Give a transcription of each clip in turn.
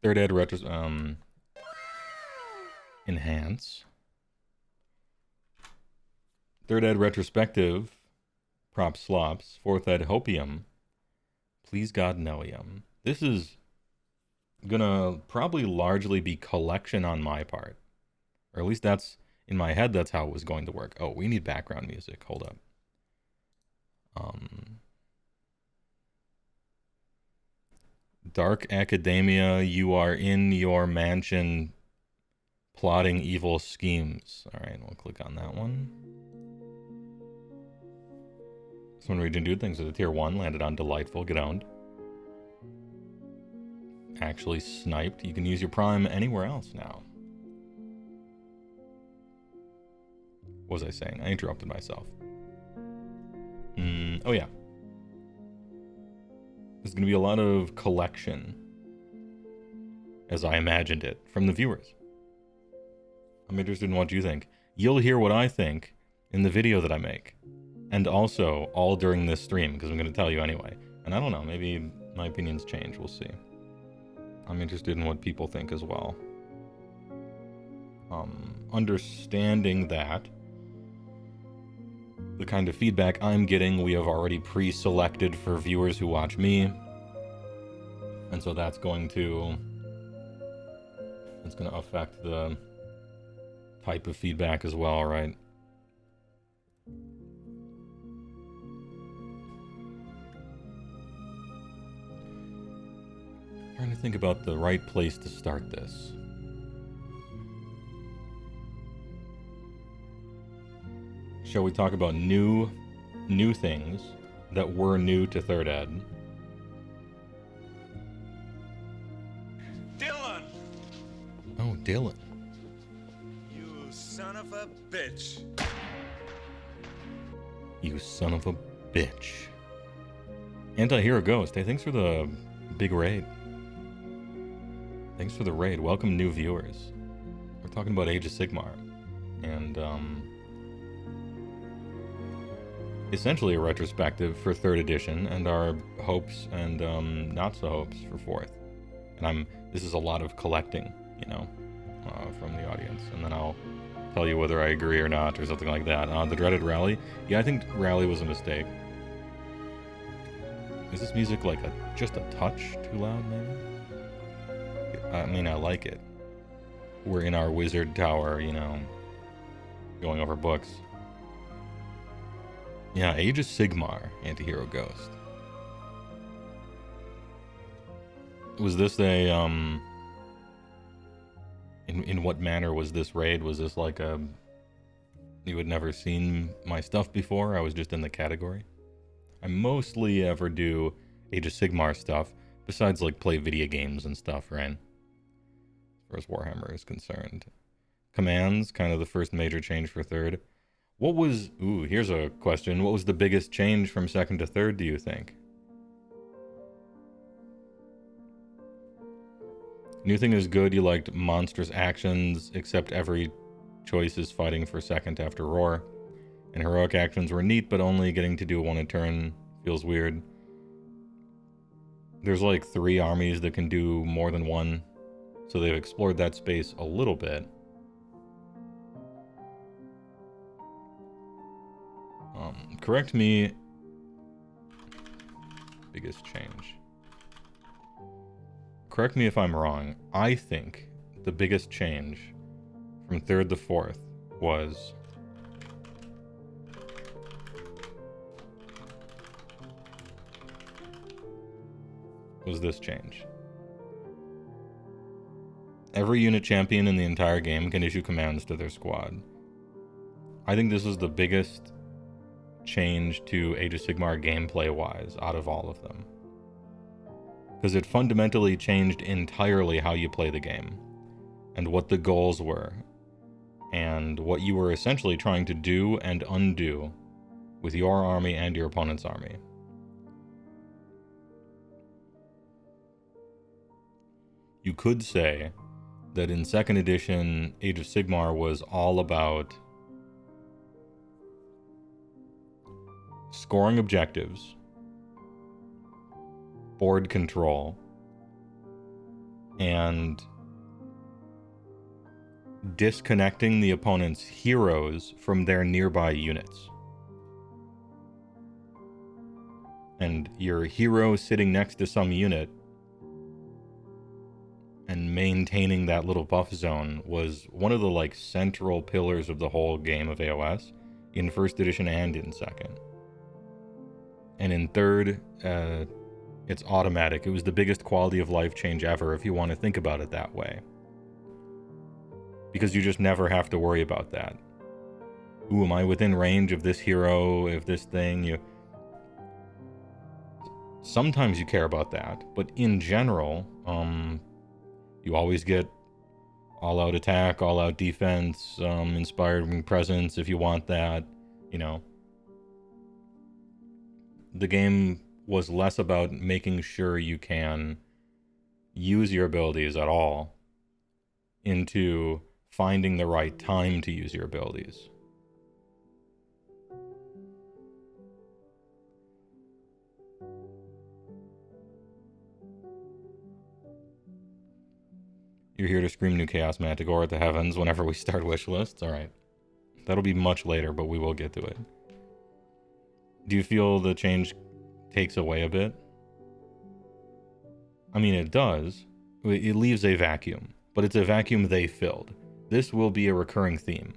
Third ed retro enhance. Third ed retrospective. Prop slops. Fourth ed hopium. Please God Nellium. This is gonna probably largely be collection on my part. Or at least that's in my head, that's how it was going to work. Oh, we need background music. Hold up. Dark Academia, you are in your mansion plotting evil schemes. All right, we'll click on that one. This one we didn't do things with a tier 1, landed on Delightful, get owned. Actually sniped. You can use your prime anywhere else now. What was I saying? I interrupted myself. Oh yeah. There's going to be a lot of collection, as I imagined it, from the viewers. I'm interested in what you think. You'll hear what I think in the video that I make. And also, all during this stream, because I'm going to tell you anyway. And I don't know, maybe my opinions change, we'll see. I'm interested in what people think as well. Understanding that the kind of feedback I'm getting, we have already pre-selected for viewers who watch me. And so that's going to affect the type of feedback as well, right? Trying to think about the right place to start this. Shall we talk about new things that were new to third ed? Dylan! Oh, Dylan. You son of a bitch. You son of a bitch. Anti-Hero Ghost, hey, thanks for the big raid. Thanks for the raid. Welcome new viewers. We're talking about Age of Sigmar. And, essentially a retrospective for 3rd edition and our hopes and not so hopes for 4th. And this is a lot of collecting, you know, from the audience. And then I'll tell you whether I agree or not or something like that. The dreaded rally. Yeah, I think rally was a mistake. Is this music like just a touch too loud, maybe? I mean, I like it. We're in our wizard tower, you know, going over books. Yeah, Age of Sigmar, Anti-Hero Ghost. Was this a, in what manner was this raid? Was this like you had never seen my stuff before? I was just in the category? I mostly ever do Age of Sigmar stuff, besides like play video games and stuff, right? As far as Warhammer is concerned. Commands, kind of the first major change for 3rd. What was... Ooh, here's a question. What was the biggest change from 2nd to 3rd, do you think? New thing is good. You liked monstrous actions, except every choice is fighting for 2nd after Roar. And heroic actions were neat, but only getting to do one a turn feels weird. There's like 3 armies that can do more than one, so they've explored that space a little bit. Correct me. Biggest change. Correct me if I'm wrong. I think the biggest change from 3rd to 4th was this change. Every unit champion in the entire game can issue commands to their squad. I think this is the biggest change to Age of Sigmar gameplay-wise out of all of them. Because it fundamentally changed entirely how you play the game, and what the goals were, and what you were essentially trying to do and undo with your army and your opponent's army. You could say that in 2nd edition, Age of Sigmar was all about scoring objectives, board control, and disconnecting the opponent's heroes from their nearby units. And your hero sitting next to some unit and maintaining that little buff zone was one of the like central pillars of the whole game of AOS in first edition and in second. And in third, it's automatic. It was the biggest quality of life change ever if you want to think about it that way. Because you just never have to worry about that. Ooh, am I within range of this hero, of this thing? Sometimes you care about that, but in general, you always get all-out attack, all-out defense, inspiring presence if you want that, you know. The game was less about making sure you can use your abilities at all into finding the right time to use your abilities. You're here to scream new Chaos Manticore at the heavens whenever we start wish lists? Alright. That'll be much later, but we will get to it. Do you feel the change takes away a bit? I mean, it does. It leaves a vacuum, but it's a vacuum they filled. This will be a recurring theme.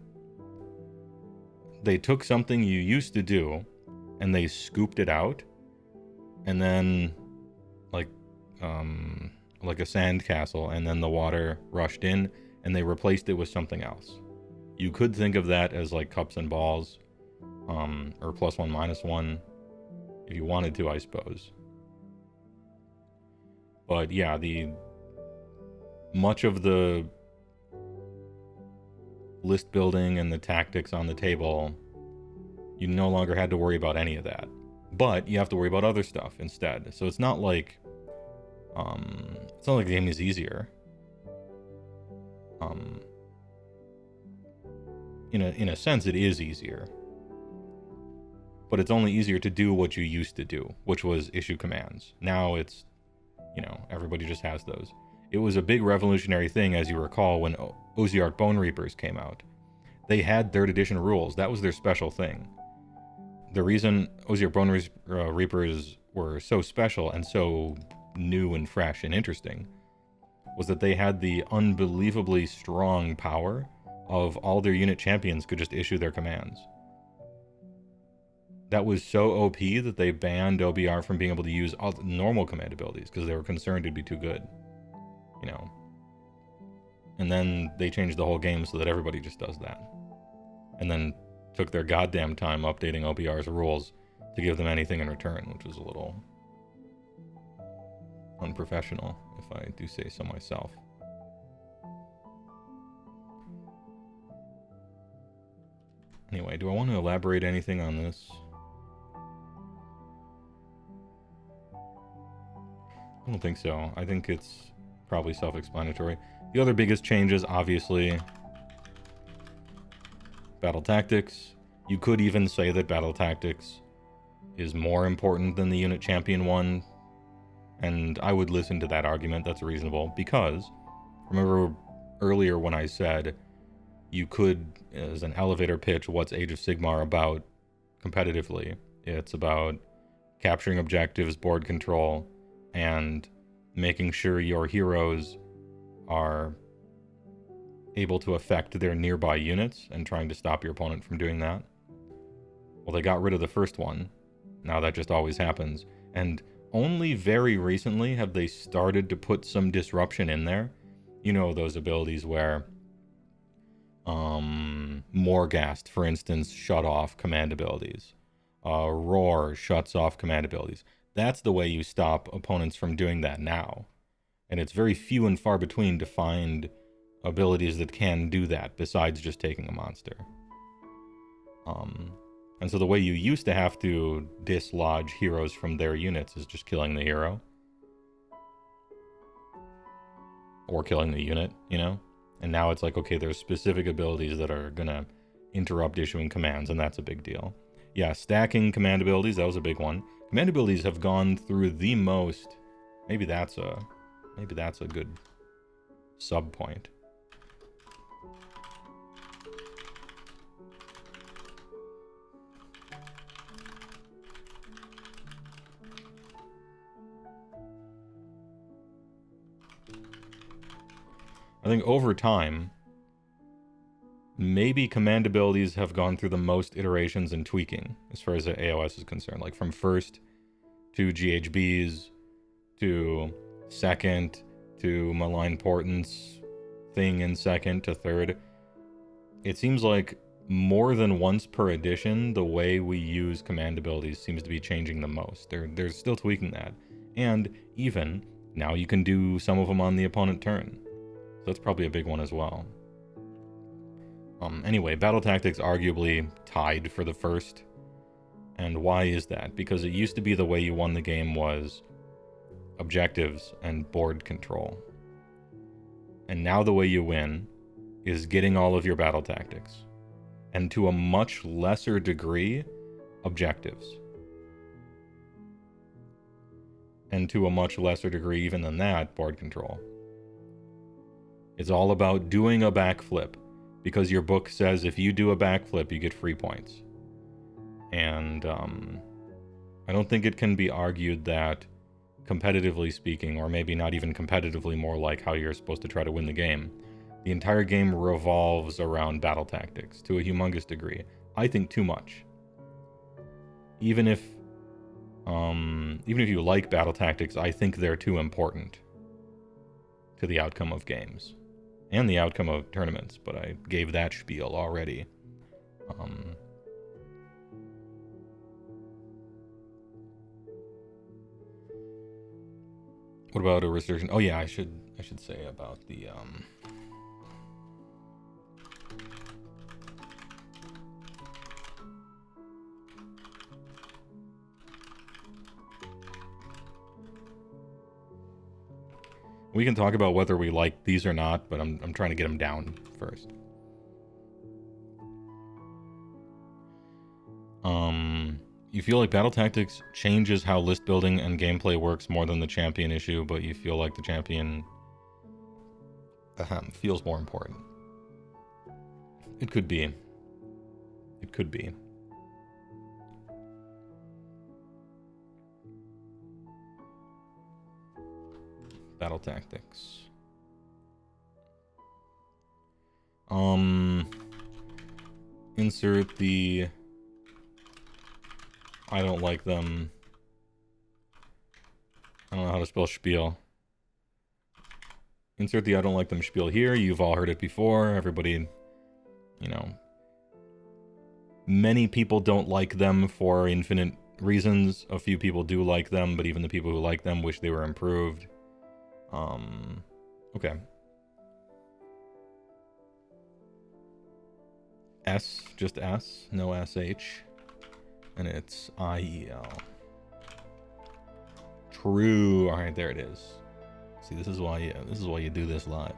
They took something you used to do, and they scooped it out, and then, like a sand castle, and then the water rushed in, and they replaced it with something else. You could think of that as like cups and balls, or +1, -1, if you wanted to, I suppose. But yeah, much of the list building and the tactics on the table, you no longer had to worry about any of that. But you have to worry about other stuff instead. So it's not like the game is easier. In a sense, it is easier. But it's only easier to do what you used to do, which was issue commands. Now it's, everybody just has those. It was a big revolutionary thing, as you recall, when Oziark Bone Reapers came out. They had 3rd edition rules. That was their special thing. The reason Oziark Bone Reapers were so special and so new and fresh and interesting was that they had the unbelievably strong power of all their unit champions could just issue their commands. That was so OP that they banned OBR from being able to use all the normal command abilities because they were concerned it'd be too good. And then they changed the whole game so that everybody just does that. And then took their goddamn time updating OBR's rules to give them anything in return, which was a little unprofessional, if I do say so myself. Anyway, do I want to elaborate anything on this? I don't think so. I think it's probably self-explanatory. The other biggest changes, obviously, battle tactics. You could even say that battle tactics is more important than the unit champion one, and I would listen to that argument. That's reasonable, because remember earlier when I said you could, as an elevator pitch, what's Age of Sigmar about competitively? It's about capturing objectives, board control, and making sure your heroes are able to affect their nearby units and trying to stop your opponent from doing that. Well, they got rid of the first one. Now that just always happens. And only very recently have they started to put some disruption in there. Those abilities where Morghast, for instance, shut off command abilities. Roar shuts off command abilities. That's the way you stop opponents from doing that now. And it's very few and far between to find abilities that can do that, besides just taking a monster. And so the way you used to have to dislodge heroes from their units is just killing the hero. Or killing the unit, And now it's like, okay, there's specific abilities that are gonna interrupt issuing commands, and that's a big deal. Yeah, stacking command abilities, that was a big one. Command abilities have gone through the most... Maybe that's a good sub point. I think over time, maybe command abilities have gone through the most iterations and tweaking as far as the AOS is concerned. Like from first to GHBs to second to malign portents thing in second to third. It seems like more than once per edition, the way we use command abilities seems to be changing the most. They're still tweaking that. And even now you can do some of them on the opponent turn. So that's probably a big one as well. Anyway, battle tactics arguably tied for the first. And why is that? Because it used to be the way you won the game was objectives and board control. And now the way you win is getting all of your battle tactics. And to a much lesser degree, objectives. And to a much lesser degree even than that, board control. It's all about doing a backflip, because your book says if you do a backflip, you get free points. And I don't think it can be argued that, competitively speaking, or maybe not even competitively, more like how you're supposed to try to win the game, the entire game revolves around battle tactics to a humongous degree. I think too much. Even if you like battle tactics, I think they're too important to the outcome of games and the outcome of tournaments, but I gave that spiel already. What about a restriction? Oh yeah, I should say about the we can talk about whether we like these or not, but I'm trying to get them down first. You feel like battle tactics changes how list building and gameplay works more than the champion issue, but you feel like the champion feels more important. It could be. It could be. Battle tactics. Insert the I don't like them. I don't know how to spell spiel. Insert the I don't like them spiel here. You've all heard it before. Everybody, you know. Many people don't like them for infinite reasons. A few people do like them, but even the people who like them wish they were improved. Okay. S, just S, no SH. And it's IEL. True. All right, there it is. See, this is why you do this live.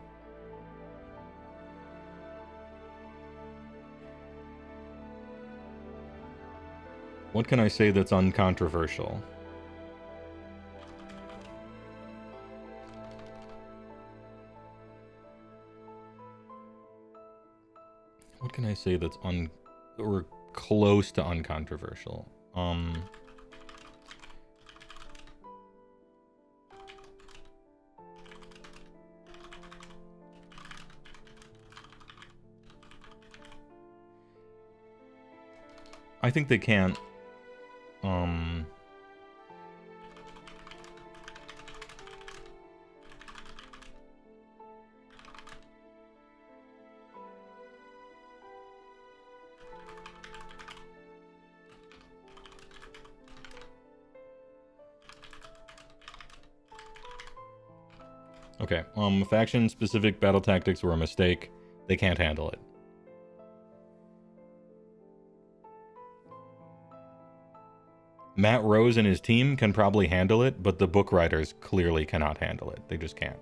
What can I say that's uncontroversial? What can I say that's or close to uncontroversial? I think they can't. Okay, faction-specific battle tactics were a mistake. They can't handle it. Matt Rose and his team can probably handle it, but the book writers clearly cannot handle it. They just can't.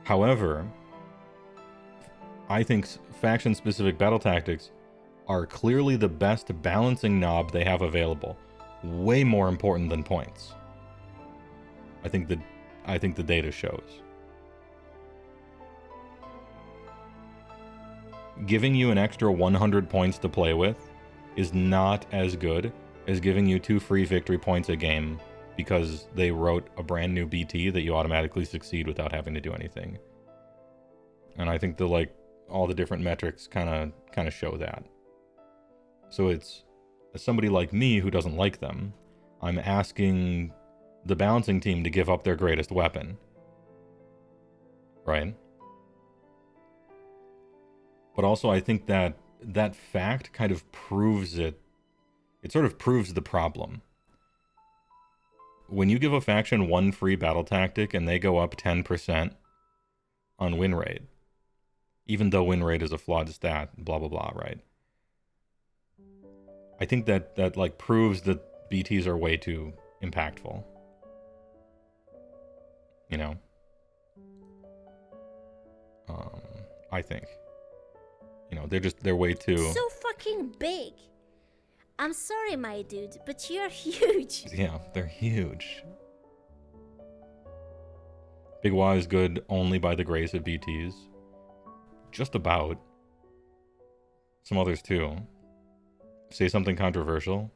However, I think faction-specific battle tactics are clearly the best balancing knob they have available. Way more important than points. I think the I think the data shows. Giving you an extra 100 points to play with is not as good as giving you 2 free victory points a game because they wrote a brand new BT that you automatically succeed without having to do anything. And I think all the different metrics kind of show that. So it's, as somebody like me who doesn't like them, I'm asking the balancing team to give up their greatest weapon. Right? But also I think that that fact kind of proves it. It sort of proves the problem. When you give a faction 1 free battle tactic and they go up 10% on win rate, even though win rate is a flawed stat, blah, blah, blah, right? I think that like proves that BTs are way too impactful. You know? I think. You know, they're way too... So fucking big. I'm sorry, my dude, but you're huge. Yeah, they're huge. Big Y is good only by the grace of BTs. Just about. Some others too. Say something controversial.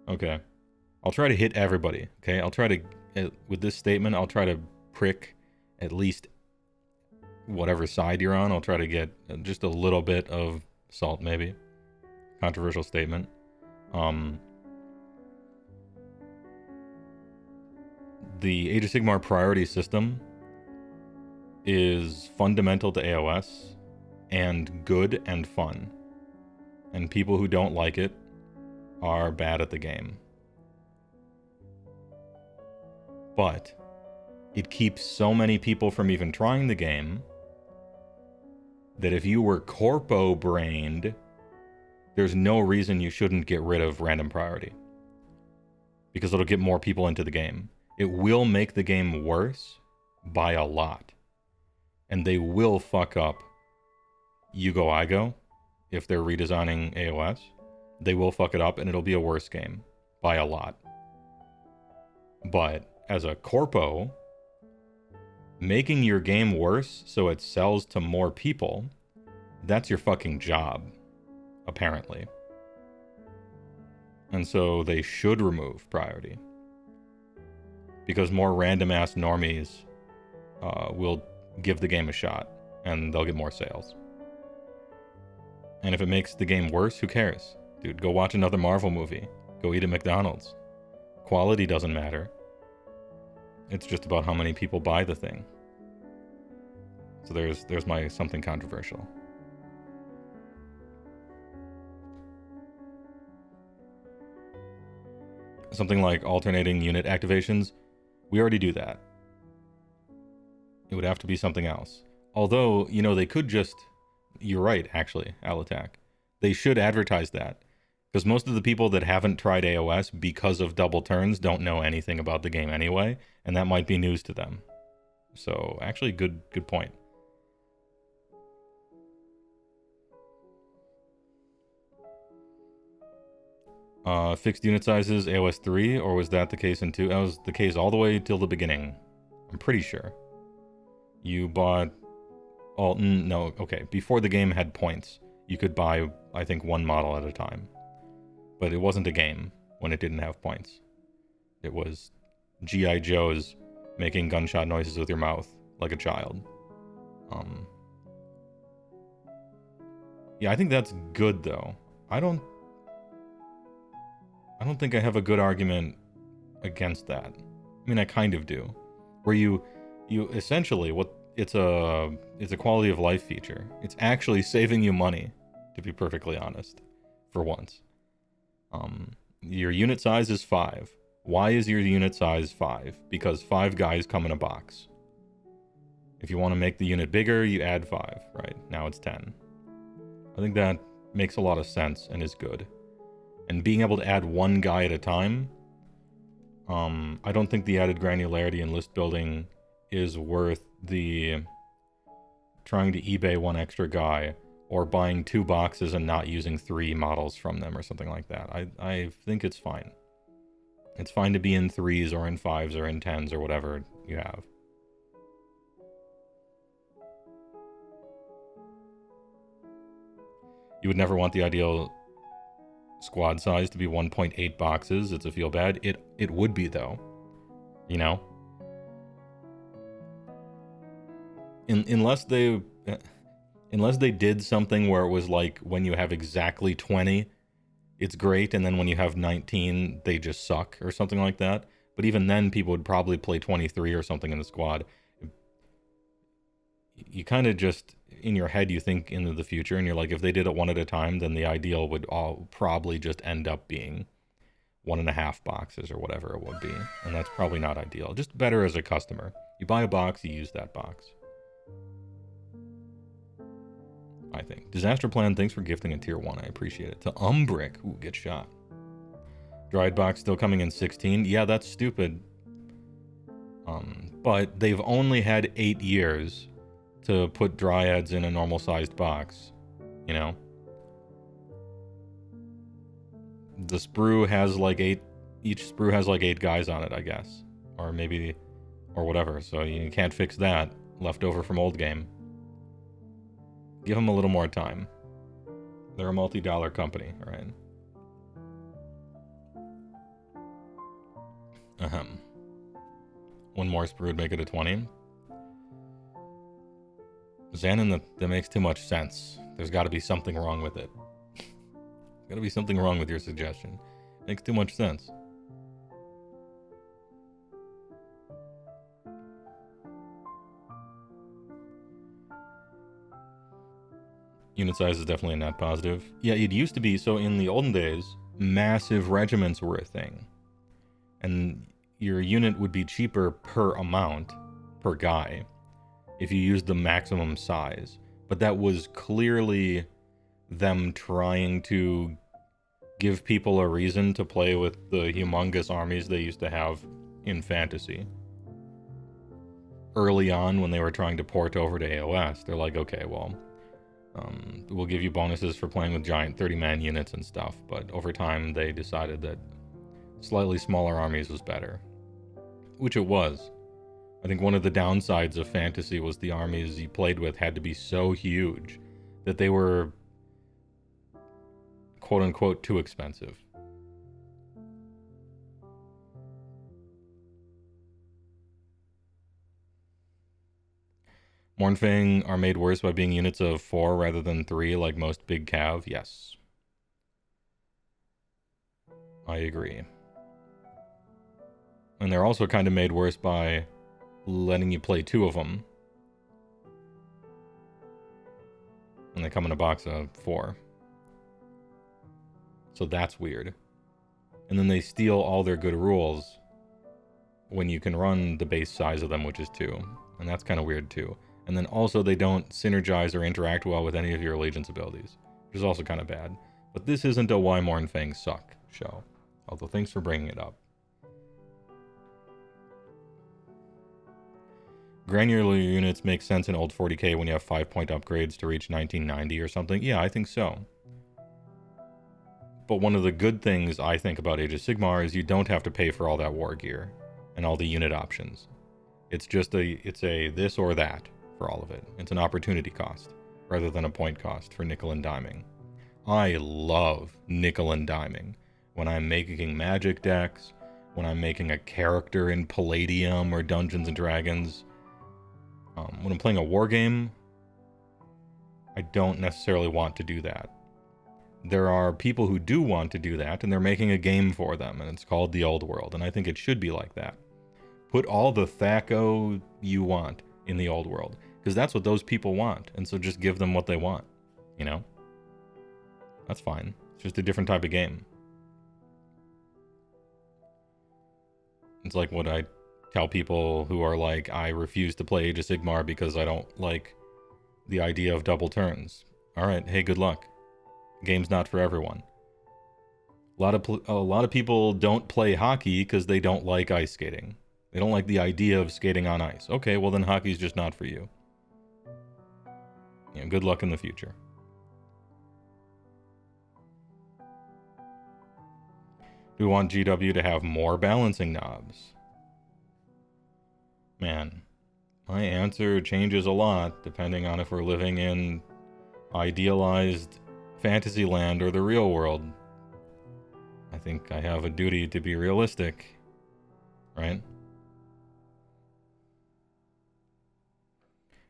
Okay. I'll try to hit everybody, okay? I'll try to, with this statement, I'll try to prick at least whatever side you're on. I'll try to get just a little bit of salt, maybe. Controversial statement. The Age of Sigmar priority system is fundamental to AOS and good and fun. And people who don't like it are bad at the game. But it keeps so many people from even trying the game that if you were corpo-brained, there's no reason you shouldn't get rid of random priority. Because it'll get more people into the game. It will make the game worse by a lot. And they will fuck up Yugo-Igo if they're redesigning AOS. They will fuck it up and it'll be a worse game by a lot. But as a corpo, making your game worse so it sells to more people, that's your fucking job, apparently. And so they should remove priority. Because more random-ass normies will give the game a shot, and they'll get more sales. And if it makes the game worse, who cares? Dude, go watch another Marvel movie. Go eat at McDonald's. Quality doesn't matter. It's just about how many people buy the thing. So there's my something controversial. Something like alternating unit activations, we already do that. It would have to be something else. Although, you know, they could just... You're right, actually, Alatak. They should advertise that. Because most of the people that haven't tried AOS because of double turns don't know anything about the game anyway, and that might be news to them. So, actually, good point. Fixed unit sizes, AOS 3, or was that the case in 2? That was the case all the way till the beginning. I'm pretty sure. You bought... Alton, no, okay. Before the game had points, you could buy, I think, 1 model at a time. But it wasn't a game when it didn't have points. It was G.I. Joes making gunshot noises with your mouth like a child. Yeah, I think that's good, though. I don't think I have a good argument against that. I mean, I kind of do. Where you essentially, it's a quality of life feature. It's actually saving you money, to be perfectly honest, for once. Your unit size is 5. Why is your unit size 5? Because 5 guys come in a box. If you want to make the unit bigger, you add 5, right? Now it's 10. I think that makes a lot of sense and is good. And being able to add 1 guy at a time, I don't think the added granularity in list building is worth the trying to eBay 1 extra guy or buying 2 boxes and not using 3 models from them or something like that. I think it's fine. It's fine to be in 3s or in 5s or in 10s or whatever you have. You would never want the ideal squad size to be 1.8 boxes. It's a feel bad. It would be, though. You know? Unless they did something where it was like when you have exactly 20, it's great, and then when you have 19, they just suck or something like that. But even then, people would probably play 23 or something in the squad. You kind of just, in your head, you think into the future, and you're like, if they did it one at a time, then the ideal would all probably just end up being 1.5 boxes or whatever it would be. And that's probably not ideal. Just better as a customer. You buy a box, you use that box. I think. Disaster Plan, thanks for gifting a tier 1. I appreciate it. To Umbrick, ooh, get shot. Dried box still coming in 16. Yeah, that's stupid. But they've only had 8 years to put Dryads in a normal sized box. You know? The sprue has like 8, each sprue has like 8 guys on it, I guess. Or maybe, or whatever. So you can't fix that. Left over from old game. Give them a little more time. They're a multi-dollar company, right? One more sprue would make it a 20. Xanon, that makes too much sense. There's got to be something wrong with it. Got to be something wrong with your suggestion. Makes too much sense. Unit size is definitely a net positive. Yeah, it used to be, so in the olden days, massive regiments were a thing. And your unit would be cheaper per amount, per guy, if you used the maximum size. But that was clearly them trying to give people a reason to play with the humongous armies they used to have in fantasy. Early on, when they were trying to port over to AOS, they're like, okay, well, we'll give you bonuses for playing with giant 30-man units and stuff, but over time they decided that slightly smaller armies was better. Which it was. I think one of the downsides of fantasy was the armies you played with had to be so huge that they were quote-unquote too expensive. Mournfang are made worse by being units of 4 rather than 3 like most big cav? Yes. I agree. And they're also kind of made worse by letting you play 2 of them. And they come in a box of 4. So that's weird. And then they steal all their good rules when you can run the base size of them, which is 2. And that's kind of weird too. And then also they don't synergize or interact well with any of your allegiance abilities, which is also kind of bad. But this isn't a Why Mournfang Suck show. Although thanks for bringing it up. Granular units make sense in old 40k when you have 5-point upgrades to reach 1990 or something. Yeah, I think so. But one of the good things I think about Age of Sigmar is you don't have to pay for all that war gear and all the unit options. It's just it's a this or that for all of it. It's an opportunity cost rather than a point cost for nickel and diming. I love nickel and diming when I'm making magic decks, when I'm making a character in Palladium or Dungeons and Dragons. When I'm playing a war game, I don't necessarily want to do that. There are people who do want to do that, and they're making a game for them, and it's called The Old World, and I think it should be like that. Put all the THAC0 you want in The Old World, because that's what those people want, and so just give them what they want, you know? That's fine. It's just a different type of game. It's like what I tell people who are like, I refuse to play Age of Sigmar because I don't like the idea of double turns. Alright, hey, good luck. Game's not for everyone. A lot of people don't play hockey because they don't like ice skating. They don't like the idea of skating on ice. Okay, well then hockey's just not for you. You know, good luck in the future. Do we want GW to have more balancing knobs? Man, my answer changes a lot depending on if we're living in idealized fantasy land or the real world. I think I have a duty to be realistic, right?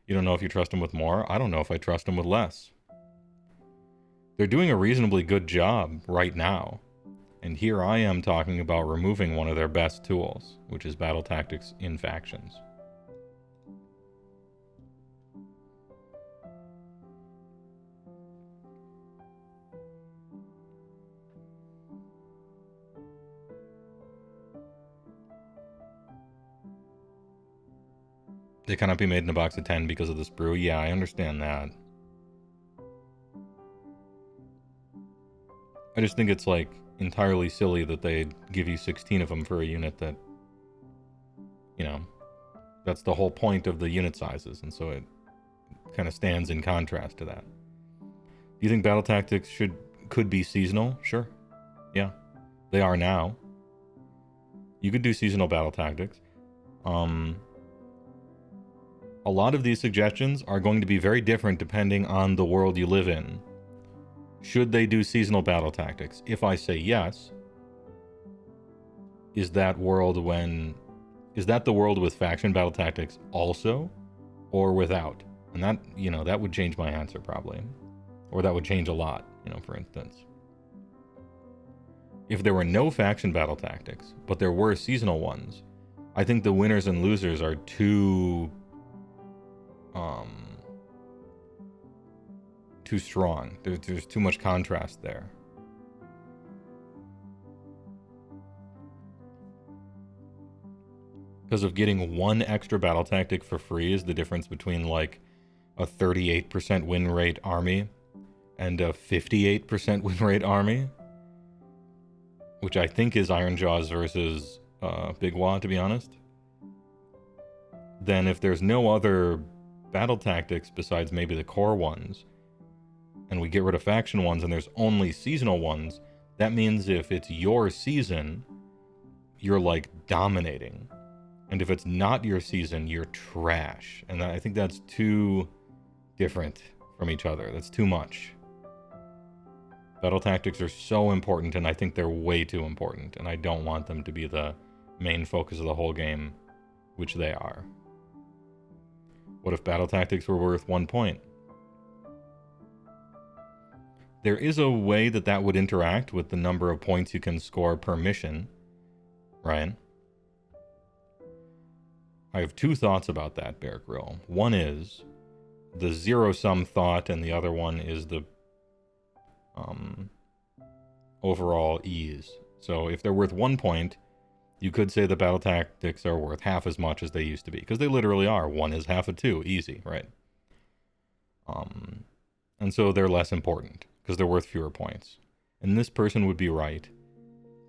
You don't know if you trust them with more. I don't know if I trust them with less. They're doing a reasonably good job right now. And here I am talking about removing one of their best tools, which is battle tactics in factions. They cannot be made in a box of 10 because of this brew. Yeah, I understand that. I just think it's like entirely silly that they give you 16 of them for a unit that, you know, that's the whole point of the unit sizes, and so it kind of stands in contrast to that. Do you think battle tactics could be seasonal? Sure. Yeah. They are now. You could do seasonal battle tactics. A lot of these suggestions are going to be very different depending on the world you live in. Should they do seasonal battle tactics? If I say yes, is that the world with faction battle tactics also, or without? And that, you know, that would change my answer probably. Or that would change a lot, you know, for instance. If there were no faction battle tactics, but there were seasonal ones, I think the winners and losers are too strong. There's too much contrast there. Because of getting one extra battle tactic for free is the difference between like a 38% win rate army and a 58% win rate army, which I think is Ironjawz versus Big Wa, to be honest. Then if there's no other battle tactics besides maybe the core ones, and we get rid of faction ones and there's only seasonal ones, that means if it's your season, you're like dominating. And if it's not your season, you're trash. And I think that's too different from each other. That's too much. Battle tactics are so important, and I think they're way too important, and I don't want them to be the main focus of the whole game, which they are. What if battle tactics were worth 1 point? There is a way that would interact with the number of points you can score per mission, Ryan. I have 2 thoughts about that, Bear Grylls. One is the zero-sum thought, and the other one is the overall ease. So if they're worth 1 point, you could say the battle tactics are worth half as much as they used to be, because they literally are. 1 is half of 2, easy, right? And so they're less important, because they're worth fewer points. And this person would be right,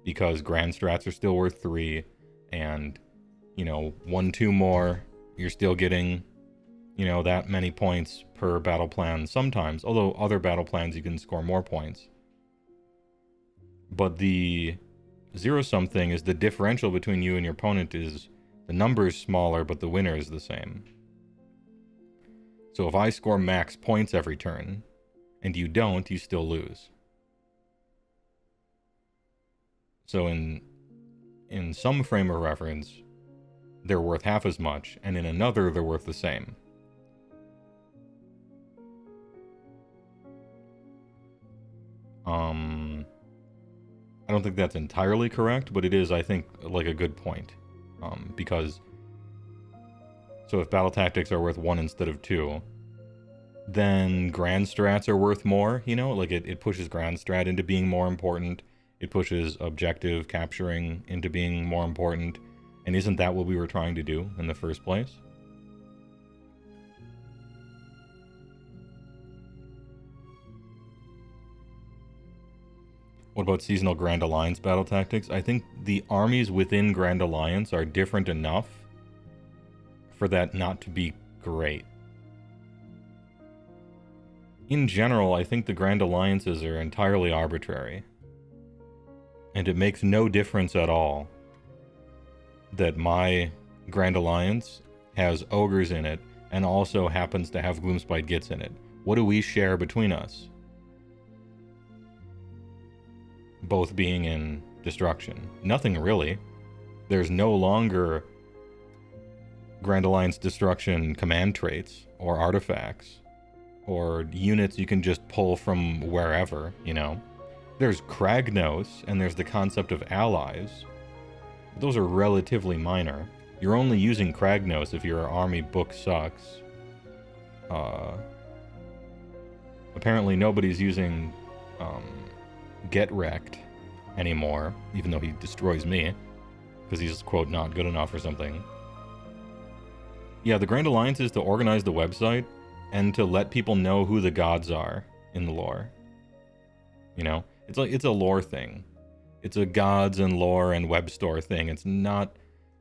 because grand strats are still worth 3, and, you know, 1-2 more, you're still getting, you know, that many points per battle plan sometimes, although other battle plans you can score more points. But the zero-sum thing is the differential between you and your opponent is the number is smaller, but the winner is the same. So if I score max points every turn, and you don't, you still lose. So in some frame of reference, they're worth half as much, and in another, they're worth the same. I don't think that's entirely correct, but it is, I think, like a good point. Because, so if battle tactics are worth 1 instead of 2, then grand strats are worth more, you know? Like, it pushes grand strat into being more important. It pushes objective capturing into being more important. And isn't that what we were trying to do in the first place? What about seasonal Grand Alliance battle tactics? I think the armies within Grand Alliance are different enough for that not to be great. In general, I think the Grand Alliances are entirely arbitrary. And it makes no difference at all that my Grand Alliance has ogres in it and also happens to have Gloomspite Gits in it. What do we share between us? Both being in destruction. Nothing really. There's no longer Grand Alliance destruction command traits or artifacts or units you can just pull from wherever, you know. There's Kragnos and there's the concept of allies. Those are relatively minor. You're only using Kragnos if your army book sucks. Apparently nobody's using Get Wrecked anymore, even though he destroys me, because he's, quote, not good enough or something. Yeah, the Grand Alliance is to organize the website and to let people know who the gods are in the lore. You know? It's a lore thing. It's a gods and lore and web store thing. It's not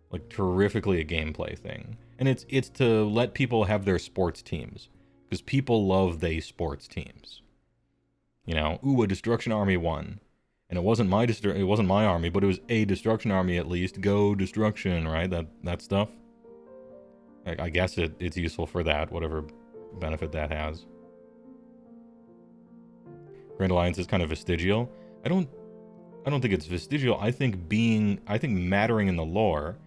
like terrifically a gameplay thing. And it's to let people have their sports teams, because people love they sports teams. You know, ooh, a destruction army won. And it wasn't my army, but it was a destruction army at least. Go destruction, right? That stuff. I guess it's useful for that, whatever benefit that has. Grand Alliance is kind of vestigial. I don't think it's vestigial. I think mattering in the lore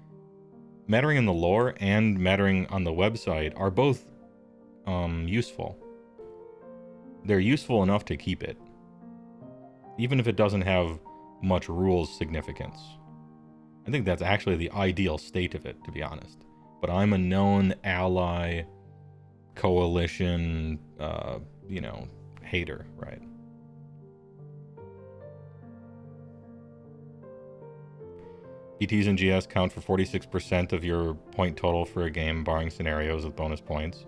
and mattering on the website are both useful. They're useful enough to keep it, even if it doesn't have much rules significance. I think that's actually the ideal state of it, to be honest. But I'm a known ally, coalition, hater, right? PTs and GS count for 46% of your point total for a game, barring scenarios with bonus points.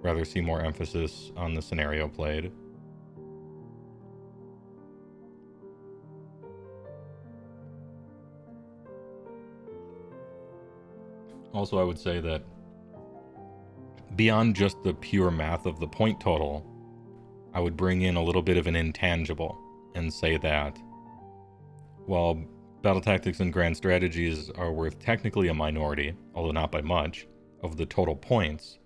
Rather see more emphasis on the scenario played. Also, I would say that beyond just the pure math of the point total, I would bring in a little bit of an intangible and say that while battle tactics and grand strategies are worth technically a minority, although not by much, of the total points,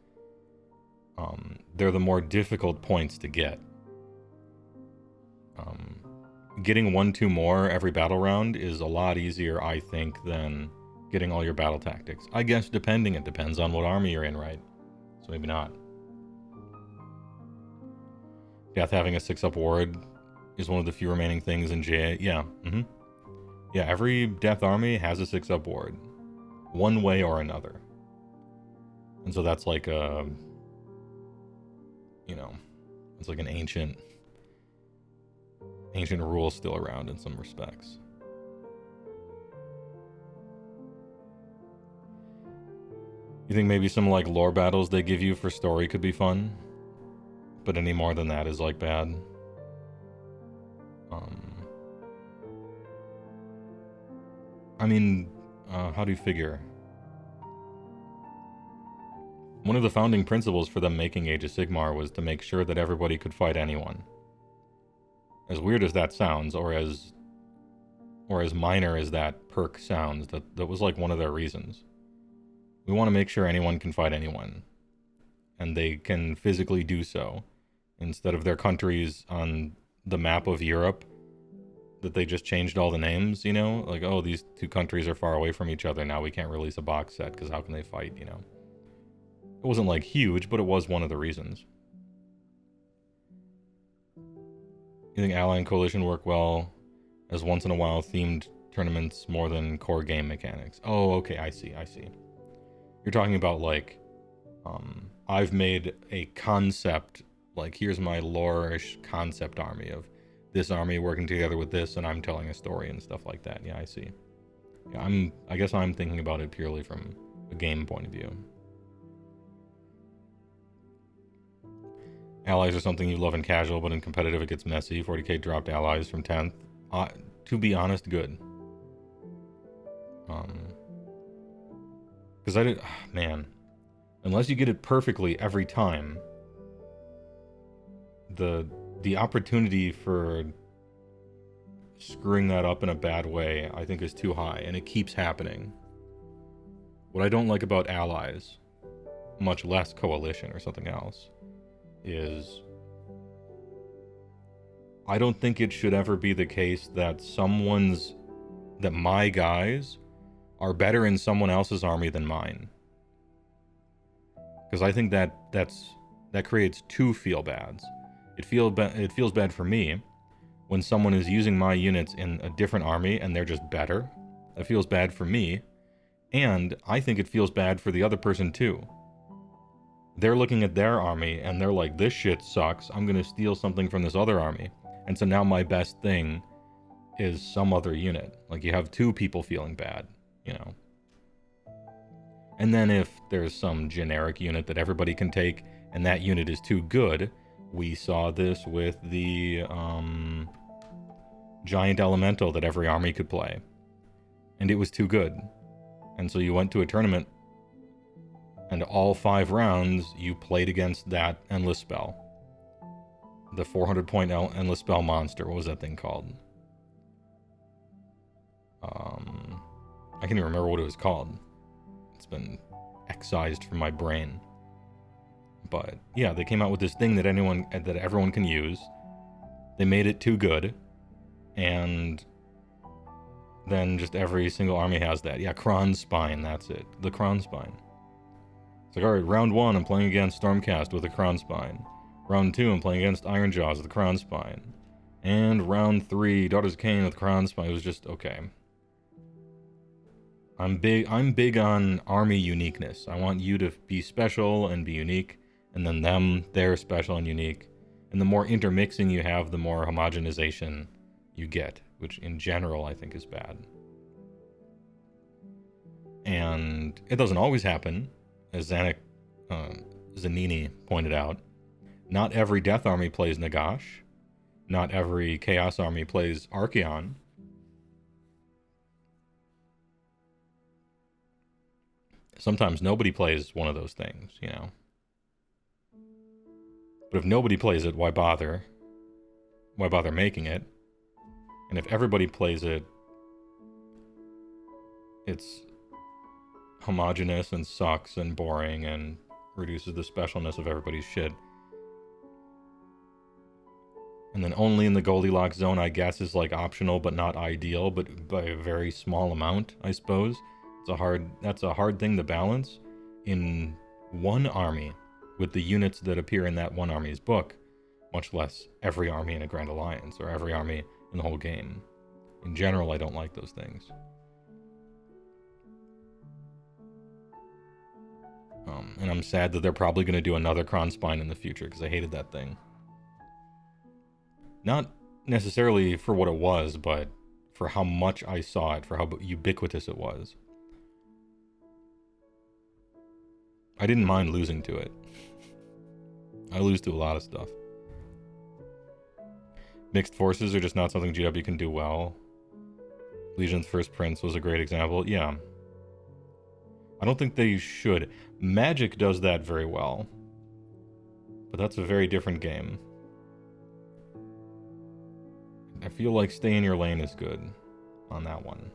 they're the more difficult points to get. Getting 1-2 more every battle round is a lot easier, I think, than getting all your battle tactics. I guess it depends on what army you're in, right? So maybe not. Death having a 6-up ward is one of the few remaining things in JA. Yeah, Yeah, every Death army has a 6-up ward, one way or another. And so that's like a, it's like an ancient rule still around in some respects. You think maybe some like lore battles they give you for story could be fun, but any more than that is like bad. How do you figure? One of the founding principles for them making Age of Sigmar was to make sure that everybody could fight anyone. As weird as that sounds, or as minor as that perk sounds, that was like one of their reasons. We want to make sure anyone can fight anyone, and they can physically do so, instead of their countries on the map of Europe that they just changed all the names, like, oh, these two countries are far away from each other, now we can't release a box set because how can they fight, It wasn't like huge, but it was one of the reasons. You think Ally and Coalition work well as once in a while themed tournaments more than core game mechanics? Oh, okay, I see. You're talking about like, I've made a concept, like here's my lore-ish concept army of this army working together with this, and I'm telling a story and stuff like that. Yeah, I see. Yeah, I guess I'm thinking about it purely from a game point of view. Allies are something you love in casual, but in competitive it gets messy. 40k dropped allies from 10th. To be honest, good. Because unless you get it perfectly every time, the opportunity for screwing that up in a bad way, I think is too high, and it keeps happening. What I don't like about allies, much less coalition or something else, is I don't think it should ever be the case that my guys are better in someone else's army than mine. Because I think that creates two feel-bads. It feels bad for me when someone is using my units in a different army and they're just better. That feels bad for me. And I think it feels bad for the other person too. They're looking at their army and they're like, this shit sucks. I'm going to steal something from this other army. And so now my best thing is some other unit. Like, you have two people feeling bad, you know. And then if there's some generic unit that everybody can take and that unit is too good, we saw this with the giant elemental that every army could play. And it was too good. And so you went to a tournament and all 5 rounds you played against that endless spell. The 400-point endless spell monster. What was that thing called? I can't even remember what it was called. It's been excised from my brain. But yeah, they came out with this thing that everyone can use. They made it too good, and then just every single army has that. Yeah, Kronspine, that's it. The Kronspine. It's like, alright, round 1, I'm playing against Stormcast with a Kronspine. Round 2, I'm playing against Ironjaws with a Kronspine. And round 3, Daughters of Khaine with Kronspine. It was just, okay. I'm big on army uniqueness. I want you to be special and be unique, and then they're special and unique. And the more intermixing you have, the more homogenization you get, which in general I think is bad. And it doesn't always happen, as Zanini pointed out. Not every Death Army plays Nagash. Not every Chaos Army plays Archaon. Sometimes nobody plays one of those things, you know. But if nobody plays it, why bother? Why bother making it? And if everybody plays it, it's homogenous and sucks and boring and reduces the specialness of everybody's shit. And then only in the Goldilocks zone, I guess, is like optional but not ideal, but by a very small amount, I suppose. That's a hard thing to balance in one army with the units that appear in that one army's book, much less every army in a Grand Alliance or every army in the whole game. In general, I don't like those things. And I'm sad that they're probably going to do another Kronspine in the future, because I hated that thing. Not necessarily for what it was, but for how much I saw it, for how ubiquitous it was. I didn't mind losing to it. I lose to a lot of stuff. Mixed forces are just not something GW can do well. Legion's First Prince was a great example. Yeah. I don't think they should. Magic does that very well. But that's a very different game. I feel like stay in your lane is good on that one.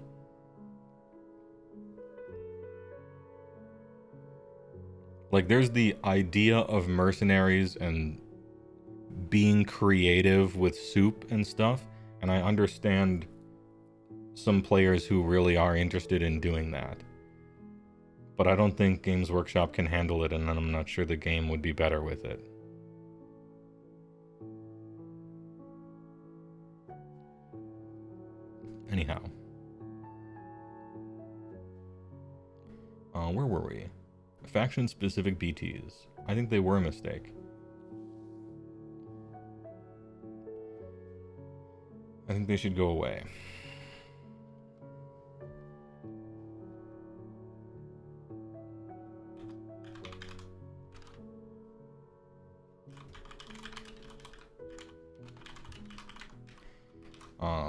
Like, there's the idea of mercenaries and being creative with soup and stuff, and I understand some players who really are interested in doing that. But I don't think Games Workshop can handle it, and I'm not sure the game would be better with it. Anyhow. Where were we? Faction-specific BTs. I think they were a mistake. I think they should go away.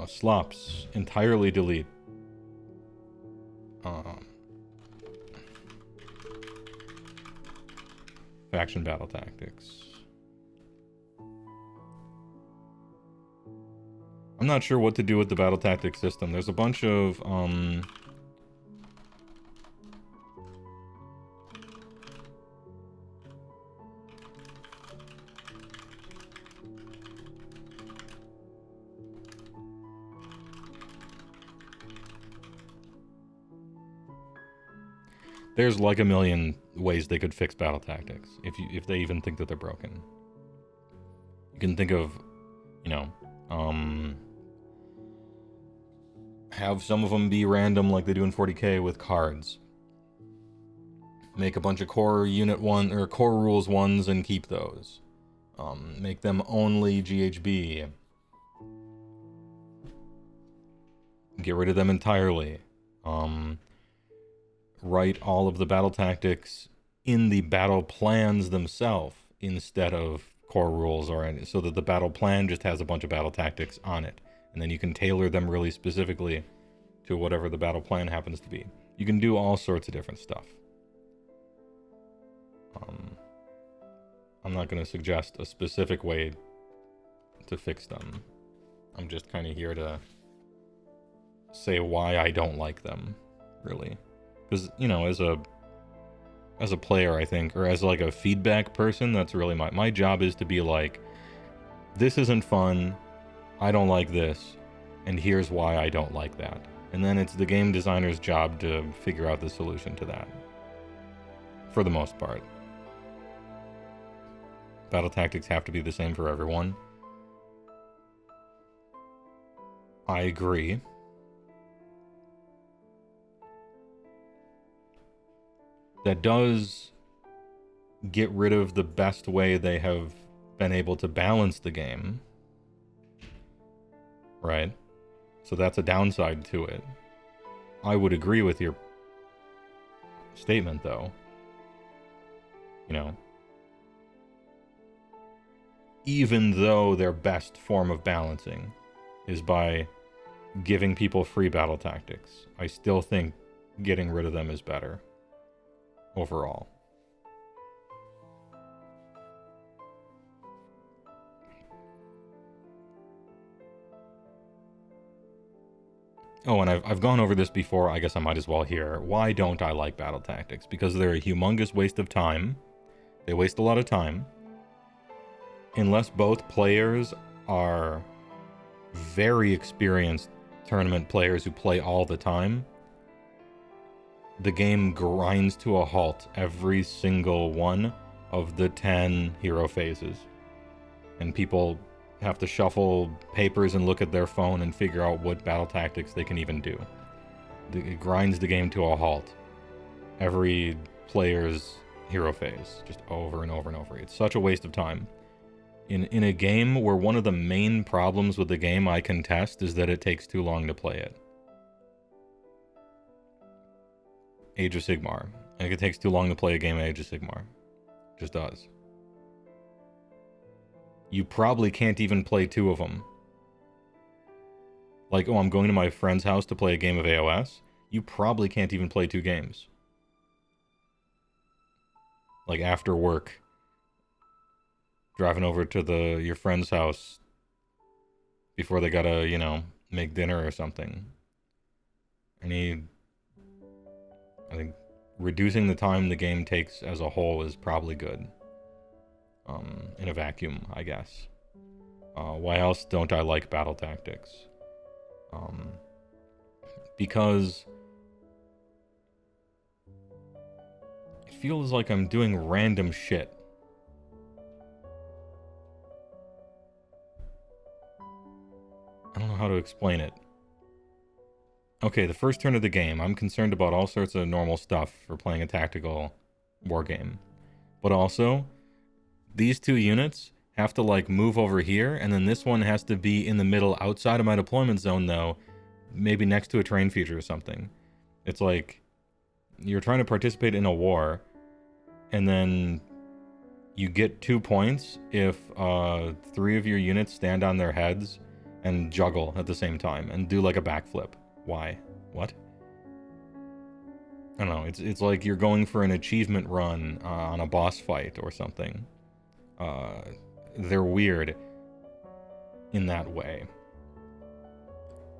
Slops. Entirely delete. Faction battle tactics. I'm I'm not sure what to do with the battle tactics system. There's a bunch of, there's like a million ways they could fix battle tactics, if they even think that they're broken. You can think of, you know, have some of them be random like they do in 40k with cards. Make a bunch of core unit one or core rules ones and keep those. Make them only GHB. Get rid of them entirely. Write all of the battle tactics in the battle plans themselves instead of core rules, or any, so that the battle plan just has a bunch of battle tactics on it, and then you can tailor them really specifically to whatever the battle plan happens to be. You can do all sorts of different stuff. I'm not going to suggest a specific way to fix them. I'm just kind of here to say why I don't like them, really. Because, you know, as a player, I think, or as like a feedback person, that's really my job is to be like, this isn't fun, I don't like this, and here's why I don't like that. And then it's the game designer's job to figure out the solution to that. For the most part. Battle tactics have to be the same for everyone. I agree. That does get rid of the best way they have been able to balance the game. Right? So that's a downside to it. I would agree with your statement, though. You know, even though their best form of balancing is by giving people free battle tactics, I still think getting rid of them is better overall. Oh, and I've gone over this before, I guess I might as well here. Why don't I like battle tactics? Because they're a humongous waste of time. They waste a lot of time. Unless both players are very experienced tournament players who play all the time, the game grinds to a halt every single one of the 10 hero phases. And people have to shuffle papers and look at their phone and figure out what battle tactics they can even do. It grinds the game to a halt. Every player's hero phase, just over and over and over. It's such a waste of time. In a game where one of the main problems with the game I contest is that it takes too long to play it. Age of Sigmar. I think it takes too long to play a game of Age of Sigmar. It just does. You probably can't even play two of them. Like, oh, I'm going to my friend's house to play a game of AOS. You probably can't even play two games. Like, after work, driving over to your friend's house before they gotta, you know, make dinner or something. I think reducing the time the game takes as a whole is probably good. In a vacuum, I guess. Why else don't I like battle tactics? Because it feels like I'm doing random shit. I don't know how to explain it. Okay, the first turn of the game, I'm concerned about all sorts of normal stuff for playing a tactical war game. But also, these two units have to, like, move over here, and then this one has to be in the middle outside of my deployment zone, though, maybe next to a terrain feature or something. It's like, you're trying to participate in a war, and then you get 2 points if 3 of your units stand on their heads and juggle at the same time, and do, like, a backflip. Why? What? I don't know, it's like you're going for an achievement run on a boss fight or something. They're weird in that way.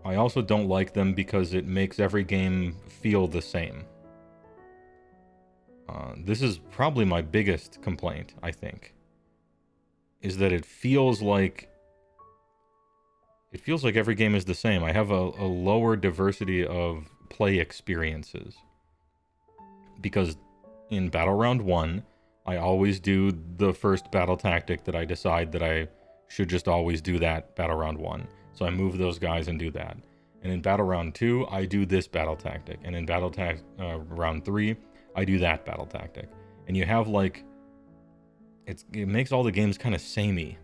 I also don't like them because it makes every game feel the same. This is probably my biggest complaint, I think, is that it feels like every game is the same. I have a lower diversity of play experiences. Because in Battle Round 1, I always do the first battle tactic that I decide that I should just always do that Battle Round 1. So I move those guys and do that. And in Battle Round 2, I do this battle tactic. And in Round 3, I do that battle tactic. And you have like... it makes all the games kind of samey.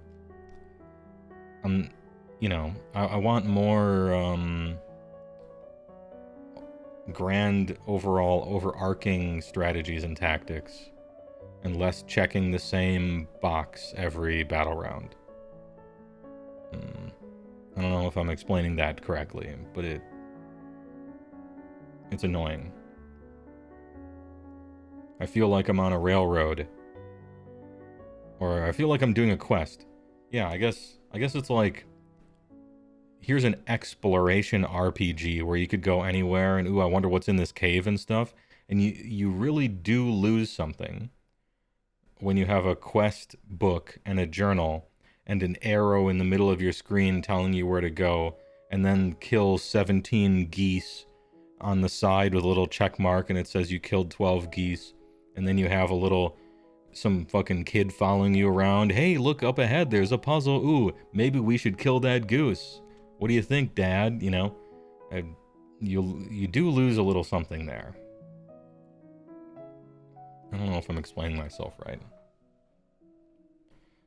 You know, I want more grand overall overarching strategies and tactics, and less checking the same box every battle round. I don't know if I'm explaining that correctly, but it's annoying. I feel like I'm on a railroad, or I feel like I'm doing a quest. Yeah, I guess it's like, here's an exploration RPG where you could go anywhere and, ooh, I wonder what's in this cave and stuff. And you really do lose something when you have a quest book and a journal and an arrow in the middle of your screen telling you where to go, and then kill 17 geese on the side with a little check mark and it says you killed 12 geese. And then you have some fucking kid following you around. Hey, look up ahead, there's a puzzle. Ooh, maybe we should kill that goose. What do you think, Dad? You know, you do lose a little something there. I don't know if I'm explaining myself right.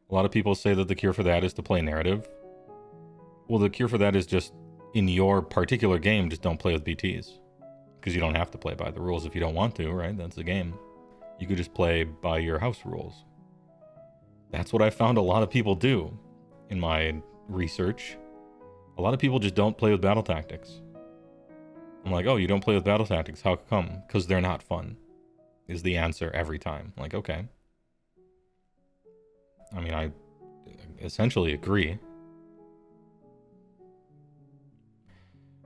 A lot of people say that the cure for that is to play narrative. Well, the cure for that is just, in your particular game, just don't play with BTs. Because you don't have to play by the rules if you don't want to, right? That's the game. You could just play by your house rules. That's what I found a lot of people do in my research. A lot of people just don't play with battle tactics. I'm like, oh, you don't play with battle tactics? How come? Because they're not fun, is the answer every time. I'm like, okay. I mean, I essentially agree.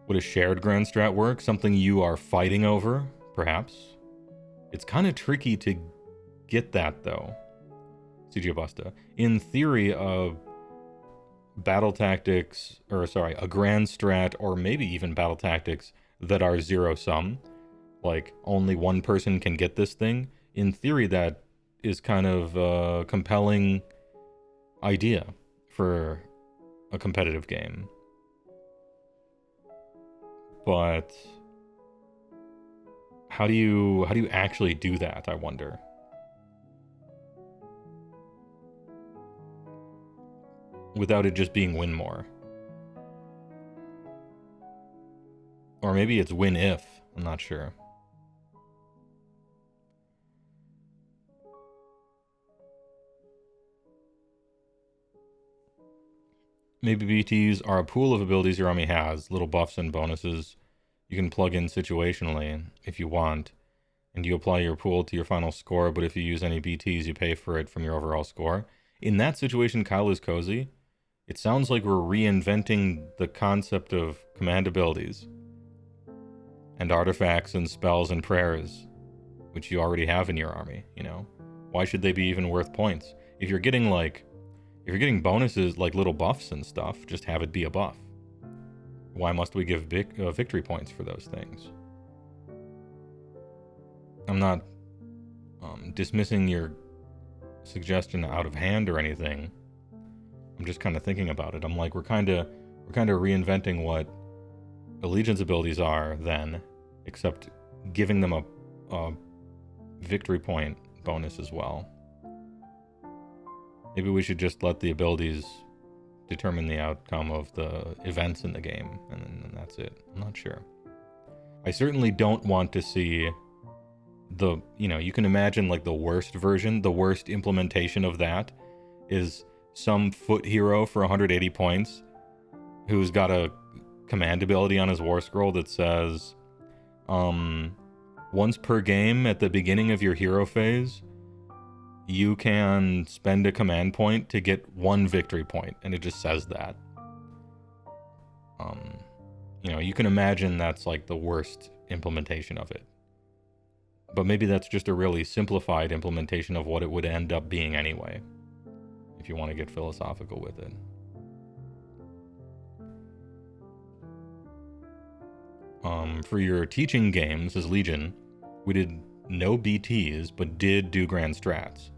Would a shared grand strat work? Something you are fighting over, perhaps? It's kind of tricky to get that, though. CG Busta. In theory, battle tactics, a grand strat, or maybe even battle tactics that are zero-sum, like only one person can get this thing, in theory that is kind of a compelling idea for a competitive game. But how do you actually do that, I wonder? Without it just being win more. Or maybe it's win if, I'm not sure. Maybe BTs are a pool of abilities your army has, little buffs and bonuses you can plug in situationally if you want, and you apply your pool to your final score, but if you use any BTs, you pay for it from your overall score. In that situation, Kyle is cozy. It sounds like we're reinventing the concept of command abilities and artifacts and spells and prayers, which you already have in your army, you know? Why should they be even worth points? If you're getting bonuses like little buffs and stuff, just have it be a buff. Why must we give victory points for those things? I'm not dismissing your suggestion out of hand or anything. I'm just kind of thinking about it. I'm like, we're kind of reinventing what Allegiance abilities are then, except giving them a victory point bonus as well. Maybe we should just let the abilities determine the outcome of the events in the game, and then that's it. I'm not sure. I certainly don't want to see you can imagine like the worst version, the worst implementation of that is some foot hero for 180 points who's got a command ability on his war scroll that says, once per game at the beginning of your hero phase, you can spend a command point to get 1 victory point, and it just says that. You know, you can imagine that's like the worst implementation of it. But maybe that's just a really simplified implementation of what it would end up being anyway, if you want to get philosophical with it. For your teaching games as Legion, we did no BTs, but did do grand strats.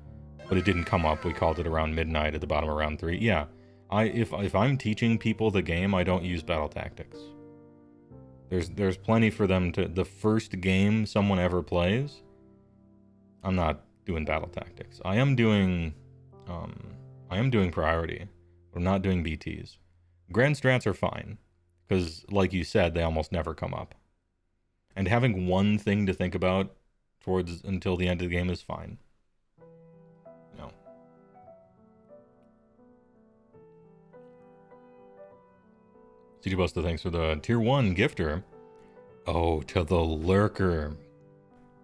But it didn't come up. We called it around midnight at the bottom of round 3. Yeah, if I'm teaching people the game, I don't use battle tactics. There's plenty for them to. The first game someone ever plays, I'm not doing battle tactics. I am doing priority, but I'm not doing BTs. Grand strats are fine, because like you said, they almost never come up. And having one thing to think about towards until the end of the game is fine. No. CG Buster, thanks for the tier 1 gifter. Oh, to the lurker.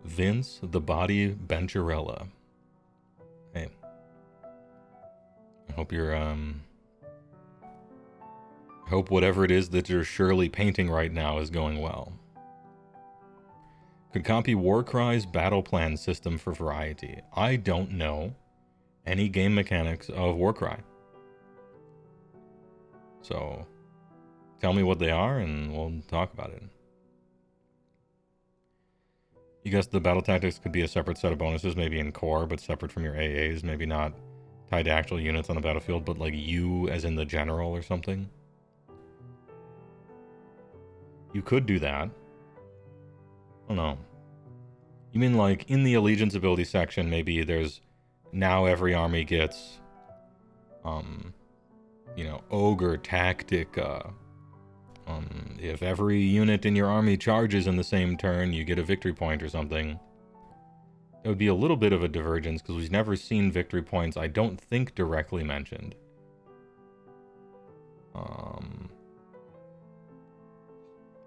Vince the Body Bencherella. Hey. I hope you're, hope whatever it is that you're surely painting right now is going well. Could copy Warcry's battle plan system for variety. I don't know any game mechanics of Warcry. So, tell me what they are and we'll talk about it. You guess the battle tactics could be a separate set of bonuses, maybe in core, but separate from your AAs, maybe not tied to actual units on the battlefield, but like you as in the general or something. You could do that. I don't know. You mean like in the allegiance ability section, maybe there's now every army gets, you know, ogre tactica. If every unit in your army charges in the same turn, you get a victory point or something. It would be a little bit of a divergence because we've never seen victory points, I don't think, directly mentioned.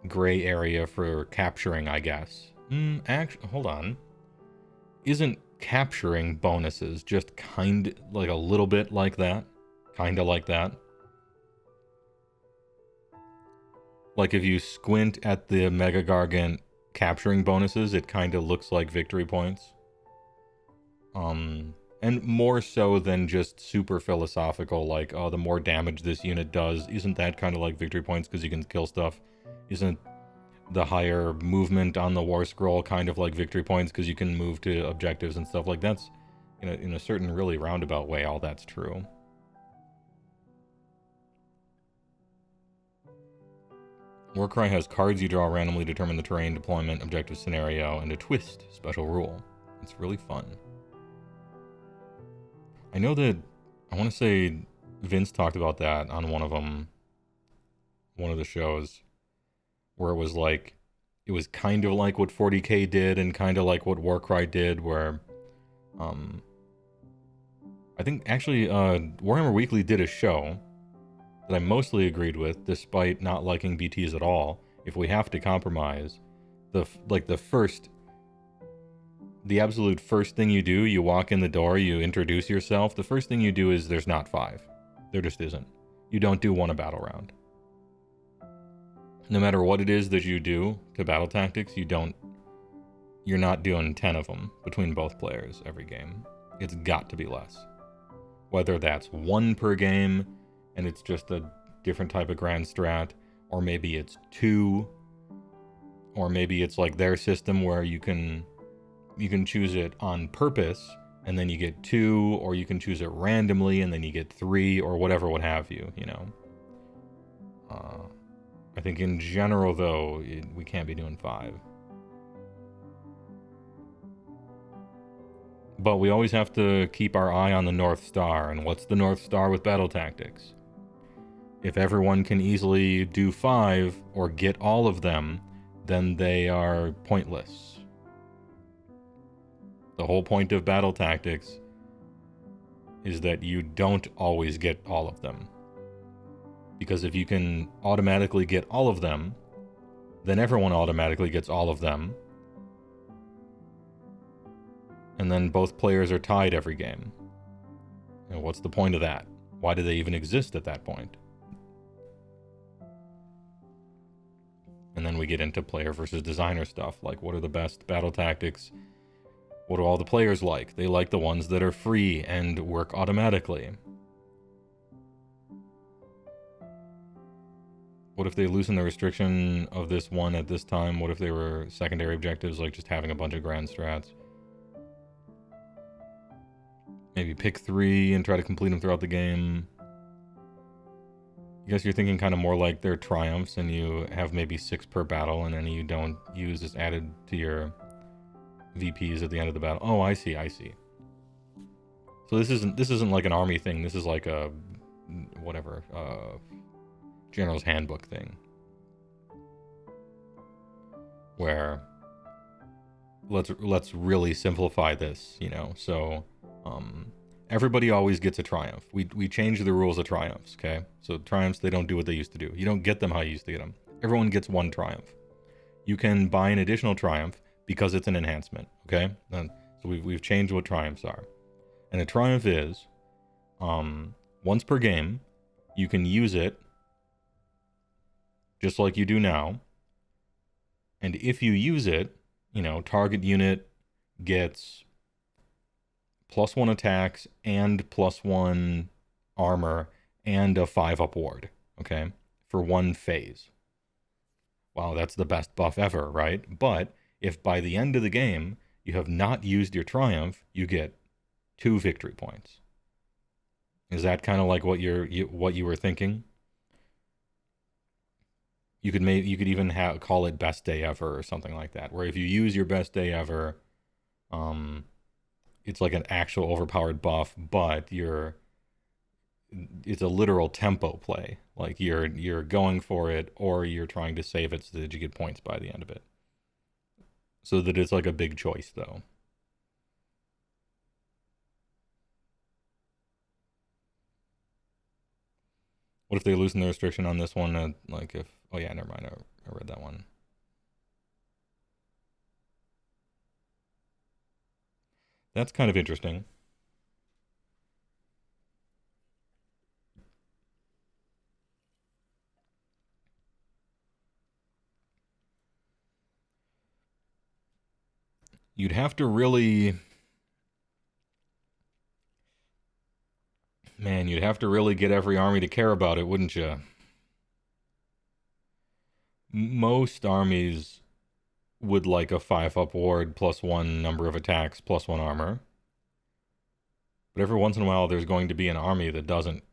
Gray area for capturing, I guess. Actually, hold on. Isn't capturing bonuses just like a little bit like that? Kinda like that? Like if you squint at the Mega Gargant capturing bonuses, it kind of looks like victory points. And more so than just super philosophical, like, oh, the more damage this unit does, isn't that kind of like victory points because you can kill stuff? Isn't the higher movement on the War Scroll kind of like victory points because you can move to objectives and stuff? Like that's, in a certain really roundabout way, all that's true. Warcry has cards you draw randomly determine the terrain, deployment, objective scenario, and a twist special rule. It's really fun. I know that, I want to say Vince talked about that on one of the shows, where it was like, it was kind of like what 40k did and kind of like what Warcry did, where, I think actually Warhammer Weekly did a show that I mostly agreed with, despite not liking BTs at all. If we have to compromise, the absolute first thing you do, you walk in the door, you introduce yourself, the first thing you do is there's not 5. There just isn't. You don't do one a battle round. No matter what it is that you do to battle tactics, you're not doing 10 of them between both players every game. It's got to be less. Whether that's 1 per game, and it's just a different type of grand strat, or maybe it's 2, or maybe it's like their system where you can choose it on purpose, and then you get 2, or you can choose it randomly, and then you get 3, or whatever, what have you, I think in general, though, we can't be doing 5. But we always have to keep our eye on the North Star, and what's the North Star with battle tactics? If everyone can easily do 5, or get all of them, then they are pointless. The whole point of battle tactics is that you don't always get all of them. Because if you can automatically get all of them, then everyone automatically gets all of them. And then both players are tied every game. And what's the point of that? Why do they even exist at that point? And then we get into player versus designer stuff, like what are the best battle tactics? What do all the players like? They like the ones that are free and work automatically. What if they loosen the restriction of this one at this time? What if they were secondary objectives, like just having a bunch of grand strats? Maybe pick 3 and try to complete them throughout the game. I guess you're thinking kind of more like they're triumphs and you have maybe 6 per battle and any you don't use is added to your VPs at the end of the battle. Oh, I see. So this isn't like an army thing. This is like a whatever General's Handbook thing, where let's really simplify this, you know. So everybody always gets a triumph. We change the rules of triumphs, okay? So triumphs, they don't do what they used to do. You don't get them how you used to get them. Everyone gets 1 triumph. You can buy an additional triumph because it's an enhancement, okay? And so we've changed what triumphs are. And a triumph is, once per game, you can use it just like you do now. And if you use it, you know, target unit gets +1 attacks and +1 armor and a 5-up ward, okay? For 1 phase. Wow, that's the best buff ever, right? But if by the end of the game you have not used your triumph, you get 2 victory points. Is that kind of like what you were thinking? You could even call it best day ever or something like that, where if you use your best day ever, it's like an actual overpowered buff, but it's a literal tempo play. Like you're going for it, or you're trying to save it so that you get points by the end of it. So that it's like a big choice, though. What if they loosen the restriction on this one? Like if, oh yeah, never mind. I read that one. That's kind of interesting. You'd have to really... Man, you'd have to really get every army to care about it, wouldn't you? Most armies would like a 5-up ward, +1 number of attacks, +1 armor. But every once in a while, there's going to be an army that doesn't,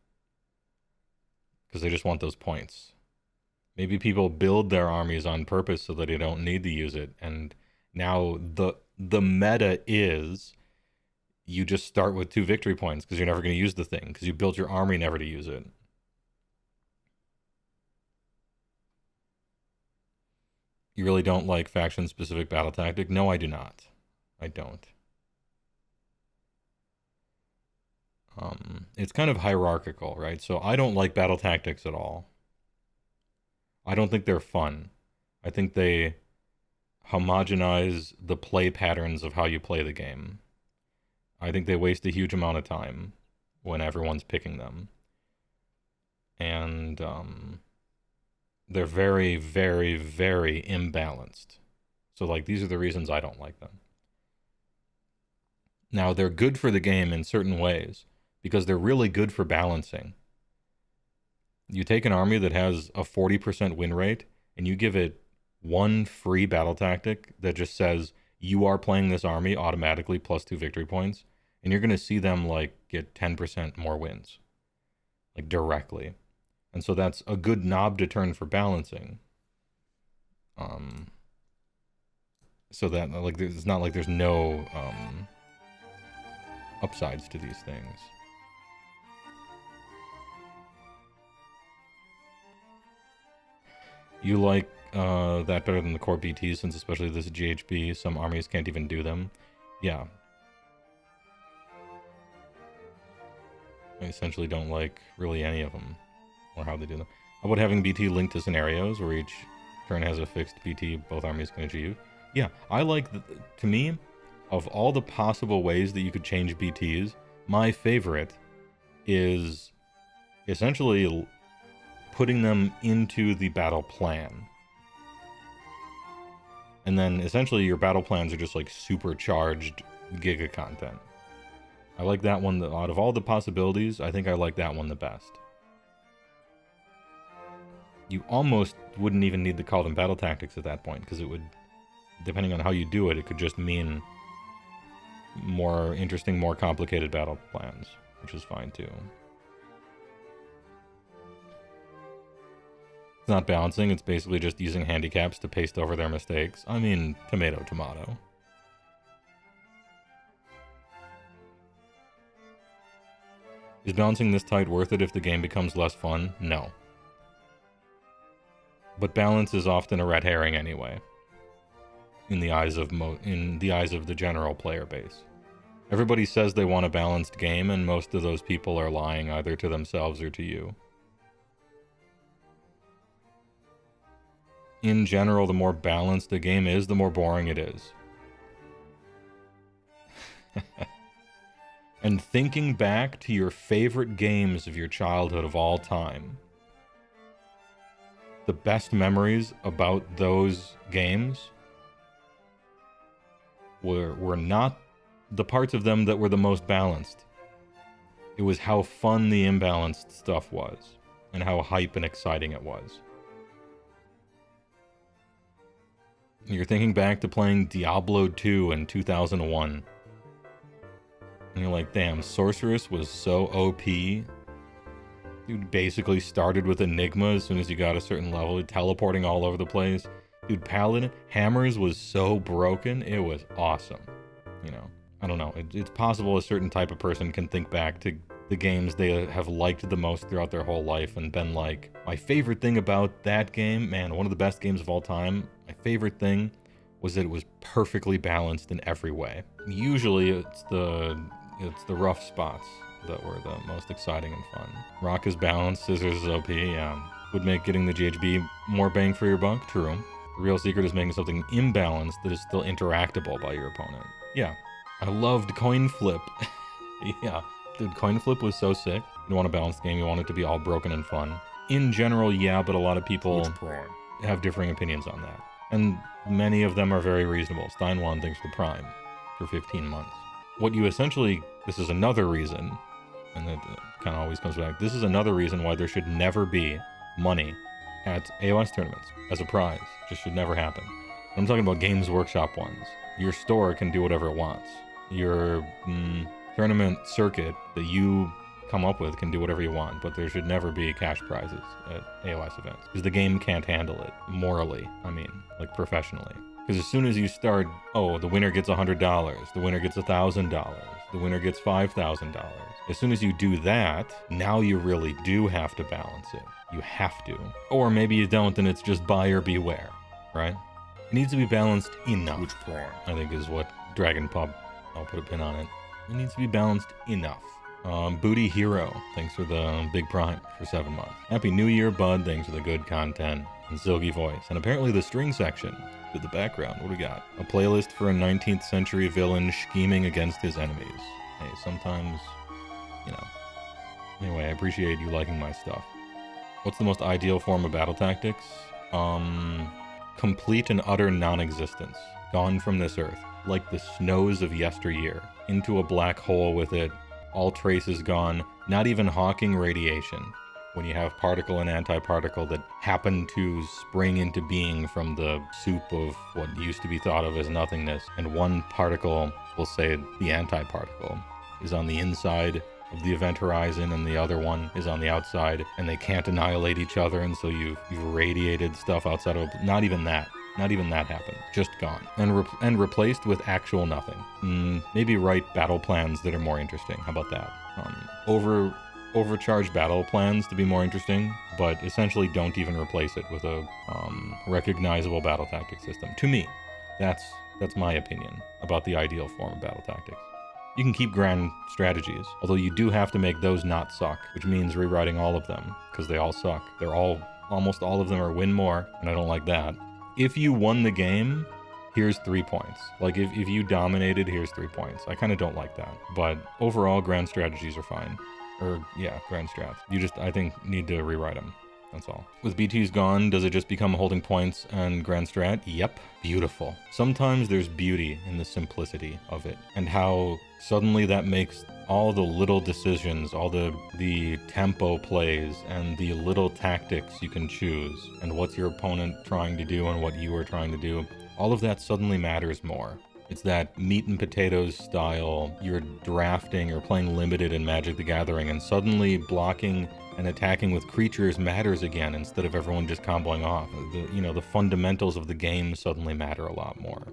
because they just want those points. Maybe people build their armies on purpose so that they don't need to use it. And now the meta is you just start with 2 victory points because you're never going to use the thing because you built your army never to use it. You really don't like faction-specific battle tactic? No, I do not. I don't. It's kind of hierarchical, right? So I don't like battle tactics at all. I don't think they're fun. I think they homogenize the play patterns of how you play the game. I think they waste a huge amount of time when everyone's picking them. And they're very, very, very imbalanced. So, like, these are the reasons I don't like them. Now, they're good for the game in certain ways, because they're really good for balancing. You take an army that has a 40% win rate, and you give it 1 free battle tactic that just says, you are playing this army automatically +2 victory points, and you're going to see them, like, get 10% more wins. Like, directly. And so that's a good knob to turn for balancing. So that, like, it's not like there's no upsides to these things. You like that better than the core BTs, since especially this GHB, some armies can't even do them. Yeah. I essentially don't like really any of them, or how they do them. How about having BT linked to scenarios, where each turn has a fixed BT both armies can achieve? Yeah, I like, to me, of all the possible ways that you could change BTs, my favorite is essentially putting them into the battle plan. And then essentially your battle plans are just like supercharged Giga content. I like that one. Out of all the possibilities, I think I like that one the best. You almost wouldn't even need the Call in Battle Tactics at that point, because it would, depending on how you do it, it could just mean more interesting, more complicated battle plans, which is fine too. It's not balancing, it's basically just using handicaps to paste over their mistakes. I mean, tomato, tomato. Is balancing this tight worth it if the game becomes less fun? No. But balance is often a red herring anyway, in the eyes of the general player base. Everybody says they want a balanced game, and most of those people are lying either to themselves or to you. In general, the more balanced a game is, the more boring it is. And thinking back to your favorite games of your childhood of all time, the best memories about those games were not the parts of them that were the most balanced. It was how fun the imbalanced stuff was, and how hype and exciting it was. You're thinking back to playing Diablo 2 in 2001. And you're like, damn, Sorceress was so OP. Dude basically started with Enigma as soon as you got a certain level, teleporting all over the place. Dude, Paladin, Hammers was so broken, it was awesome. You know, I don't know. It's possible a certain type of person can think back to the games they have liked the most throughout their whole life and been like, my favorite thing about that game, man, one of the best games of all time, my favorite thing was that it was perfectly balanced in every way. Usually it's the rough spots that were the most exciting and fun. Rock is balanced, Scissors is OP, yeah. Would make getting the GHB more bang for your buck, true. The real secret is making something imbalanced that is still interactable by your opponent. Yeah. I loved Coin Flip. Yeah. Dude, Coin Flip was so sick. You want a balanced game, you want it to be all broken and fun. In general, yeah, but a lot of people have differing opinions on that. And many of them are very reasonable. Stein won thanks to Prime for 15 months. What you essentially, this is another reason, and it kind of always comes back, this is another reason why there should never be money at AOS tournaments as a prize. Just should never happen. I'm talking about Games Workshop ones. Your store can do whatever it wants. Your tournament circuit that you come up with can do whatever you want, but there should never be cash prizes at AOS events because the game can't handle it morally. I mean, like professionally. Because as soon as you start, oh, the winner gets $100, the winner gets $1,000, the winner gets $5,000. As soon as you do that, now you really do have to balance it. You have to. Or maybe you don't, and it's just buyer beware, right? It needs to be balanced enough, I think is what Dragon Pub, I'll put a pin on it. It needs to be balanced enough. Booty Hero, thanks for the big prime for 7 months. Happy New Year, Bud, thanks for the good content and silky voice. And apparently the string section with the background. What do we got? A playlist for a 19th century villain scheming against his enemies. Hey, sometimes, you know. Anyway, I appreciate you liking my stuff. What's the most ideal form of battle tactics? Complete and utter non-existence. Gone from this earth. Like the snows of yesteryear. Into a black hole with it. All traces gone. Not even Hawking radiation. When you have particle and antiparticle that happen to spring into being from the soup of what used to be thought of as nothingness, and one particle, we'll say the antiparticle, is on the inside of the event horizon and the other one is on the outside, and they can't annihilate each other, and so you've radiated stuff outside of not even that happened. Just gone. And replaced with actual nothing. Maybe write battle plans that are more interesting. How about that? Overcharge battle plans to be more interesting, but essentially don't even replace it with a recognizable battle tactic system. To me, that's my opinion about the ideal form of battle tactics. You can keep grand strategies, although you do have to make those not suck, which means rewriting all of them, because they all suck. Almost all of them are win more, and I don't like that. If you won the game, here's 3 points. Like, if you dominated, here's 3 points. I kind of don't like that. But overall, grand strategies are fine. Grand strats. You just, I think, need to rewrite them. That's all. With BTs gone, does it just become holding points and grand strat? Yep. Beautiful. Sometimes there's beauty in the simplicity of it, and how suddenly that makes all the little decisions, all the tempo plays, and the little tactics you can choose, and what's your opponent trying to do and what you are trying to do, all of that suddenly matters more. It's that meat and potatoes style, you're drafting or playing limited in Magic the Gathering, and suddenly blocking and attacking with creatures matters again instead of everyone just comboing off. The fundamentals of the game suddenly matter a lot more.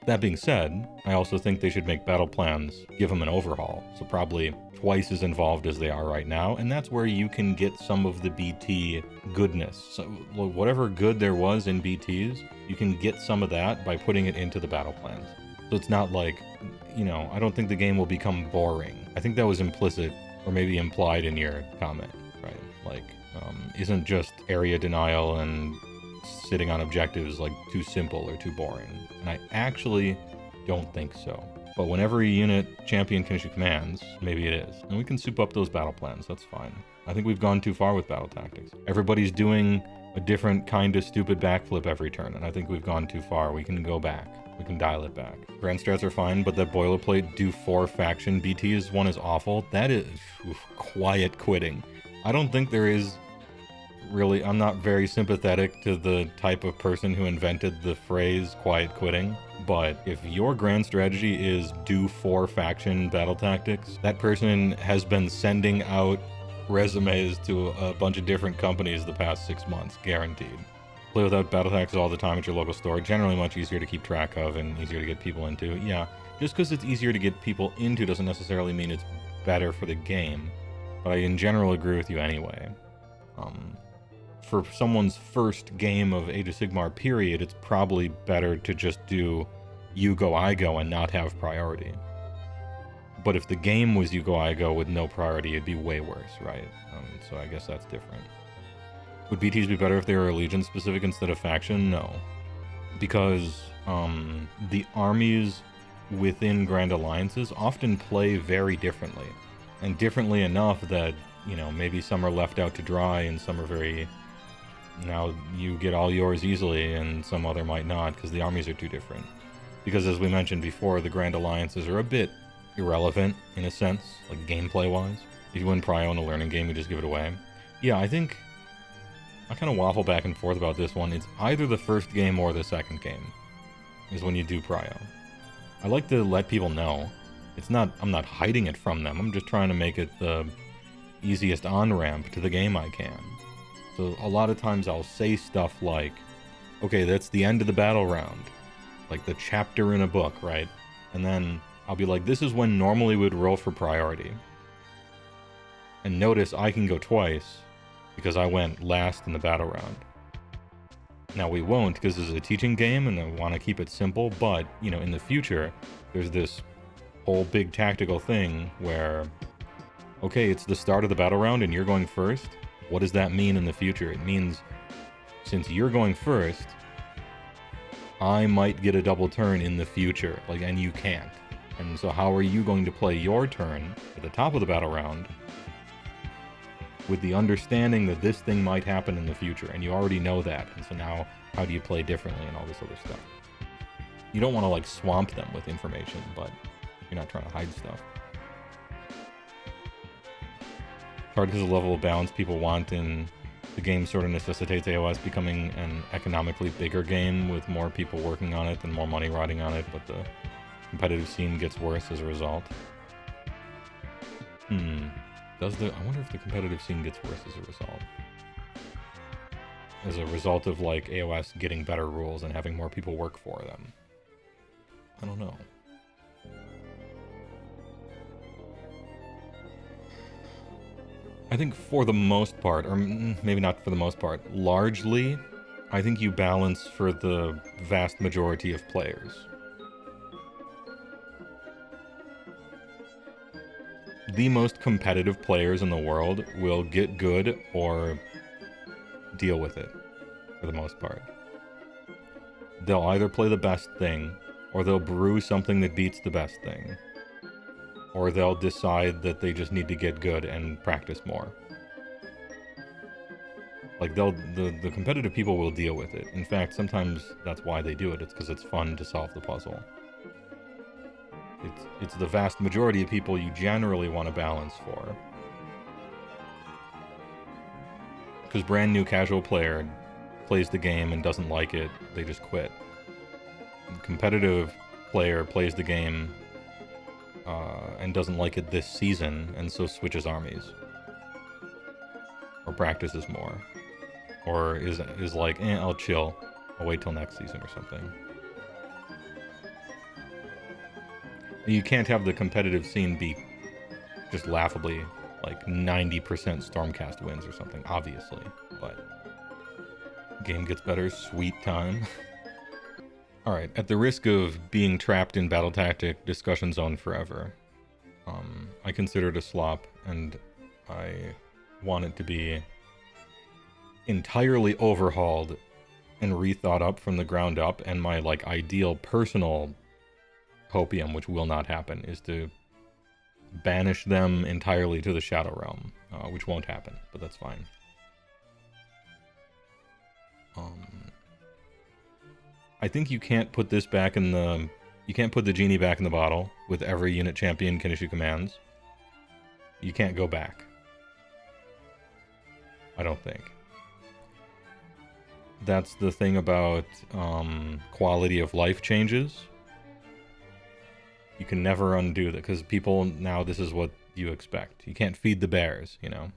That being said, I also think they should make battle plans, give them an overhaul, so probably twice as involved as they are right now, and that's where you can get some of the BT goodness. So whatever good there was in BTs, you can get some of that by putting it into the battle plans. So it's not like, I don't think the game will become boring. I think that was implicit or maybe implied in your comment, right? Like, isn't just area denial and sitting on objectives like too simple or too boring? And I actually don't think so. But whenever a unit champion can issue commands, maybe it is. And we can soup up those battle plans, that's fine. I think we've gone too far with battle tactics. Everybody's doing a different kind of stupid backflip every turn, and I think we've gone too far. We can go back. We can dial it back. Grand strats are fine, but that boilerplate do 4 faction BTs one is awful. That is quiet quitting. I don't think there is really, I'm not very sympathetic to the type of person who invented the phrase quiet quitting, but if your grand strategy is do 4 faction battle tactics, that person has been sending out resumes to a bunch of different companies the past 6 months, guaranteed. Play without battle tactics all the time at your local store, generally much easier to keep track of and easier to get people into. Yeah, just because it's easier to get people into doesn't necessarily mean it's better for the game, but I in general agree with you anyway. For someone's first game of Age of Sigmar period, it's probably better to just do you go, I go and not have priority. But if the game was you go, I go with no priority, it'd be way worse, right? So I guess that's different. Would BTs be better if they were Allegiance specific instead of faction? No. Because the armies within Grand Alliances often play very differently. And differently enough that, maybe some are left out to dry and some are very... Now you get all yours easily and some other might not because the armies are too different. Because as we mentioned before, the Grand Alliances are a bit irrelevant in a sense, like gameplay-wise. If you win Prio in a learning game, you just give it away. Yeah, I think... I kind of waffle back and forth about this one. It's either the first game or the second game is when you do Prio. I like to let people know. I'm not hiding it from them. I'm just trying to make it the easiest on-ramp to the game I can. So a lot of times I'll say stuff like, okay, that's the end of the battle round. Like the chapter in a book, right? And then I'll be like, this is when normally we'd roll for priority. And notice I can go twice because I went last in the battle round. Now we won't because this is a teaching game and I want to keep it simple, but, in the future, there's this whole big tactical thing where, okay, it's the start of the battle round and you're going first. What does that mean in the future? It means since you're going first, I might get a double turn in the future, and you can't. And so how are you going to play your turn at the top of the battle round with the understanding that this thing might happen in the future, and you already know that, and so now how do you play differently and all this other stuff? You don't want to swamp them with information, but you're not trying to hide stuff. Hard because the level of balance people want in the game sort of necessitates AOS becoming an economically bigger game with more people working on it and more money riding on it, but the competitive scene gets worse as a result. I wonder if the competitive scene gets worse as a result. As a result of AOS getting better rules and having more people work for them. I don't know. I think for the most part, or maybe not for the most part, largely, I think you balance for the vast majority of players. The most competitive players in the world will get good or deal with it, for the most part. They'll either play the best thing, or they'll brew something that beats the best thing. Or they'll decide that they just need to get good and practice more. Like the competitive people will deal with it. In fact, sometimes that's why they do it. It's because it's fun to solve the puzzle. It's the vast majority of people you generally want to balance for. Because brand new casual player plays the game and doesn't like it, they just quit. Competitive player plays the game and doesn't like it this season, and so switches armies. Or practices more. Or is like, I'll chill. I'll wait till next season or something. You can't have the competitive scene be just laughably like 90% Stormcast wins or something, obviously. But game gets better, sweet time. Alright, at the risk of being trapped in Battletactic discussion zone forever, I consider it a slop, and I want it to be entirely overhauled and rethought up from the ground up, and my like ideal personal hopium, which will not happen, is to banish them entirely to the Shadow Realm, which won't happen, but that's fine. I think you can't put this back in the... You can't put the genie back in the bottle with every unit champion can issue commands. You can't go back. I don't think. That's the thing about quality of life changes. You can never undo that, because people now, this is what you expect. You can't feed the bears, you know.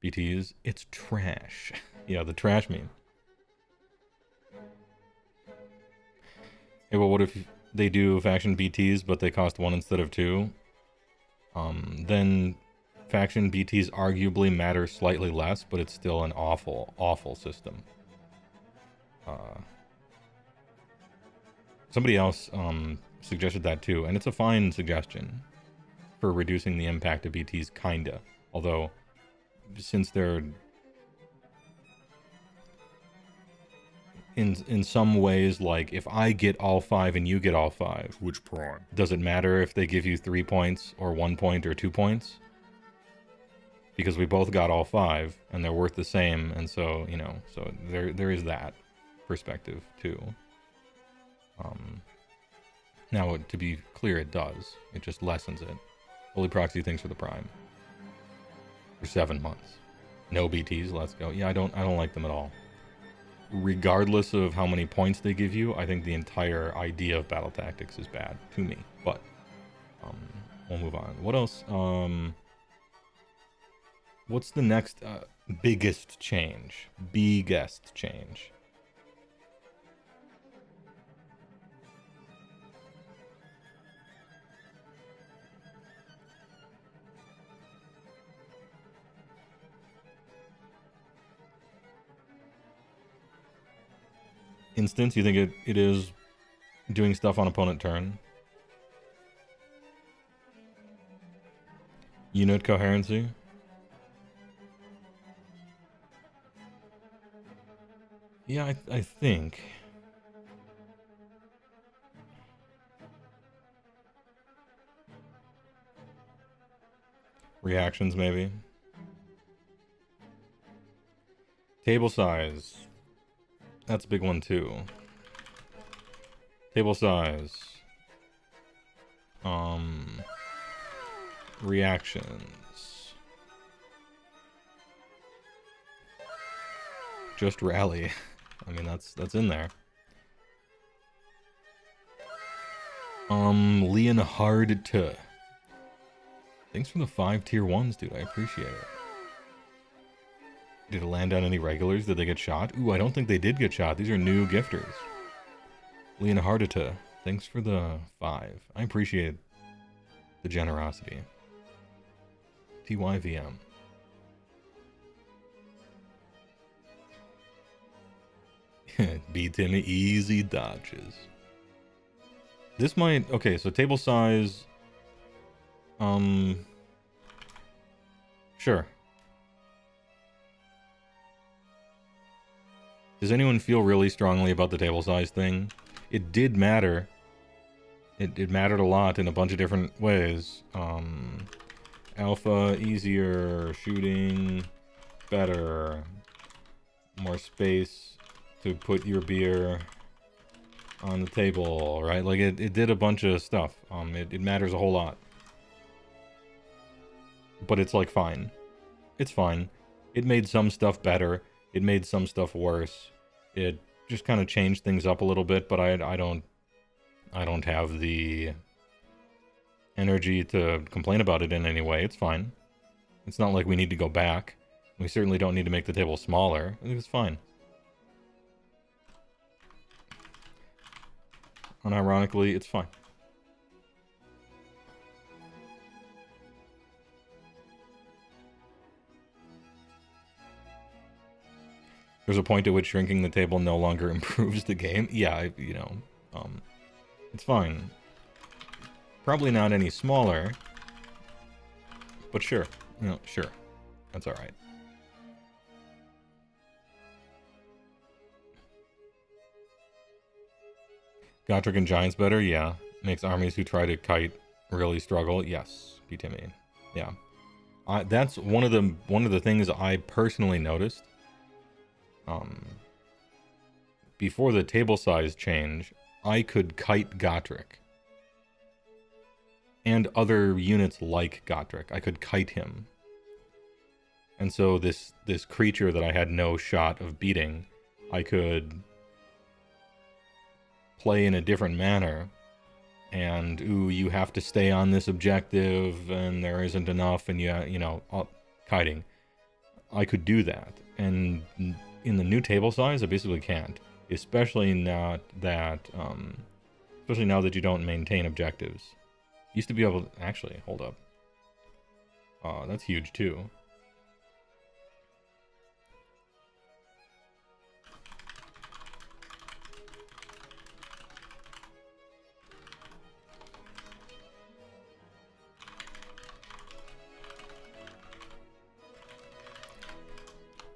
BTs, it's trash. Yeah, the trash meme. Hey, well, what if they do faction BTs, but they cost 1 instead of 2? Then faction BTs arguably matter slightly less, but it's still an awful, awful system. Somebody else suggested that too, and it's a fine suggestion for reducing the impact of BTs, kinda. Although, since they're in some ways, like, if I get all 5 and you get all 5, Which prime? does it matter if they give you 3 points or 1 point or 2 points? Because we both got all 5 and they're worth the same, and so, you know, so there is that perspective too. Now, to be clear, it does. It just lessens it. Holy Proxy, thanks for the Prime. For 7 months. No BTs, let's go. Yeah, I don't like them at all. Regardless of how many points they give you, I think the entire idea of battle tactics is bad to me. But we'll move on. What else? What's the next biggest change? Biggest change. Instance, you think it is doing stuff on opponent turn? Unit coherency? Yeah, I think. Reactions, maybe. Table size. That's a big one, too. Table size. Reactions. Just rally. I mean, that's in there. Leonhard to. Thanks for the 5 tier 1s, dude. I appreciate it. Did it land on any regulars? Did they get shot? Ooh, I don't think they did get shot. These are new gifters. Leonhardita, thanks for the 5. I appreciate the generosity. TYVM. Beat him easy dodges. This might... Okay, so table size... Sure. Does anyone feel really strongly about the table size thing? It did matter. It mattered a lot in a bunch of different ways. Alpha, easier, shooting, better. More space to put your beer on the table, right? Like, it did a bunch of stuff. It matters a whole lot. But it's, like, fine. It's fine. It made some stuff better. It made some stuff worse. It just kind of changed things up a little bit, but I don't have the energy to complain about it in any way. It's fine. It's not like we need to go back. We certainly don't need to make the table smaller. I think it's fine. Unironically, it's fine. There's a point at which shrinking the table no longer improves the game. Yeah, it's fine. Probably not any smaller, but sure, sure. That's all right. Gotrek and Giants better? Yeah. Makes armies who try to kite really struggle? Yes, P-Timmy. Yeah. That's one of the things I personally noticed. Before the table size change, I could kite Gotrek. And other units like Gotrek. I could kite him. And so this creature that I had no shot of beating, I could play in a different manner. And, ooh, you have to stay on this objective, and there isn't enough, and kiting. I could do that. And in the new table size, I basically can't. Especially not that, especially now that you don't maintain objectives. Used to be able to, actually, hold up. That's huge too.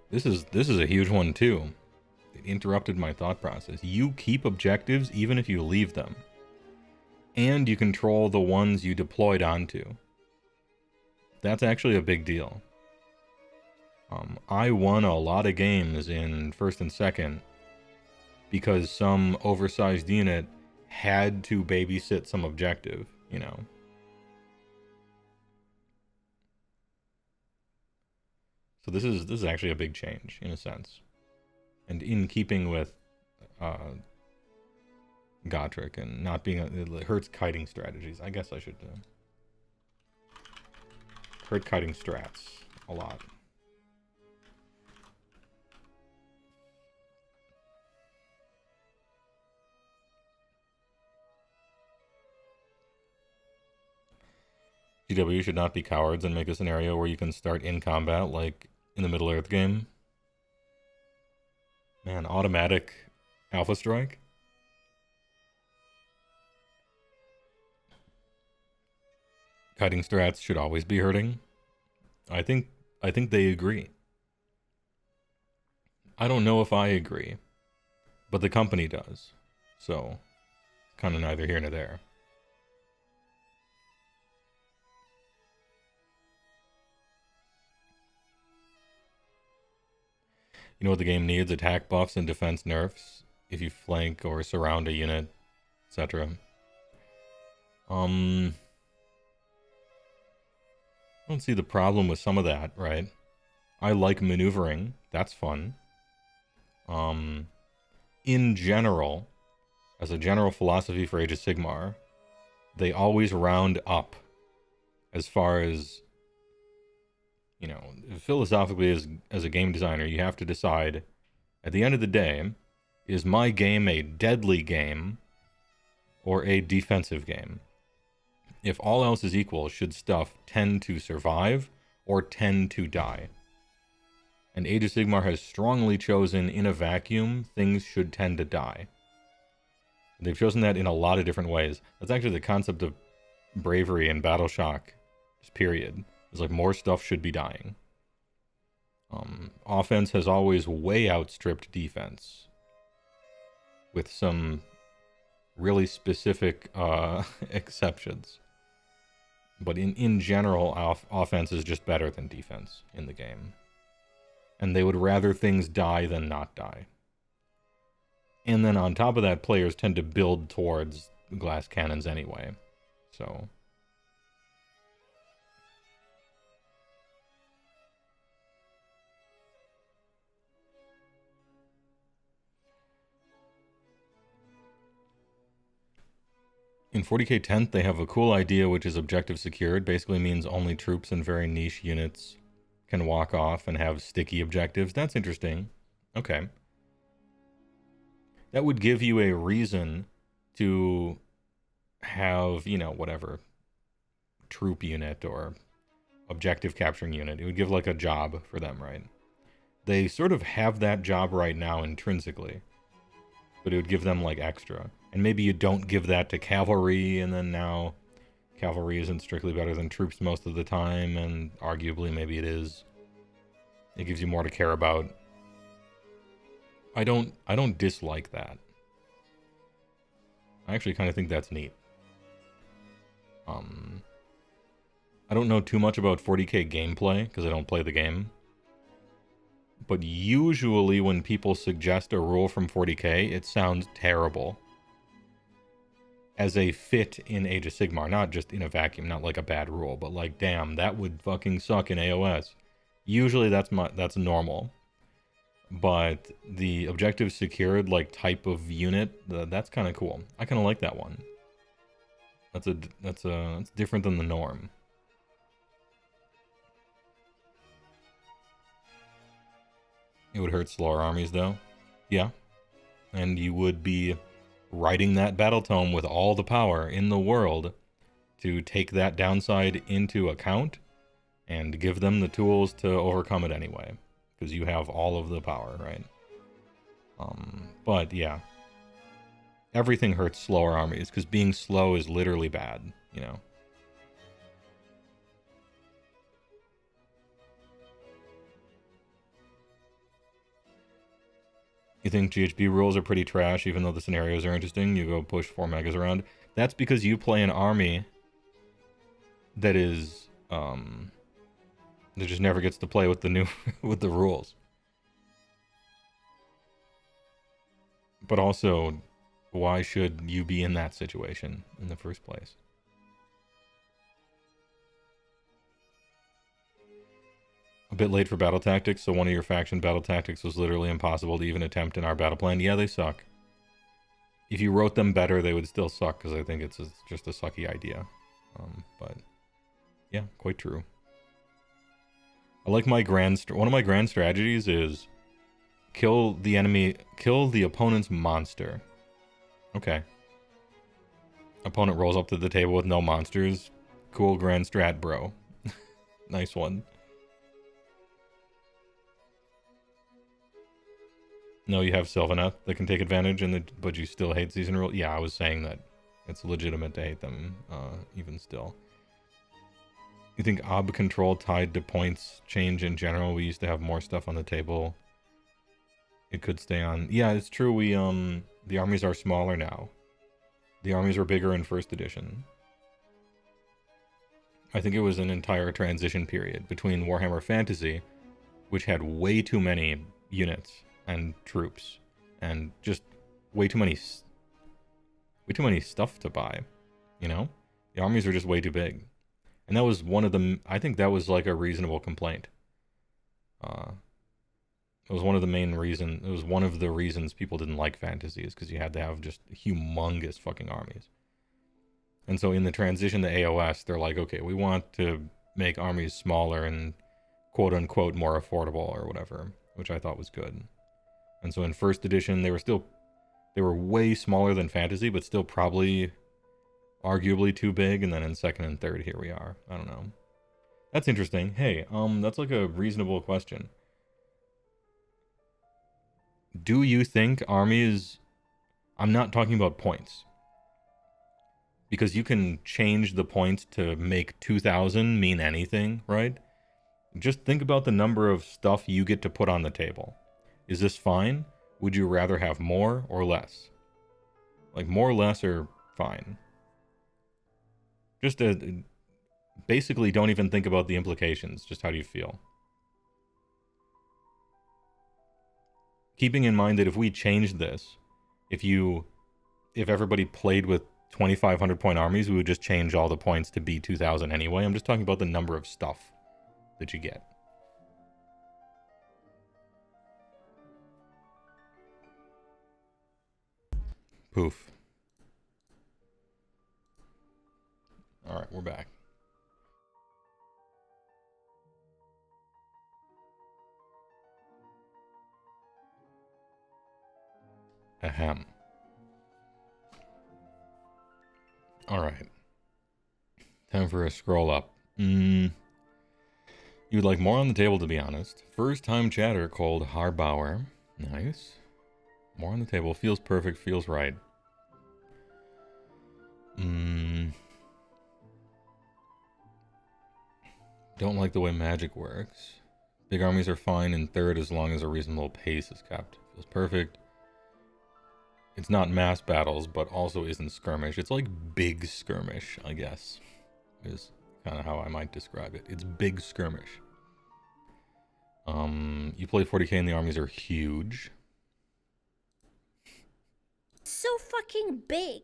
This is a huge one too. It interrupted my thought process. You keep objectives even if you leave them. And you control the ones you deployed onto. That's actually a big deal. I won a lot of games in first and second because some oversized unit had to babysit some objective, So this is actually a big change in a sense. And in keeping with Gotrek and not being it hurts kiting strategies. I guess I should hurt kiting strats a lot. GW should not be cowards and make a scenario where you can start in combat like in the Middle Earth game. Man, automatic Alpha Strike? Kiting strats should always be hurting. I think they agree. I don't know if I agree, but the company does. So, kind of neither here nor there. You know what the game needs? Attack buffs and defense nerfs if you flank or surround a unit, etc. I don't see the problem with some of that, right? I like maneuvering. That's fun. In general, as a general philosophy for Age of Sigmar, they always round up as far as, philosophically as a game designer, you have to decide, at the end of the day, is my game a deadly game or a defensive game? If all else is equal, should stuff tend to survive or tend to die? And Age of Sigmar has strongly chosen, in a vacuum, things should tend to die. They've chosen that in a lot of different ways. That's actually the concept of bravery and battle shock, just period. It's like more stuff should be dying. Offense has always way outstripped defense, with some really specific exceptions. But in general, offense is just better than defense in the game. and they would rather things die than not die. And then on top of that, players tend to build towards glass cannons anyway. So in 40k 10th, they have a cool idea, which is objective secured. Basically means only troops and very niche units can walk off and have sticky objectives. That's interesting. Okay. That would give you a reason to have, you know, whatever troop unit or objective capturing unit. It would give like a job for them, right? They sort of have that job right now intrinsically, but it would give them like extra. And maybe you don't give that to cavalry, and then now cavalry isn't strictly better than troops most of the time, and arguably maybe it is. It gives you more to care about. I don't dislike that. I actually kind of think that's neat. I don't know too much about 40k gameplay because I don't play the game. But usually when people suggest a rule from 40k, it sounds terrible. As a fit in Age of Sigmar, not just in a vacuum, not like a bad rule, but like, damn, that would fucking suck in AOS. Usually that's normal. But the objective secured like type of unit, that's kind of cool. I kind of like that one. That's different than the norm. It would hurt slower armies though. Yeah. And you would be writing that battle tome with all the power in the world to take that downside into account and give them the tools to overcome it anyway, because you have all of the power, right? But yeah, everything hurts slower armies because being slow is literally bad, you know. You think GHB rules are pretty trash, even though the scenarios are interesting? You go push 4 megas around. That's because you play an army that is, that just never gets to play with the new, with the rules. But also, why should you be in that situation in the first place? A bit late for battle tactics, so one of your faction battle tactics was literally impossible to even attempt in our battle plan. Yeah, they suck. If you wrote them better, they would still suck, because I think it's just a sucky idea. But, yeah, quite true. I like my one of my grand strategies is kill the opponent's monster. Okay. Opponent rolls up to the table with no monsters. Cool grand strat, bro. Nice one. No, you have Sylvaneth that can take advantage, but you still hate season rule. Yeah, I was saying that it's legitimate to hate them, even still. You think ob control tied to points change in general? We used to have more stuff on the table. It could stay on. Yeah, it's true. We the armies are smaller now. The armies were bigger in first edition. I think it was an entire transition period between Warhammer Fantasy, which had way too many units and troops, and just way too many stuff to buy, you know? The armies were just way too big. And that was one of them. I think that was like a reasonable complaint. It was one of the main reasons. It was one of the reasons people didn't like fantasy, is because you had to have just humongous fucking armies. And so in the transition to AOS, they're like, okay, we want to make armies smaller and quote unquote more affordable or whatever, which I thought was good. And so in first edition, they were way smaller than fantasy, but still probably arguably too big. And then in second and third, here we are. I don't know. That's interesting. Hey, that's like a reasonable question. Do you think armies... I'm not talking about points. Because you can change the points to make 2,000 mean anything, right? Just think about the number of stuff you get to put on the table. Is this fine? Would you rather have more or less? Like, more or less or fine? Just basically don't even think about the implications. Just how do you feel? keeping in mind that if we changed this, if everybody played with 2,500 point armies, we would just change all the points to be 2,000 anyway. I'm just talking about the number of stuff that you get. Poof. Alright, we're back. Ahem. Alright. Time for a scroll up. You'd like more on the table, to be honest. First time chatter called Harbauer. Nice. More on the table. Feels perfect. Feels right. Don't like the way magic works. Big armies are fine in third as long as a reasonable pace is kept. Feels perfect. It's not mass battles, but also isn't skirmish. It's like big skirmish, I guess, is kind of how I might describe it. It's big skirmish. You play 40k and the armies are huge. So fucking big.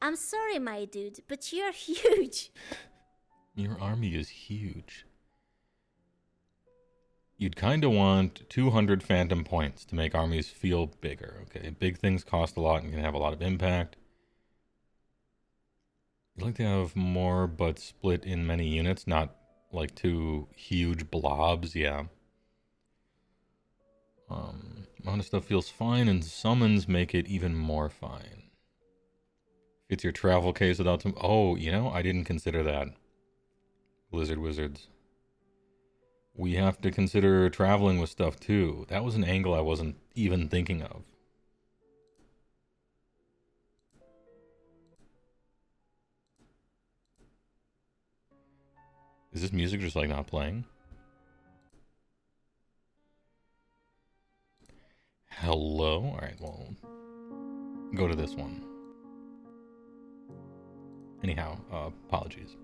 I'm sorry, my dude, but you're huge. Your army is huge. You'd kind of want 200 phantom points to make armies feel bigger, okay? Big things cost a lot and can have a lot of impact. You'd like to have more, but split in many units, not like two huge blobs, yeah. Amount of stuff feels fine, and summons make it even more fine. Fits your travel case without some... Oh, you know, I didn't consider that. Blizzard Wizards. We have to consider traveling with stuff too. That was an angle I wasn't even thinking of. Is this music just like not playing? Hello? Alright, well, go to this one. Anyhow, apologies.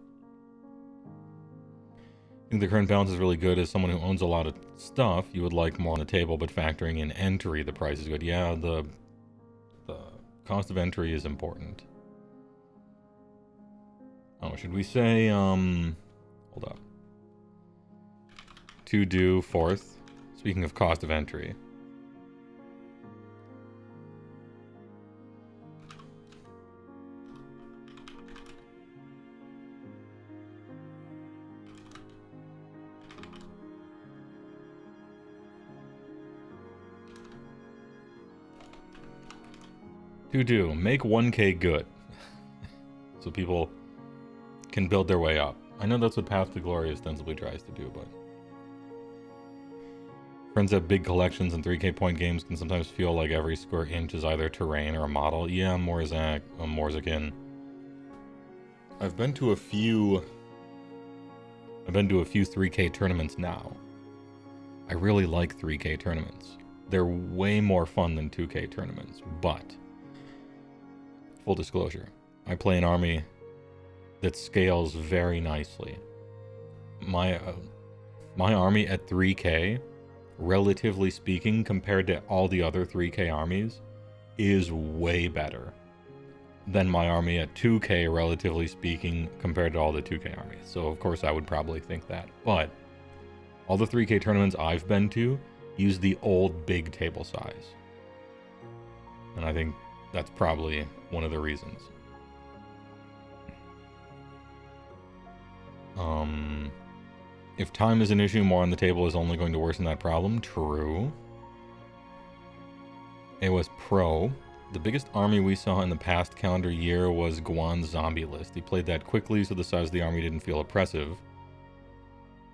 I think the current balance is really good. As someone who owns a lot of stuff, you would like more on the table, but factoring in entry, the price is good. Yeah, the cost of entry is important. Oh, should we say, hold up. To do fourth. Speaking of cost of entry. To make 1k good. So people can build their way up. I know that's what Path to Glory ostensibly tries to do, but... Friends have big collections, and 3k point games can sometimes feel like every square inch is either terrain or a model. Yeah, Morzakin. I've been to a few 3k tournaments now. I really like 3k tournaments. They're way more fun than 2k tournaments, but... Full disclosure, I play an army that scales very nicely. My army at 3k, relatively speaking, compared to all the other 3k armies, is way better than my army at 2k, relatively speaking, compared to all the 2k armies. So of course I would probably think that. But all the 3k tournaments I've been to use the old big table size. And I think that's probably one of the reasons. If time is an issue, more on the table is only going to worsen that problem. True. It was Pro. The biggest army we saw in the past calendar year was Guan's zombie list. He played that quickly, so the size of the army didn't feel oppressive.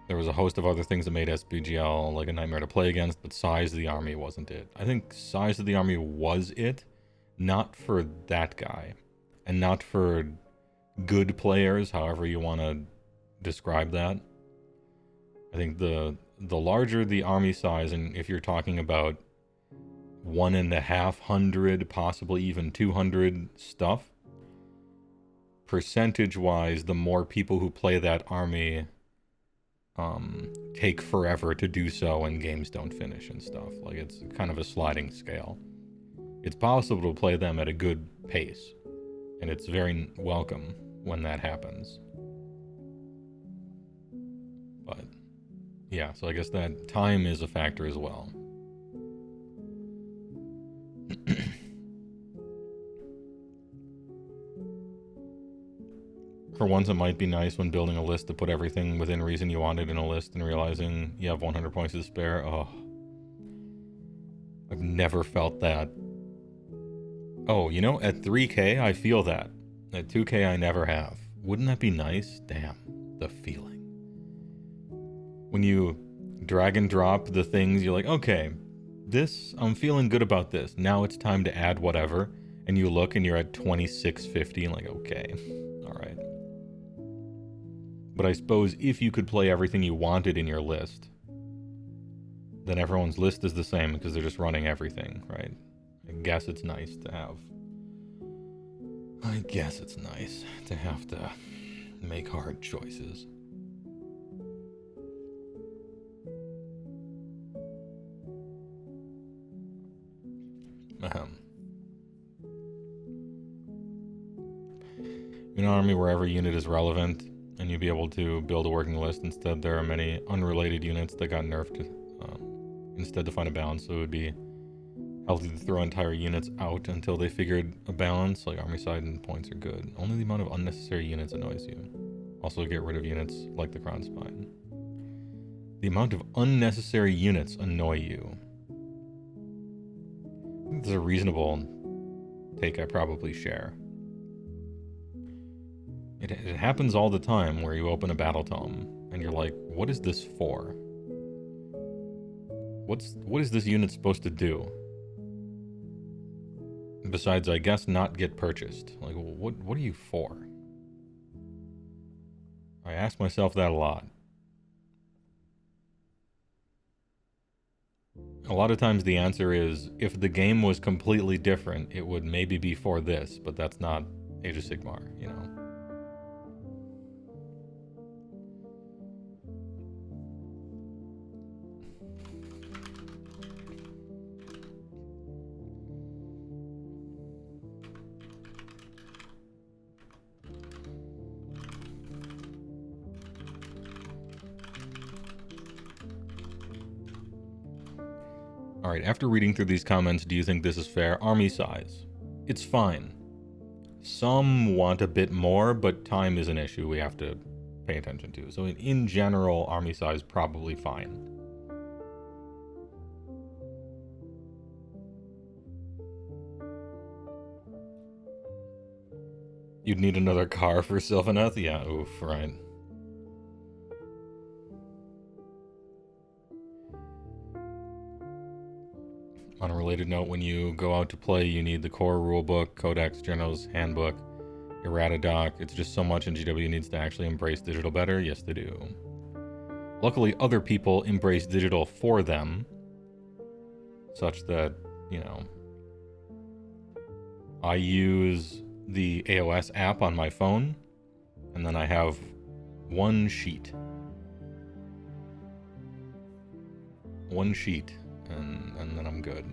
There was a host of other things that made SBGL like a nightmare to play against, but size of the army wasn't it. I think size of the army was it. Not for that guy, and not for good players, however you want to describe that. I think the larger the army size, and if you're talking about 150, possibly even 200 stuff, percentage-wise, the more people who play that army take forever to do so and games don't finish and stuff. Like, it's kind of a sliding scale. It's possible to play them at a good pace, and it's very welcome when that happens. But yeah, so I guess that time is a factor as well. For once, it might be nice when building a list to put everything within reason you wanted in a list and realizing you have 100 points to spare. Oh, I've never felt that. Oh, you know, at 3K, I feel that. At 2K, I never have. Wouldn't that be nice? Damn, the feeling. When you drag and drop the things, you're like, okay, this, I'm feeling good about this. Now it's time to add whatever. And you look and you're at 2650 and like, okay, all right. But I suppose if you could play everything you wanted in your list, then everyone's list is the same because they're just running everything, right? I guess it's nice to have... I guess it's nice to have to make hard choices. In an army where every unit is relevant, and you'd be able to build a working list. Instead, there are many unrelated units that got nerfed. Instead, to find a balance, so it would be healthy to throw entire units out until they figured a balance. Like army side and points are good. Only the amount of unnecessary units annoys you. Also, get rid of units like the Crown Spine. The amount of unnecessary units annoy you. I think this is a reasonable take I probably share. It happens all the time where you open a battle tome and you're like, what is this for? What is this unit supposed to do? Besides, I guess, not get purchased. Like, what are you for? I ask myself that a lot. A lot of times the answer is, if the game was completely different, it would maybe be for this, but that's not Age of Sigmar, you know? Alright, after reading through these comments, do you think this is fair? Army size. It's fine. Some want a bit more, but time is an issue we have to pay attention to. So in general, army size probably fine. You'd need another car for Sylvaneth? Yeah, oof, right. On a related note, when you go out to play, you need the core rulebook, Codex, General's Handbook, Errata Doc. It's just so much, and GW needs to actually embrace digital better. Yes, they do. Luckily, other people embrace digital for them, such that, you know, I use the AOS app on my phone, and then I have one sheet. One sheet. And then I'm good.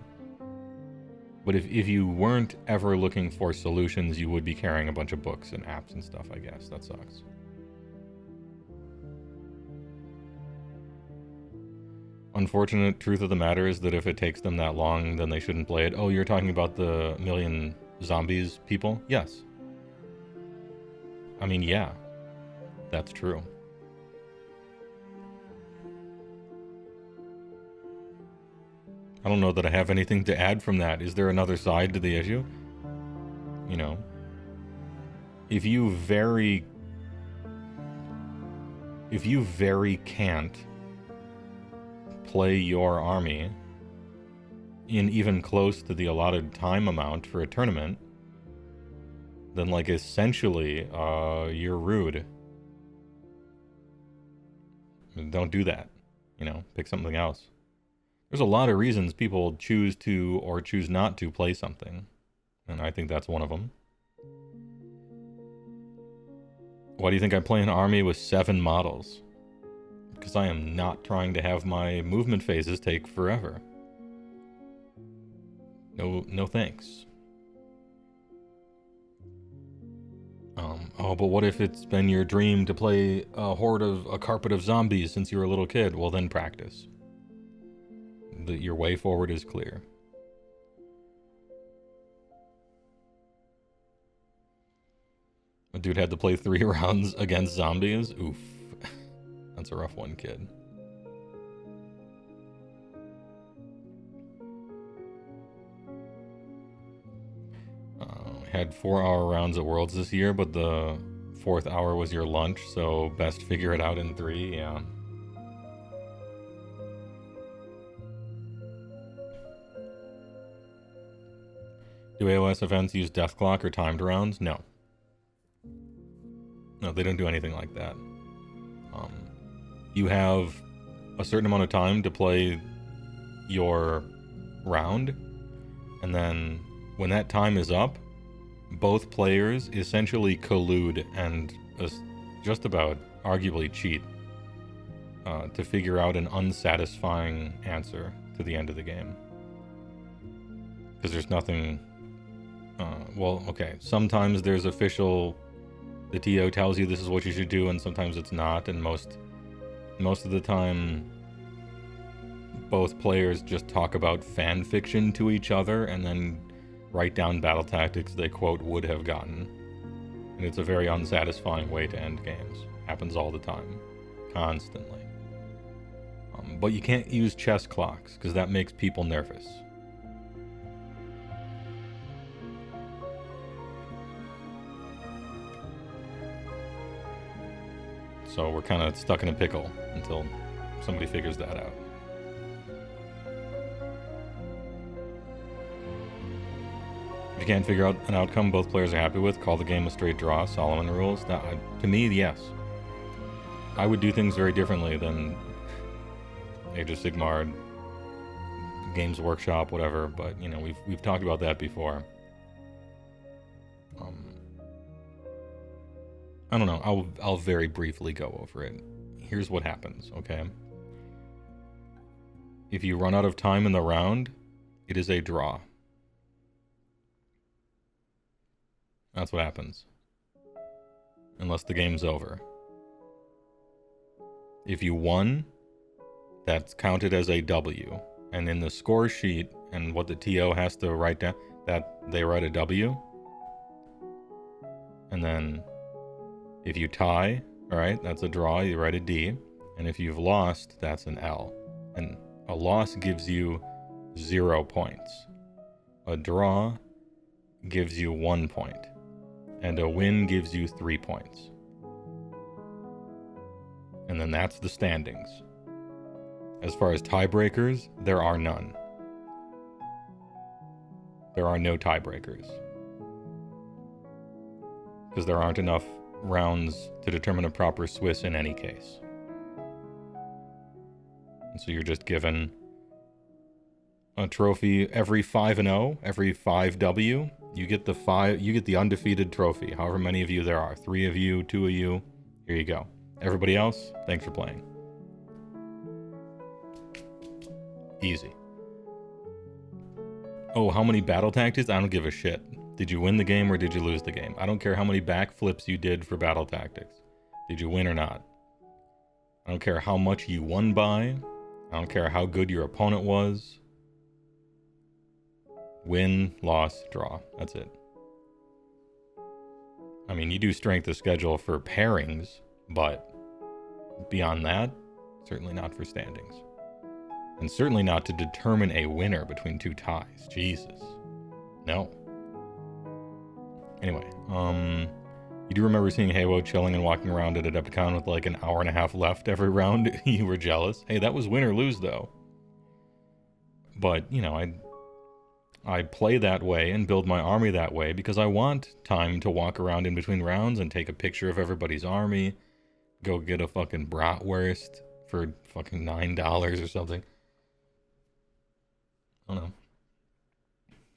But if you weren't ever looking for solutions, you would be carrying a bunch of books and apps and stuff, I guess. That sucks. Unfortunate truth of the matter is that if it takes them that long, then they shouldn't play it. Oh, you're talking about the million zombies people? Yes. I mean, yeah. That's true. I don't know that I have anything to add from that. Is there another side to the issue? You know, if you very can't play your army in even close to the allotted time amount for a tournament, then, like, essentially, you're rude. Don't do that. You know, pick something else. There's a lot of reasons people choose to or choose not to play something, and I think that's one of them. Why do you think I play an army with 7 models? because I am not trying to have my movement phases take forever. No thanks. Oh, but what if it's been your dream to play a carpet of zombies since you were a little kid? Well, then practice. Your way forward is clear. A dude had to play 3 rounds against zombies? Oof. That's a rough one, kid. Had 4-hour rounds at Worlds this year, but the 4th hour was your lunch, so best figure it out in 3, yeah. Do AOS events use death clock or timed rounds? No. No, they don't do anything like that. You have a certain amount of time to play your round, and then when that time is up, both players essentially collude and just about arguably cheat to figure out an unsatisfying answer to the end of the game. Because there's nothing... well, okay, sometimes there's official... The TO tells you this is what you should do, and sometimes it's not, and most of the time both players just talk about fan fiction to each other and then write down battle tactics they quote would have gotten. And it's a very unsatisfying way to end games. Happens all the time. Constantly. But you can't use chess clocks because that makes people nervous. So we're kind of stuck in a pickle until somebody figures that out. If you can't figure out an outcome both players are happy with, call the game a straight draw, Solomon rules. To me, yes. I would do things very differently than Age of Sigmar, Games Workshop, whatever, but, you know, we've talked about that before. I don't know, I'll very briefly go over it. Here's what happens, okay? If you run out of time in the round, it is a draw. That's what happens. Unless the game's over. If you won, that's counted as a W. And in the score sheet, and what the TO has to write down, that they write a W. And then if you tie, alright, that's a draw, you write a D. And if you've lost, that's an L. And a loss gives you 0 points. A draw gives you 1 point. And a win gives you 3 points. And then that's the standings. As far as tiebreakers, there are none. There are no tiebreakers. Because there aren't enough rounds to determine a proper Swiss in any case. And so you're just given a trophy every 5-0, every 5W. You get the undefeated trophy, however many of you there are. 3 of you, 2 of you. Here you go. Everybody else, thanks for playing. Easy. Oh, how many battle tactics? I don't give a shit. Did you win the game or did you lose the game? I don't care how many backflips you did for battle tactics. Did you win or not? I don't care how much you won by. I don't care how good your opponent was. Win, loss, draw. That's it. I mean, you do strength of schedule for pairings, but beyond that, certainly not for standings. And certainly not to determine a winner between 2 ties. Jesus. No. Anyway, you do remember seeing Haywo chilling and walking around at Adepticon with like an hour and a half left every round? You were jealous. Hey, that was win or lose though. But, you know, I play that way and build my army that way because I want time to walk around in between rounds and take a picture of everybody's army. Go get a fucking bratwurst for fucking $9 or something. I don't know.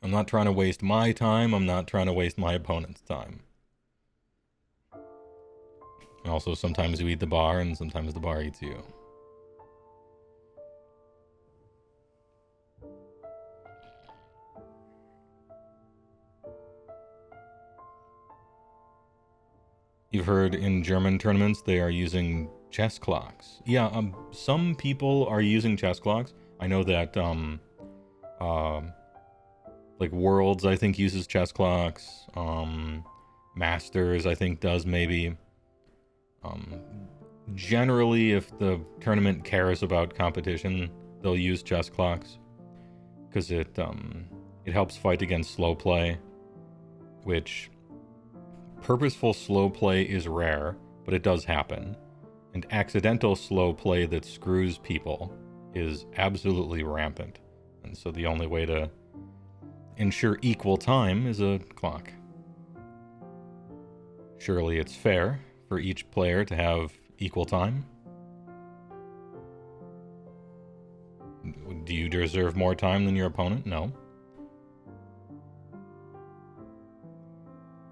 I'm not trying to waste my time. I'm not trying to waste my opponent's time. And also, sometimes you eat the bar and sometimes the bar eats you. you've heard in German tournaments, they are using chess clocks. Yeah, some people are using chess clocks. I know that, like Worlds, I think, uses chess clocks. Masters, I think, does maybe. Generally, if the tournament cares about competition, they'll use chess clocks. Because it helps fight against slow play, which purposeful slow play is rare, but it does happen. And accidental slow play that screws people is absolutely rampant. And so the only way to ensure equal time is a clock. Surely it's fair for each player to have equal time. Do you deserve more time than your opponent? No.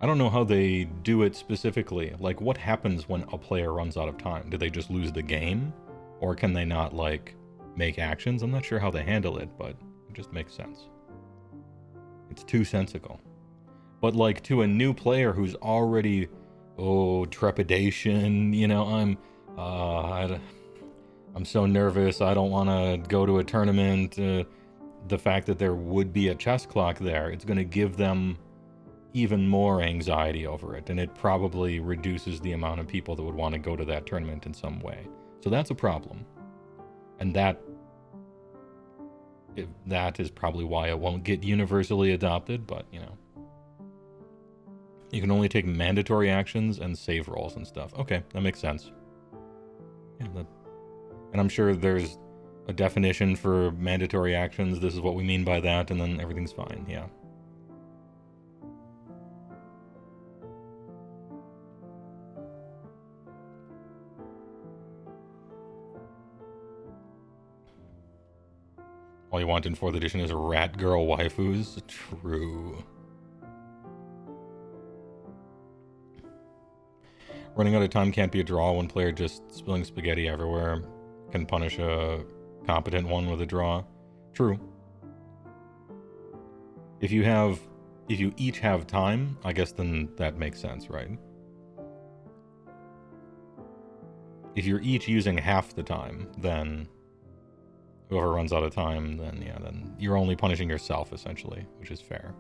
I don't know how they do it specifically. Like, what happens when a player runs out of time? Do they just lose the game? Or can they not, like, make actions? I'm not sure how they handle it, but it just makes sense. It's too sensical. But, like, to a new player who's already, trepidation, you know, I'm so nervous, I don't want to go to a tournament. The fact that there would be a chess clock there, it's going to give them even more anxiety over it, and it probably reduces the amount of people that would want to go to that tournament in some way. So that's a problem. And that is probably why it won't get universally adopted, but, you know. You can only take mandatory actions and save rolls and stuff. Okay, that makes sense. Yeah, and I'm sure there's a definition for mandatory actions. This is what we mean by that, and then everything's fine, yeah. All you want in 4th edition is rat girl waifus? True. Running out of time can't be a draw. One player just spilling spaghetti everywhere can punish a competent one with a draw. True. If you each have time, I guess then that makes sense, right? If you're each using half the time, then whoever runs out of time, then you're only punishing yourself, essentially, which is fair.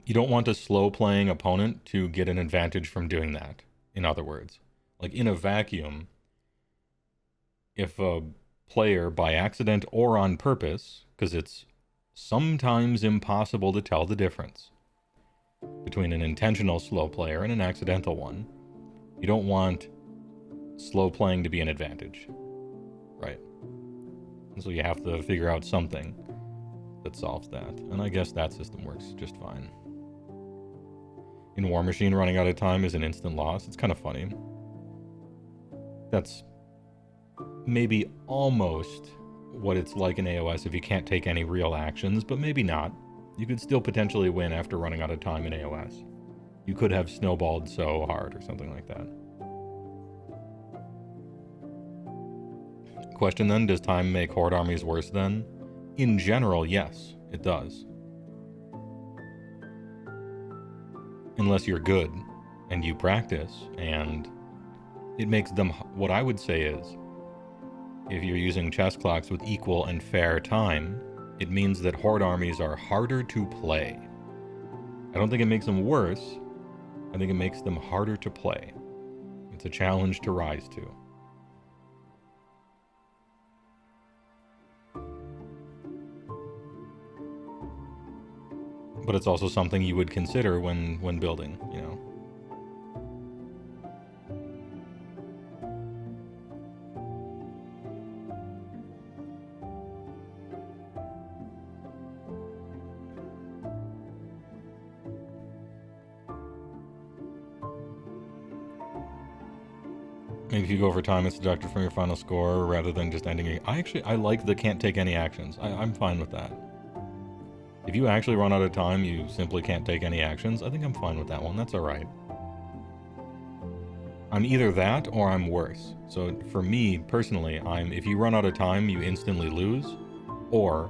You don't want a slow-playing opponent to get an advantage from doing that, in other words. Like, in a vacuum, if a player, by accident or on purpose, because it's sometimes impossible to tell the difference between an intentional slow player and an accidental one, you don't want slow playing to be an advantage, right? And so you have to figure out something that solves that. And I guess that system works just fine. In War Machine, running out of time is an instant loss. It's kind of funny. That's maybe almost what it's like in AOS if you can't take any real actions, but maybe not. You could still potentially win after running out of time in AOS. You could have snowballed so hard or something like that. Question then, does time make horde armies worse then? In general, yes, it does. Unless you're good, and you practice, and it makes them, what I would say is, if you're using chess clocks with equal and fair time, it means that horde armies are harder to play. I don't think it makes them worse, I think it makes them harder to play. It's a challenge to rise to. But it's also something you would consider when building, you know. Maybe if you go over time, it's deducted from your final score rather than just ending it. I like the can't take any actions. I'm fine with that. If you actually run out of time, you simply can't take any actions, I think I'm fine with that one. That's alright. I'm either that or I'm worse. So for me, personally, if you run out of time, you instantly lose, or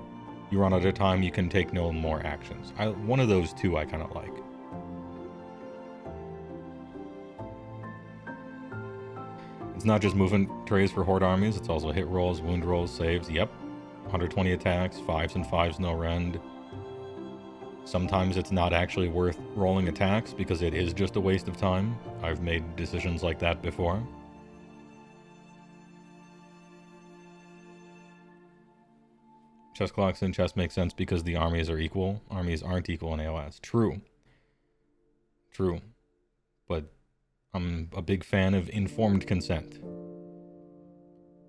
you run out of time, you can take no more actions. One of those two I kind of like. It's not just movement trays for horde armies, it's also hit rolls, wound rolls, saves. Yep. 120 attacks, 5s and 5s, no rend. Sometimes it's not actually worth rolling attacks because it is just a waste of time. I've made decisions like that before. Chess clocks in chess make sense because the armies are equal. Armies aren't equal in AOS. True. True. But I'm a big fan of informed consent.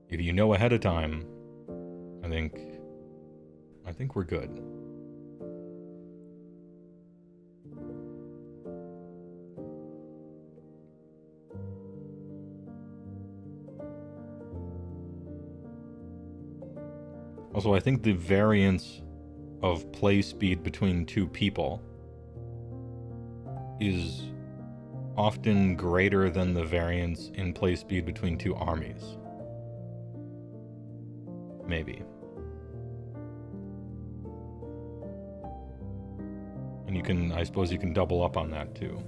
If you know ahead of time, I think we're good. Also, I think the variance of play speed between two people is often greater than the variance in play speed between two armies. Maybe. And I suppose you can double up on that too.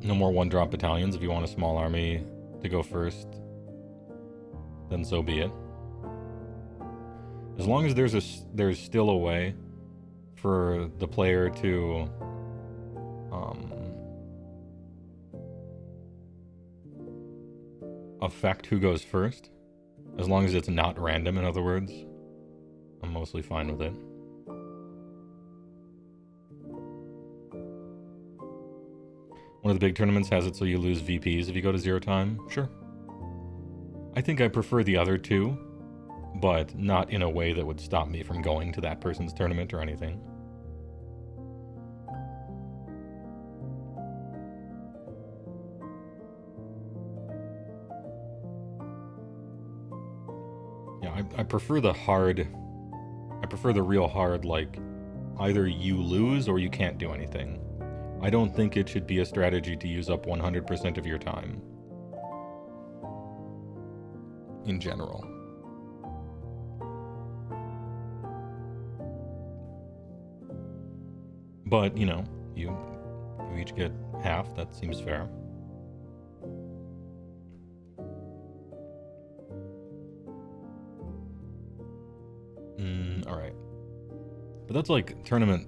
No more one-drop battalions. If you want a small army to go first, then so be it. As long as there's still a way for the player to affect who goes first, as long as it's not random, in other words, I'm mostly fine with it. One of the big tournaments has it so you lose VPs if you go to 0 time. Sure. I think I prefer the other two, but not in a way that would stop me from going to that person's tournament or anything. Yeah, I prefer the hard... I prefer the real hard, like, either you lose or you can't do anything. I don't think it should be a strategy to use up 100% of your time. In general. But, you know, you each get half, that seems fair. Alright. But that's like tournament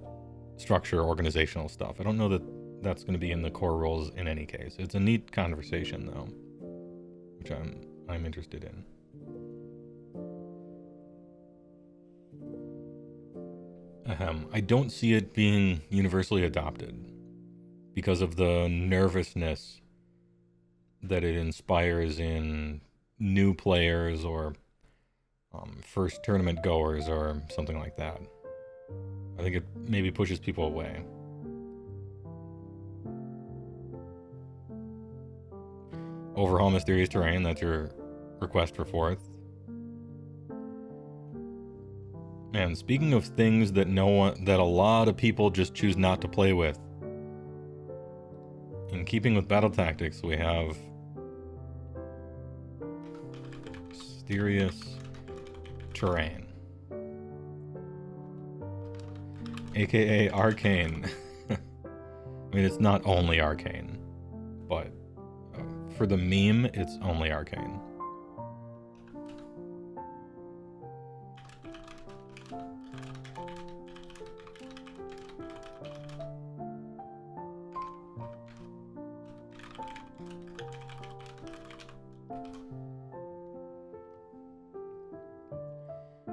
structure, organizational stuff. I don't know that that's going to be in the core rules in any case. It's a neat conversation, though, which I'm interested in. I don't see it being universally adopted because of the nervousness that it inspires in new players or first tournament goers or something like that. I think it maybe pushes people away. Overhaul Mysterious Terrain, that's your request for 4th. Man, speaking of things that that a lot of people just choose not to play with. In keeping with battle tactics, we have Mysterious Terrain, aka Arcane. I mean, it's not only Arcane, but for the meme, it's only Arcane.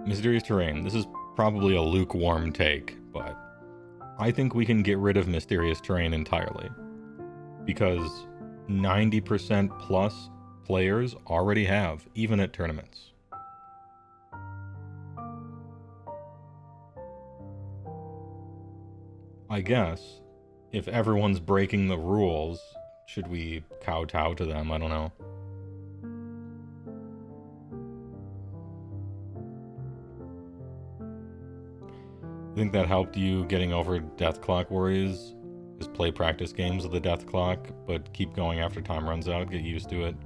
Mysterious Terrain. This is probably a lukewarm take, but I think we can get rid of Mysterious Terrain entirely. Because 90% plus players already have, even at tournaments. I guess, if everyone's breaking the rules, should we kowtow to them? I don't know. I think that helped you getting over Death Clock worries, is play practice games of the Death Clock, but keep going after time runs out, get used to it.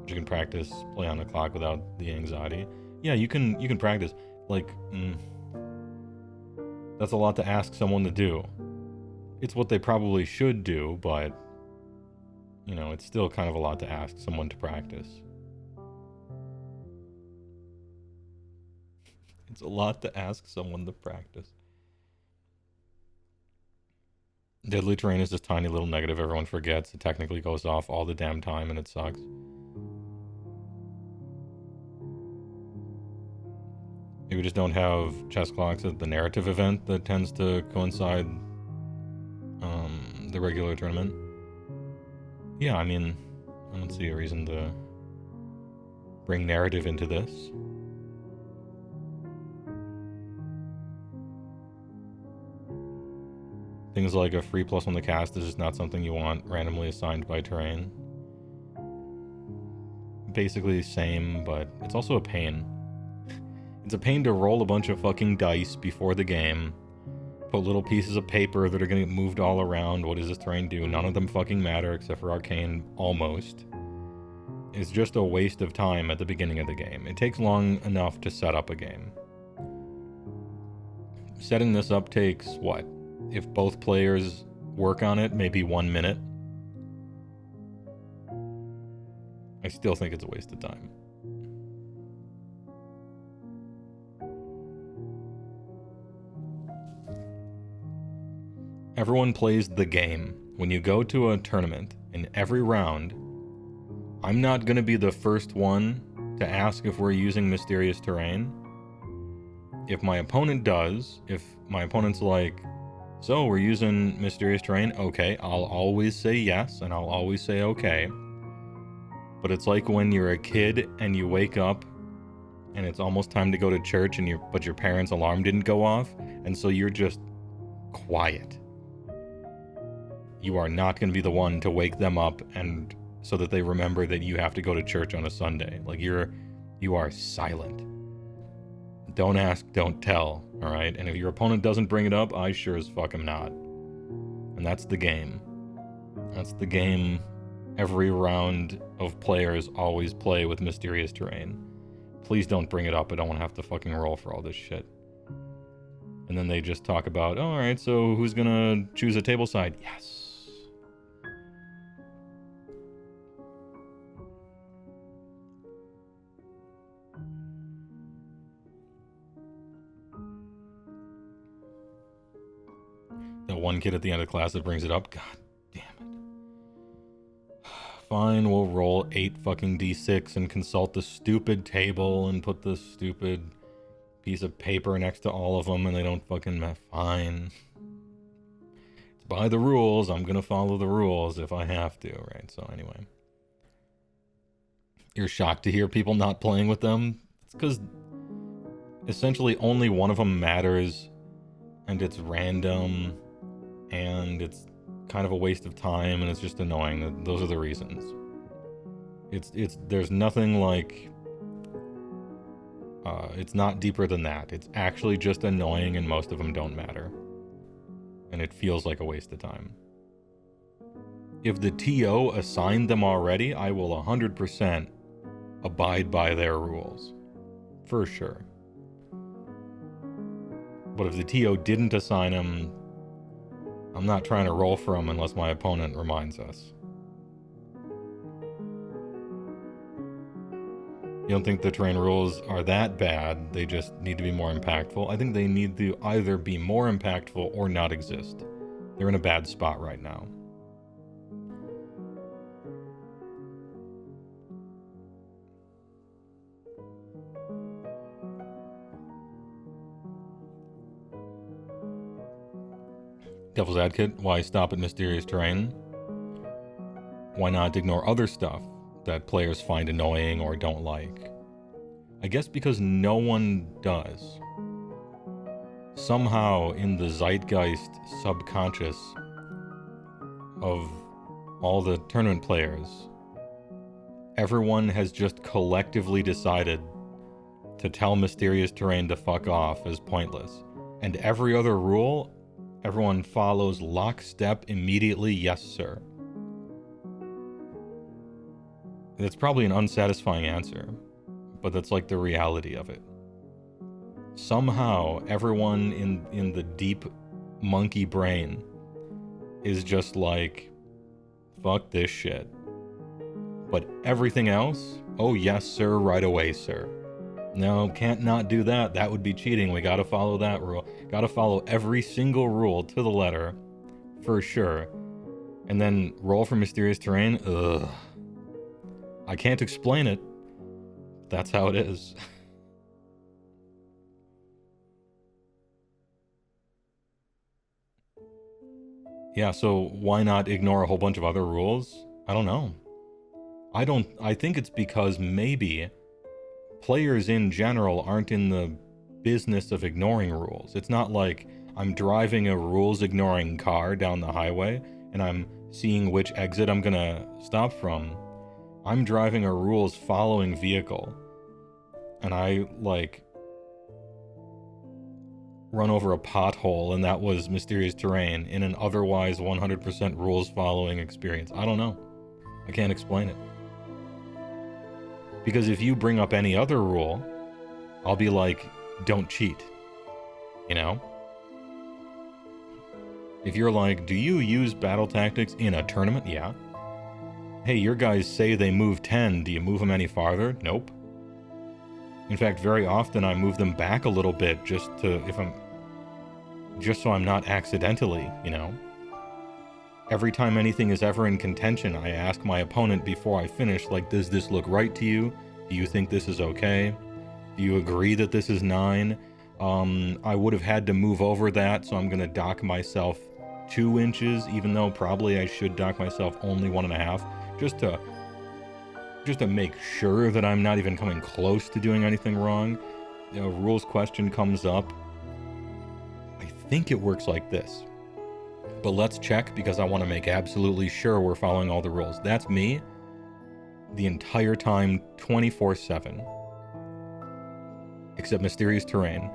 You can practice, play on the clock without the anxiety. Yeah, you can practice. Like, that's a lot to ask someone to do. It's what they probably should do, but, you know, it's still kind of a lot to ask someone to practice. It's a lot to ask someone to practice. Deadly Terrain is this tiny little negative everyone forgets. It technically goes off all the damn time and it sucks. Maybe we just don't have chess clocks at the narrative event that tends to coincide the regular tournament. Yeah, I mean, I don't see a reason to bring narrative into this. Things like a free plus on the cast is just not something you want randomly assigned by terrain. Basically same, but it's also a pain. It's a pain to roll a bunch of fucking dice before the game, put little pieces of paper that are gonna get moved all around. What does this terrain do? None of them fucking matter except for Arcane, almost. It's just a waste of time at the beginning of the game. It takes long enough to set up a game. Setting this up takes, what? If both players work on it, maybe 1 minute. I still think it's a waste of time. Everyone plays the game. When you go to a tournament, in every round, I'm not going to be the first one to ask if we're using mysterious terrain. If my opponent does, if my opponent's like, so we're using mysterious terrain, okay, I'll always say yes, and I'll always say okay. But it's like when you're a kid and you wake up and it's almost time to go to church and but your parents' alarm didn't go off, and so you're just quiet. You are not going to be the one to wake them up and so that they remember that you have to go to church on a Sunday. Like, you are silent. Don't ask, don't tell, all right? And if your opponent doesn't bring it up, I sure as fuck am not. And that's the game. That's the game every round of players always play with mysterious terrain. Please don't bring it up. I don't want to have to fucking roll for all this shit. And then they just talk about, oh, all right, so who's gonna choose a table side? Yes. That one kid at the end of class that brings it up, god damn it. Fine, we'll roll 8 fucking d6 and consult the stupid table and put the stupid piece of paper next to all of them and they don't fucking... Fine. It's by the rules. I'm gonna follow the rules if I have to, right? So anyway. You're shocked to hear people not playing with them? It's because essentially only one of them matters and it's random and it's kind of a waste of time and it's just annoying. Those are the reasons. There's nothing like... it's not deeper than that. It's actually just annoying and most of them don't matter. And it feels like a waste of time. If the TO assigned them already, I will 100% abide by their rules. For sure. But if the TO didn't assign them, I'm not trying to roll for them unless my opponent reminds us. You don't think the terrain rules are that bad, they just need to be more impactful? I think they need to either be more impactful or not exist. They're in a bad spot right now. Devil's Advocate, why stop at mysterious terrain? Why not ignore other stuff that players find annoying or don't like? I guess because no one does. Somehow in the zeitgeist subconscious of all the tournament players, everyone has just collectively decided to tell mysterious terrain to fuck off as pointless. And every other rule, everyone follows lockstep immediately, yes sir. That's probably an unsatisfying answer, but that's like the reality of it. Somehow, everyone in the deep monkey brain is just like, fuck this shit. But everything else, oh yes sir, right away sir. No, can't not do that. That would be cheating. We gotta follow that rule. Gotta follow every single rule to the letter, for sure. And then roll for mysterious terrain. Ugh. I can't explain it. That's how it is. Yeah, so why not ignore a whole bunch of other rules? I don't know. I think it's because maybe players in general aren't in the business of ignoring rules. It's not like I'm driving a rules-ignoring car down the highway and I'm seeing which exit I'm gonna stop from. I'm driving a rules-following vehicle, and I, like, run over a pothole, and that was mysterious terrain in an otherwise 100% rules-following experience. I don't know. I can't explain it. Because if you bring up any other rule, I'll be like, don't cheat. You know? If you're like, do you use battle tactics in a tournament? Yeah. Hey, your guys say they move 10. Do you move them any farther? Nope. In fact, very often I move them back a little bit just so I'm not accidentally, you know? Every time anything is ever in contention, I ask my opponent before I finish, like, does this look right to you? Do you think this is okay? Do you agree that this is 9? I would have had to move over that, so I'm gonna dock myself 2 inches, even though probably I should dock myself only 1.5, just to make sure that I'm not even coming close to doing anything wrong. You know, rules question comes up. I think it works like this. But let's check, because I want to make absolutely sure we're following all the rules. That's me the entire time, 24/7. Except mysterious terrain.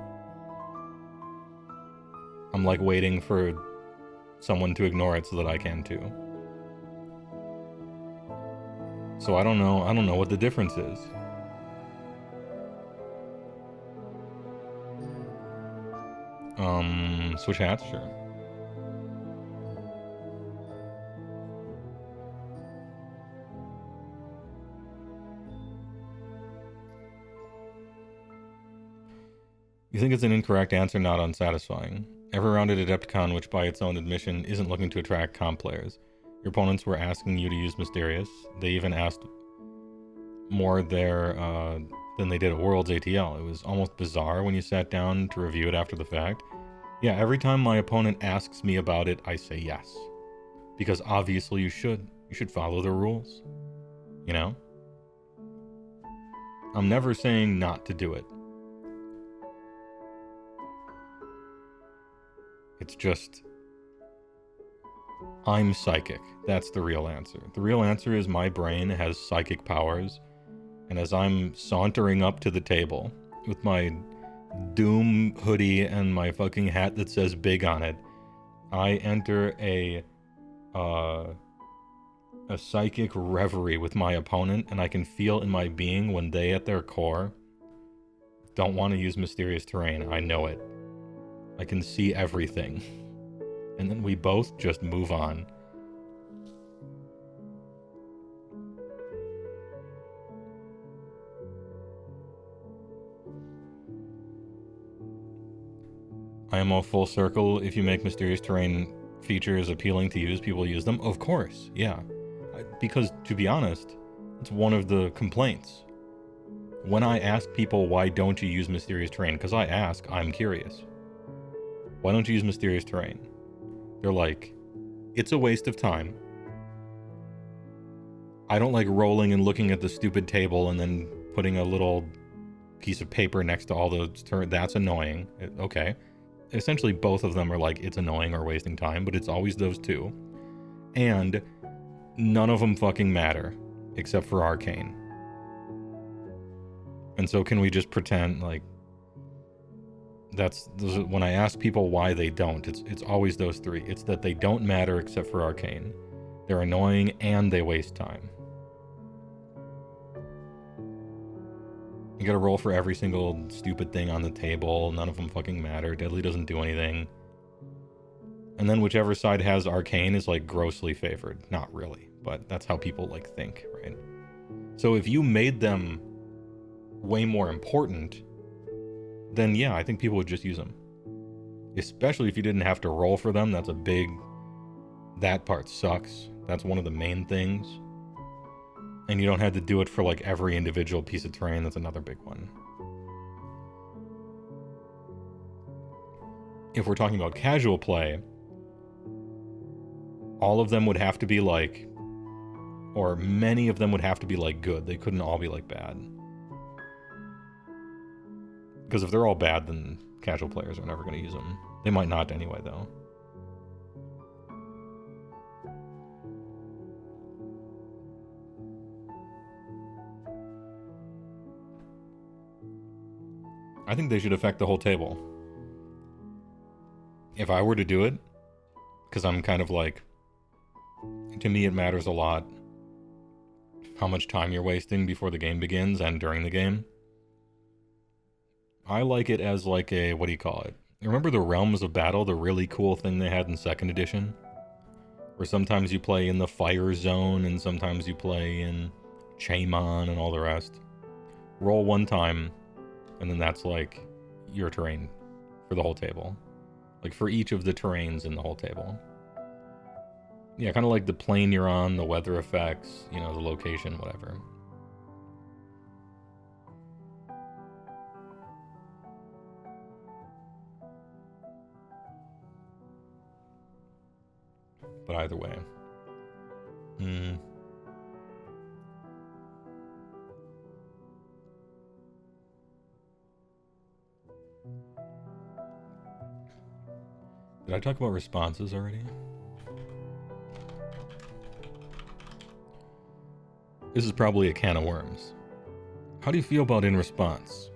I'm like waiting for someone to ignore it so that I can too. So I don't know what the difference is. Switch hats? Sure. You think it's an incorrect answer, not unsatisfying. Every round at Adepticon, which by its own admission isn't looking to attract comp players. Your opponents were asking you to use Mysterious. They even asked more there than they did at Worlds ATL. It was almost bizarre when you sat down to review it after the fact. Yeah, every time my opponent asks me about it, I say yes. Because obviously you should. You should follow the rules. You know? I'm never saying not to do it. It's just, I'm psychic. That's the real answer. The real answer is my brain has psychic powers, and as I'm sauntering up to the table with my Doom hoodie and my fucking hat that says big on it, I enter a psychic reverie with my opponent, and I can feel in my being when they at their core don't want to use mysterious terrain. I know it. I can see everything. And then we both just move on. IMO full circle. If you make mysterious terrain features appealing to use, people use them. Of course, yeah. Because, to be honest, it's one of the complaints. When I ask people, why don't you use mysterious terrain? Because I ask, I'm curious. Why don't you use mysterious terrain? They're like, it's a waste of time. I don't like rolling and looking at the stupid table and then putting a little piece of paper next to all the that's annoying. Okay. Essentially, both of them are like, it's annoying or wasting time, but it's always those two. And none of them fucking matter, except for Arcane. And so can we just pretend, like, when I ask people why they don't, it's always those three. It's that they don't matter except for Arcane. They're annoying and they waste time. You gotta roll for every single stupid thing on the table. None of them fucking matter. Deadly doesn't do anything. And then whichever side has arcane is like grossly favored. Not really, but that's how people like think, right? So if you made them way more important, then yeah, I think people would just use them. Especially if you didn't have to roll for them. That's a big... That part sucks. That's one of the main things. And you don't have to do it for like every individual piece of terrain. That's another big one. If we're talking about casual play, all of them would have to be like, or many of them would have to be like good. They couldn't all be like bad. Because if they're all bad, then casual players are never going to use them. They might not anyway, though. I think they should affect the whole table. If I were to do it, because I'm kind of like, to me it matters a lot how much time you're wasting before the game begins and during the game. I like it as like a, what do you call it? Remember the Realms of Battle, the really cool thing they had in 2nd edition? Where sometimes you play in the Fire Zone and sometimes you play in Chaemon and all the rest. Roll one time, and then that's like your terrain for the whole table. Like for each of the terrains in the whole table. Yeah, kind of like the plane you're on, the weather effects, you know, the location, whatever. But either way. Did I talk about responses already? This is probably a can of worms. How do you feel about in response?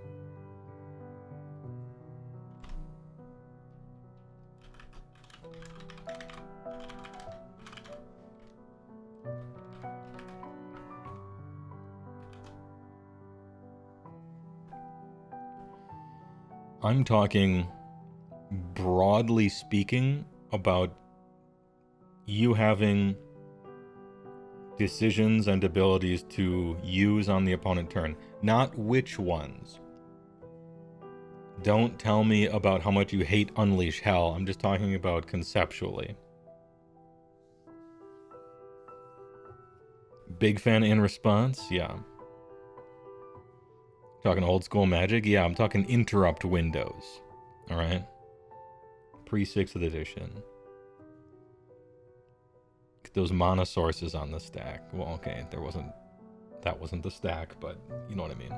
I'm talking, broadly speaking, about you having decisions and abilities to use on the opponent turn. Not which ones. Don't tell me about how much you hate Unleash Hell. I'm just talking about conceptually. Big fan in response? Yeah. Talking old school Magic? Yeah, I'm talking interrupt windows. Alright? Pre-6th edition. Those mana sources on the stack. Well, okay, that wasn't the stack, but you know what I mean.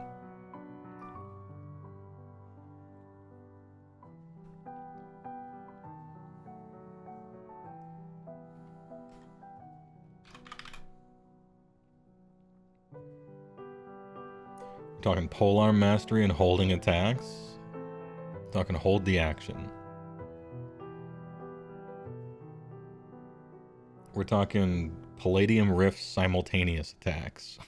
We're talking polearm mastery and holding attacks. We're talking hold the action. We're talking Palladium Rift simultaneous attacks.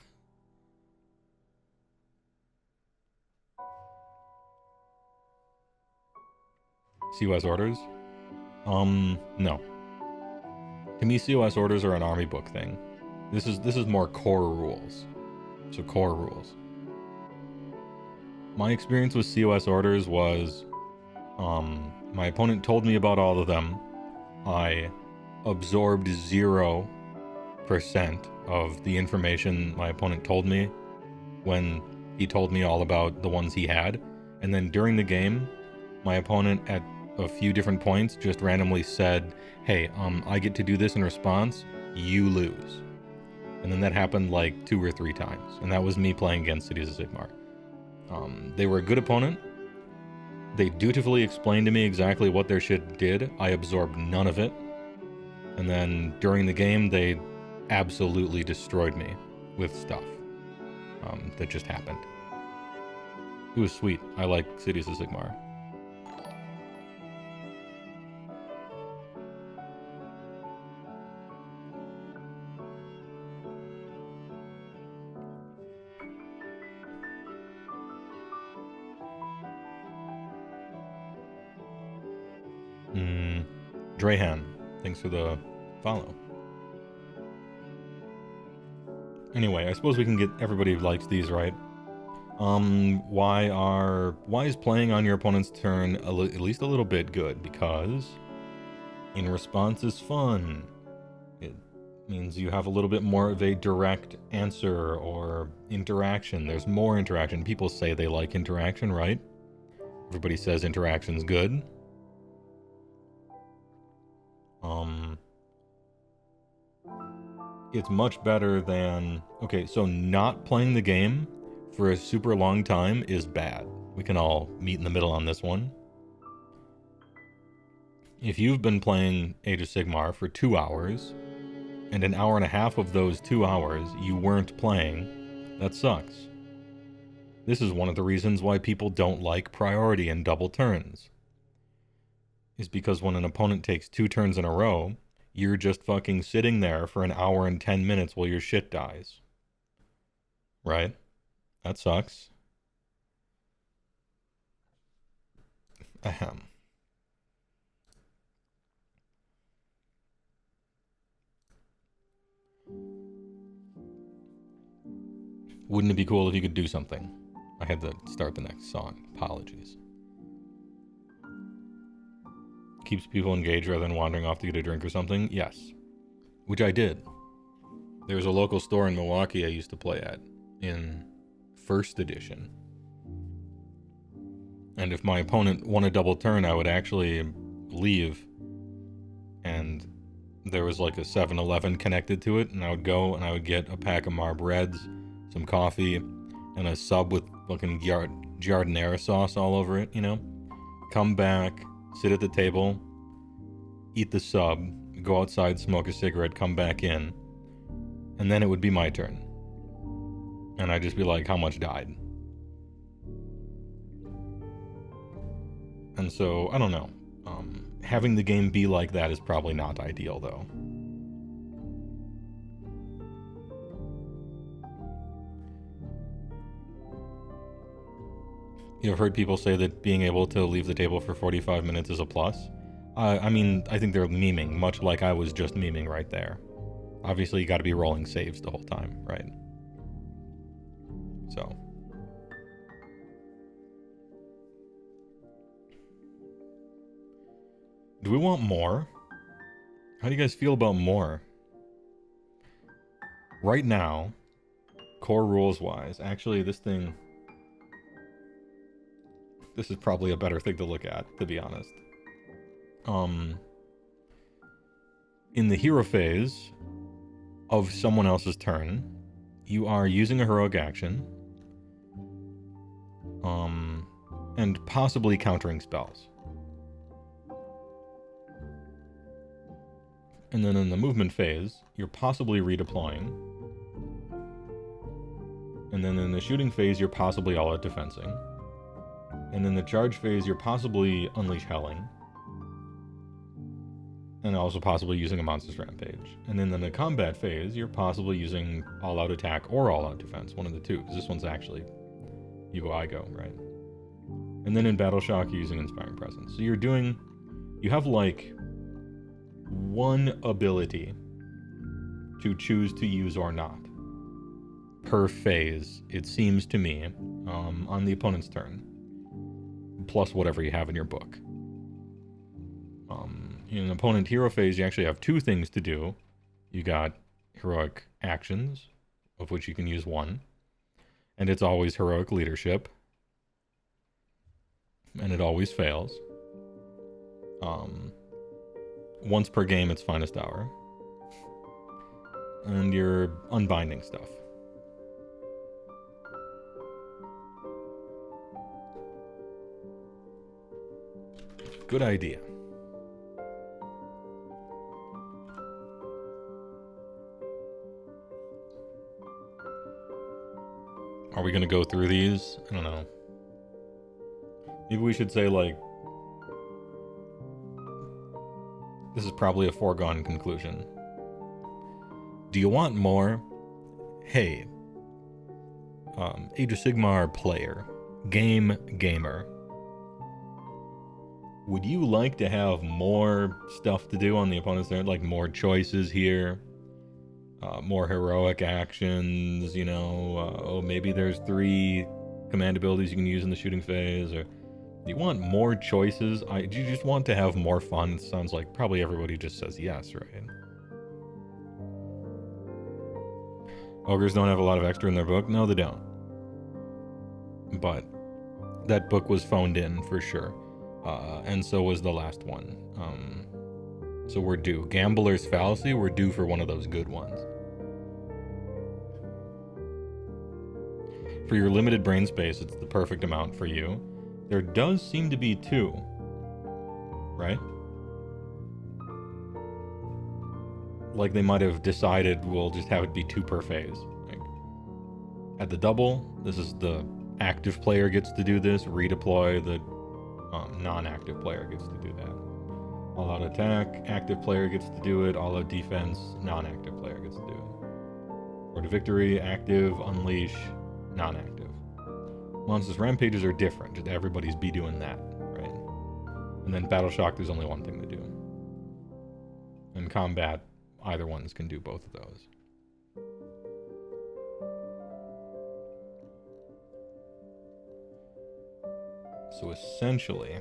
COS orders? No. To me, COS orders are an army book thing. This is more core rules. So core rules. My experience with COS orders was, my opponent told me about all of them. I absorbed 0% of the information my opponent told me when he told me all about the ones he had. And then during the game, my opponent at a few different points just randomly said, hey, I get to do this in response, you lose. And then that happened like 2 or 3 times. And that was me playing against Cities of Sigmar. They were a good opponent. They dutifully explained to me exactly what their shit did. I absorbed none of it. And then during the game, they absolutely destroyed me with stuff that just happened. It was sweet. I like Cities of Sigmar. Drehan, thanks for the follow. Anyway, I suppose we can get everybody who likes these right. Why is playing on your opponent's turn at least a little bit good? Because in response is fun. It means you have a little bit more of a direct answer or interaction. There's more interaction. People say they like interaction, right? Everybody says interaction's good. It's much better than... Okay, so not playing the game for a super long time is bad. We can all meet in the middle on this one. If you've been playing Age of Sigmar for 2 hours, and an hour and a half of those 2 hours you weren't playing, that sucks. This is one of the reasons why people don't like priority and double turns. Is because when an opponent takes 2 turns in a row, you're just fucking sitting there for an hour and 10 minutes while your shit dies. Right? That sucks. Ahem. Wouldn't it be cool if you could do something? I had to start the next song. Apologies. Keeps people engaged rather than wandering off to get a drink or something? Yes. Which I did. There was a local store in Milwaukee I used to play at in first edition. And if my opponent won a double turn, I would actually leave. And there was like a 7-Eleven connected to it, and I would go and I would get a pack of Marb Reds, some coffee, and a sub with fucking giardiniera sauce all over it, you know? Come back, sit at the table, eat the sub, go outside, smoke a cigarette, come back in, and then it would be my turn. And I'd just be like, how much died? And so, I don't know. Having the game be like that is probably not ideal, though. You've heard people say that being able to leave the table for 45 minutes is a plus. I mean, I think they're memeing, much like I was just memeing right there. Obviously, you gotta be rolling saves the whole time, right? So. Do we want more? How do you guys feel about more? Right now, core rules-wise, actually this thing... This is probably a better thing to look at, to be honest. In the hero phase of someone else's turn, you are using a heroic action, and possibly countering spells. And then in the movement phase, you're possibly redeploying. And then in the shooting phase, you're possibly all-out defensing. And in the charge phase, you're possibly Unleash Helling. And also possibly using a Monstrous Rampage. And then in the combat phase, you're possibly using all-out attack or all-out defense, one of the two, because this one's actually you go, I go, right? And then in Battle Shock, you're using Inspiring Presence. So you have like one ability to choose to use or not per phase, it seems to me, on the opponent's turn. Plus whatever you have in your book. In an opponent hero phase, you actually have 2 things to do. You got heroic actions, of which you can use 1. And it's always heroic leadership. And it always fails. Once per game, it's finest hour. And you're unbinding stuff. Good idea. Are we gonna go through these? I don't know. Maybe we should say, like, this is probably a foregone conclusion. Do you want more? Hey, Age of Sigmar player, gamer, Would you like to have more stuff to do on the opponent's turn? Like more choices here? More heroic actions, you know? Oh, maybe there's 3 command abilities you can use in the shooting phase, or... Do you want more choices? Do you just want to have more fun? It sounds like probably everybody just says yes, right? Ogres don't have a lot of extra in their book? No, they don't. But that book was phoned in for sure. And so was the last one. So we're due. Gambler's Fallacy, we're due for one of those good ones. For your limited brain space, it's the perfect amount for you. There does seem to be 2, right? Like they might have decided we'll just have it be 2 per phase. Like, at the double, this is the active player gets to do this. Redeploy, the non-active player gets to do that. All out attack, active player gets to do it. All out defense, non-active player gets to do it. Or to victory, active, unleash, non-active. Monsters Rampages are different, just everybody's be doing that, right? And then Battle Shock, there's only one thing to do. And Combat, either ones can do both of those. So essentially...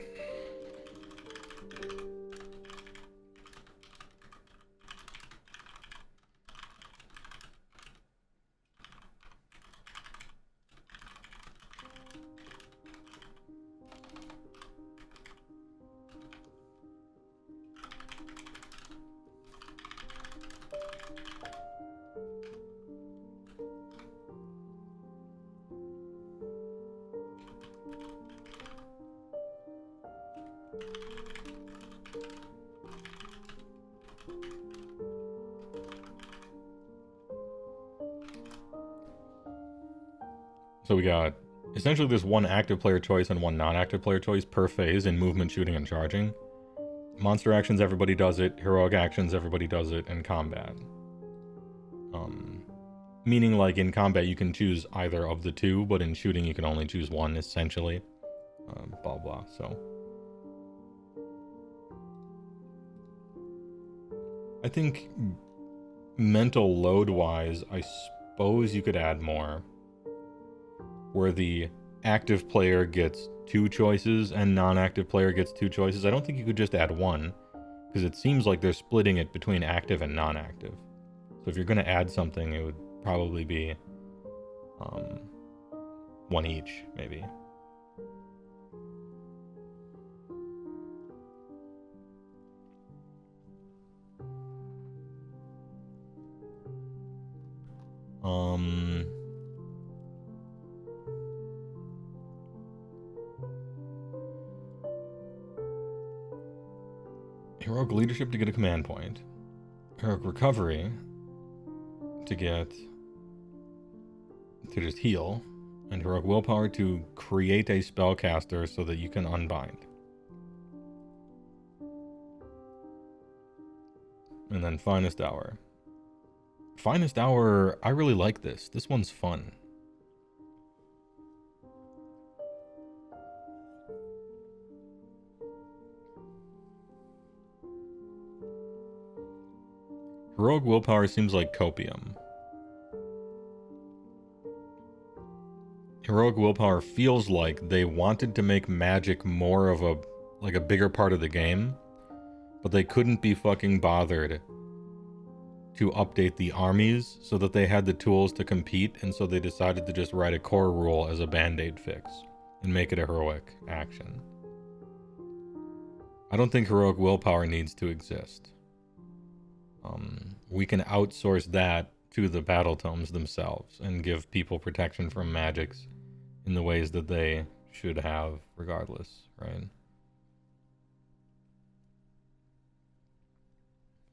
So we got, essentially there's one active player choice and one non-active player choice per phase in movement, shooting, and charging. Monster actions, everybody does it. Heroic actions, everybody does it. And combat. Meaning like in combat you can choose either of the 2, but in shooting you can only choose one, essentially. Blah blah, so. I think mental load-wise, I suppose you could add more. Where the active player gets 2 choices and non-active player gets 2 choices. I don't think you could just add 1, because it seems like they're splitting it between active and non-active. So if you're going to add something, it would probably be 1 each, maybe. Heroic Leadership to get a command point. Heroic Recovery to just heal. And Heroic Willpower to create a spellcaster so that you can unbind. And then Finest Hour. Finest Hour, I really like this. This one's fun. Heroic Willpower seems like copium. Heroic Willpower feels like they wanted to make magic more of a bigger part of the game, but they couldn't be fucking bothered to update the armies so that they had the tools to compete, and so they decided to just write a core rule as a band-aid fix and make it a heroic action. I don't think Heroic Willpower needs to exist. We can outsource that to the battle tomes themselves and give people protection from magics in the ways that they should have regardless, right?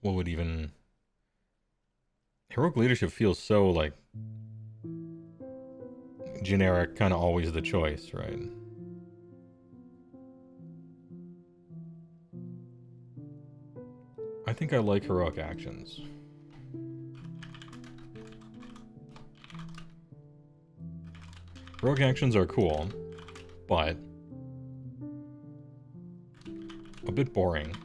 What would even... Heroic Leadership feels so, like, generic, kind of always the choice, right? I think I like heroic actions. Heroic actions are cool, but bit boring.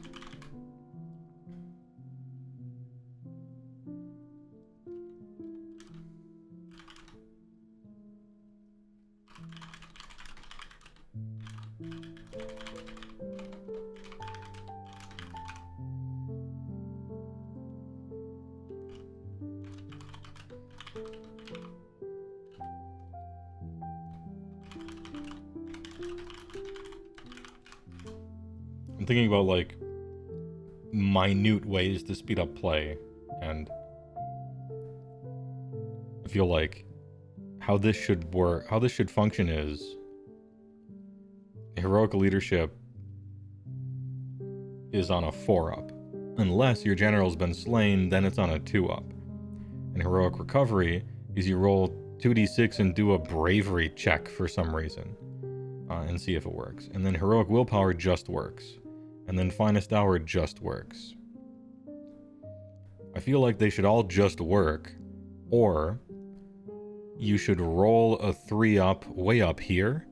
I'm thinking about, like, minute ways to speed up play, and I feel like how this should work, how this should function is heroic leadership is on a 4-up. Unless your general's been slain, then it's on a 2-up. And heroic recovery is you roll 2d6 and do a bravery check for some reason, and see if it works. And then heroic willpower just works. And then finest hour just works. I feel like they should all just work, or you should roll a 3-up way up here,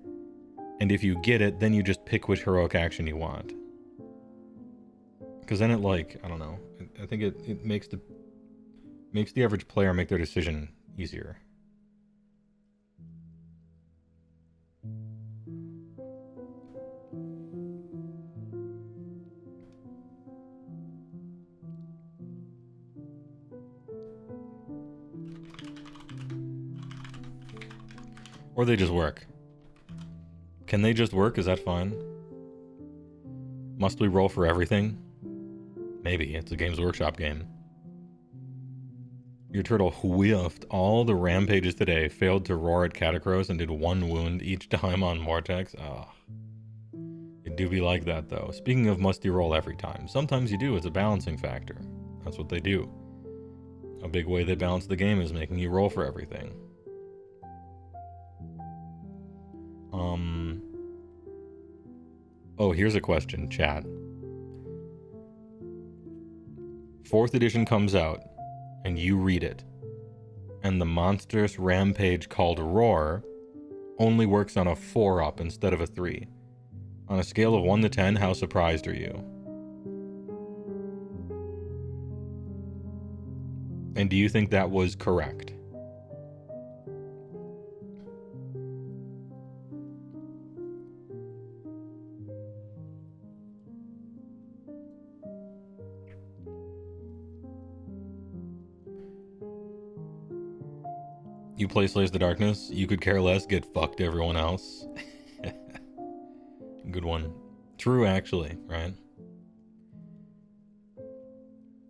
and if you get it, then you just pick which heroic action you want. Because then it, like, I don't know, I think it makes the average player make their decision easier. Or they just work. Can they just work? Is that fine? Must we roll for everything? Maybe. It's a Games Workshop game. Your turtle whiffed all the rampages today, failed to roar at Catacross, and did 1 wound each time on Mortex. Ah. It do be like that, though. Speaking of must you roll every time, sometimes you do. It's a balancing factor. That's what they do. A big way they balance the game is making you roll for everything. Oh, here's a question, chat. 4th edition comes out, and you read it, and the monstrous rampage called Roar only works on a 4-up instead of a 3. On a scale of 1 to 10, how surprised are you? And do you think that was correct? You play Slays the Darkness, you could care less, get fucked everyone else. Good one. True, actually, right?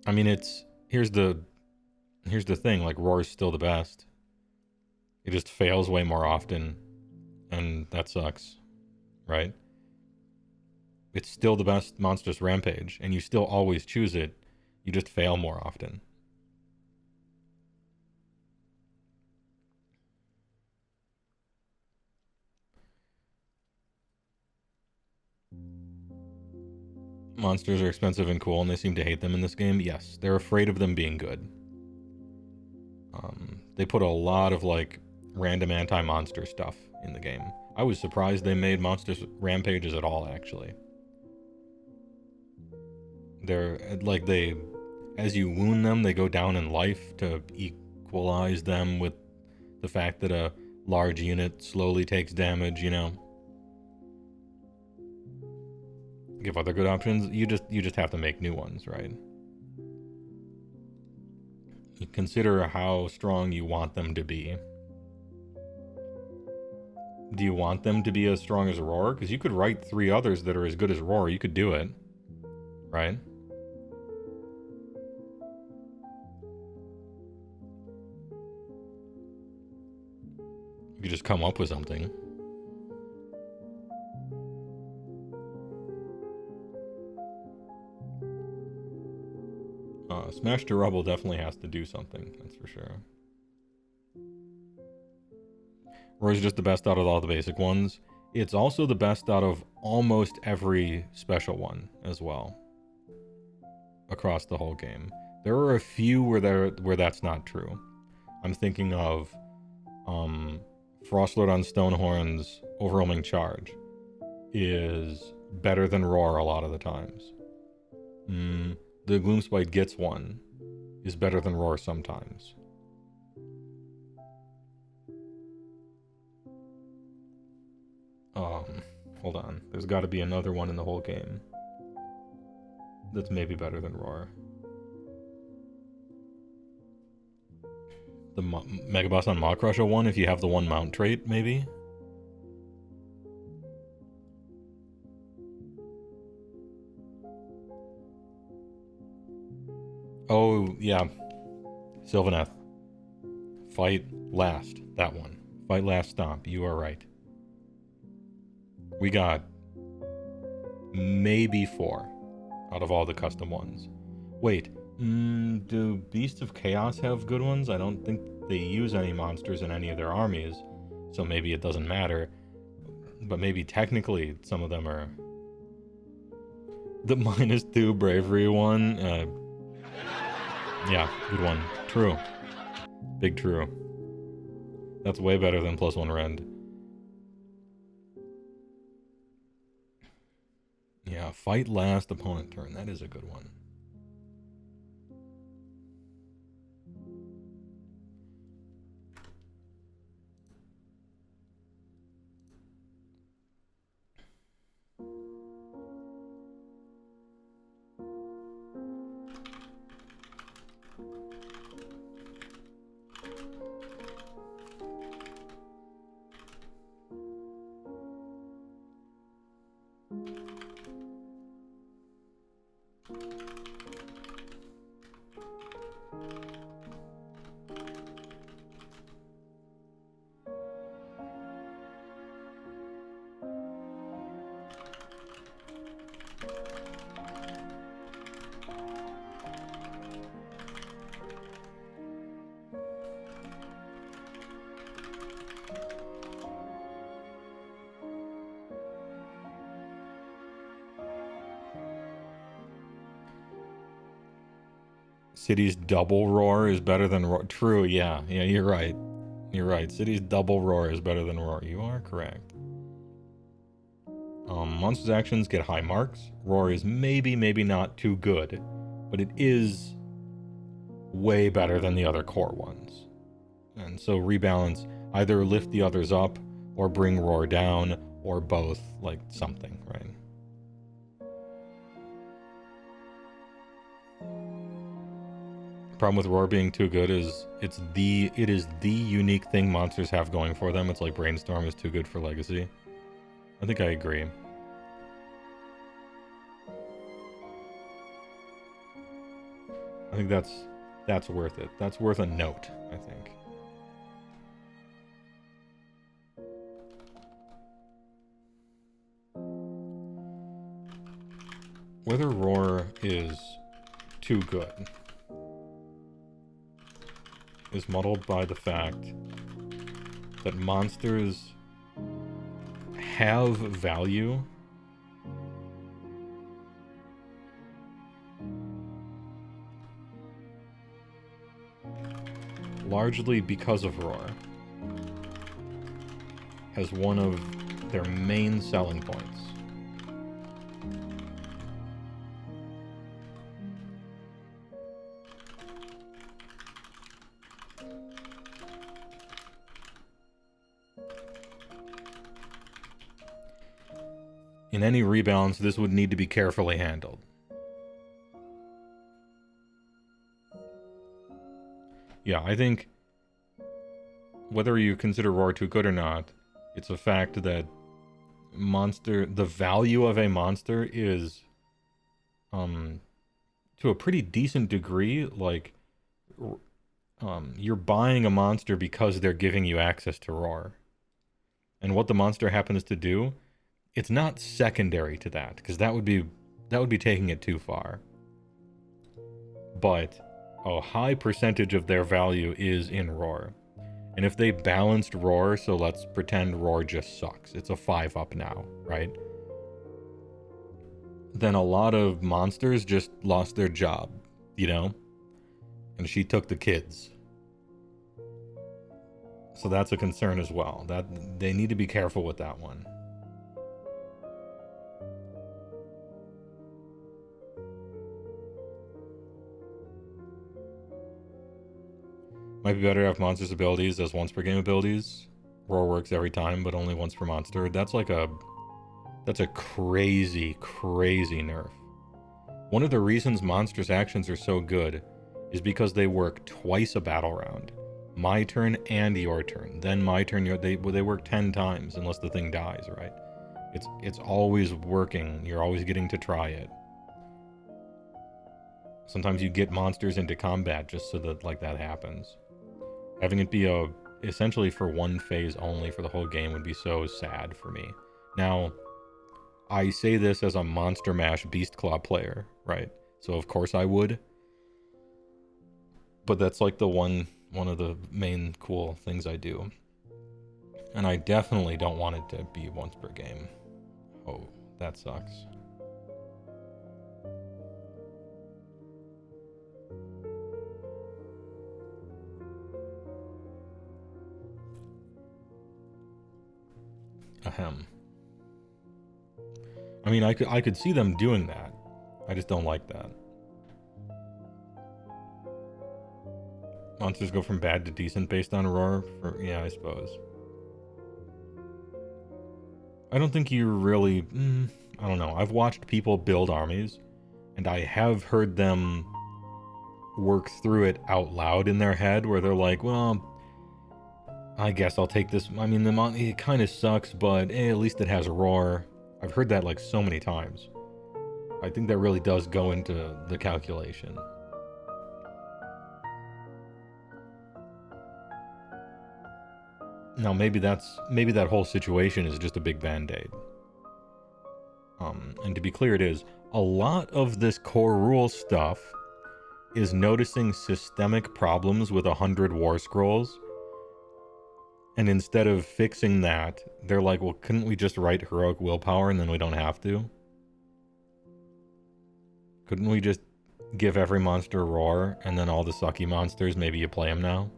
I mean, here's the thing, like, Roar's still the best. It just fails way more often, and that sucks, right? It's still the best monstrous rampage, and you still always choose it, you just fail more often. Monsters are expensive and cool, and they seem to hate them in this game. Yes, they're afraid of them being good. They put a lot of, like, random anti-monster stuff in the game. I was surprised they made monsters rampages at all, actually. They're, like, as you wound them, they go down in life to equalize them with the fact that a large unit slowly takes damage, you know? Give other good options. You just have to make new ones, right? You consider how strong you want them to be. Do you want them to be as strong as Roar? Because you could write 3 others that are as good as Roar. You could do it, right? You could just come up with something. Smash to Rubble definitely has to do something, that's for sure. Roar's just the best out of all the basic ones. It's also the best out of almost every special one as well, across the whole game. There are a few where that's not true. I'm thinking of Frostlord on Stonehorn's Overwhelming Charge is better than Roar a lot of the times. The Gloomspite gets one is better than Roar sometimes. Hold on. There's got to be another one in the whole game that's maybe better than Roar. The Mega Boss on Maw-Crusher one, if you have the one mount trait, maybe? Oh, yeah. Sylvaneth. Fight last. That one. Fight last stomp. You are right. We got maybe 4 out of all the custom ones. Wait, do Beasts of Chaos have good ones? I don't think they use any monsters in any of their armies, so maybe it doesn't matter. But maybe technically some of them are... The -2 bravery one, yeah, good one. True. Big true. That's way better than +1 rend. Yeah, fight last opponent turn. That is a good one. City's double roar is better than Roar. True, yeah. Yeah, you're right. You're right. City's double roar is better than Roar. You are correct. Monsters' actions get high marks. Roar is maybe not too good, but it is way better than the other core ones. And so rebalance, either lift the others up, or bring Roar down, or both, like something, right? Problem with Roar being too good is it is the unique thing monsters have going for them. It's like Brainstorm is too good for Legacy. I think I agree. I think that's worth it. That's worth a note, I think. Whether Roar is too good is muddled by the fact that monsters have value largely because of Roar as one of their main selling points. In any rebalance, this would need to be carefully handled. Yeah, I think whether you consider Roar too good or not, it's a fact that the value of a monster is, to a pretty decent degree, like, you're buying a monster because they're giving you access to Roar. And what the monster happens to do, it's not secondary to that, because that would be taking it too far. But a high percentage of their value is in Roar. And if they balanced Roar, so let's pretend Roar just sucks. It's a 5-up now, right? Then a lot of monsters just lost their job, you know? And she took the kids. So that's a concern as well. That they need to be careful with that one. Might be better to have monsters' abilities as once per game abilities. Roar works every time, but only once per monster. That's a crazy, crazy nerf. One of the reasons monsters' actions are so good is because they work twice a battle round. My turn and your turn. Then my turn, they work 10 times unless the thing dies, right? It's always working. You're always getting to try it. Sometimes you get monsters into combat just so that like that happens. Having it be essentially for one phase only for the whole game would be so sad for me. Now, I say this as a Monster Mash Beast Claw player, right? So of course I would. But that's like the one of the main cool things I do. And I definitely don't want it to be once per game. Oh, that sucks. Ahem. I mean, I could see them doing that. I just don't like that. Monsters go from bad to decent based on roar? Yeah, I suppose. I don't think you really... I don't know. I've watched people build armies, and I have heard them work through it out loud in their head, where they're like, well, I guess I'll take this. I mean, it kind of sucks, but at least it has roar. I've heard that like so many times. I think that really does go into the calculation. Now, maybe that whole situation is just a big band-aid. And to be clear, it is. A lot of this core rule stuff is noticing systemic problems with 100 war scrolls. And instead of fixing that, they're like, well, couldn't we just write heroic willpower and then we don't have to? Couldn't we just give every monster roar and then all the sucky monsters, maybe you play them now?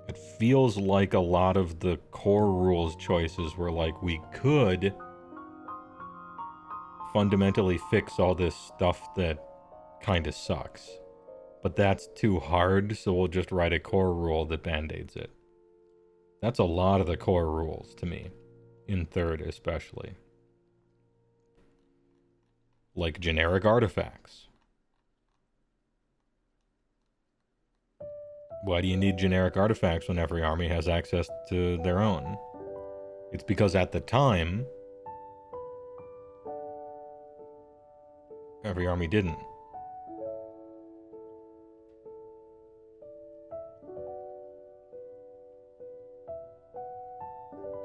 It feels like a lot of the core rules choices were like, we could fundamentally fix all this stuff that kind of sucks. But that's too hard, so we'll just write a core rule that band-aids it. That's a lot of the core rules to me, in third especially. Like generic artifacts. Why do you need generic artifacts when every army has access to their own? It's because at the time, every army didn't.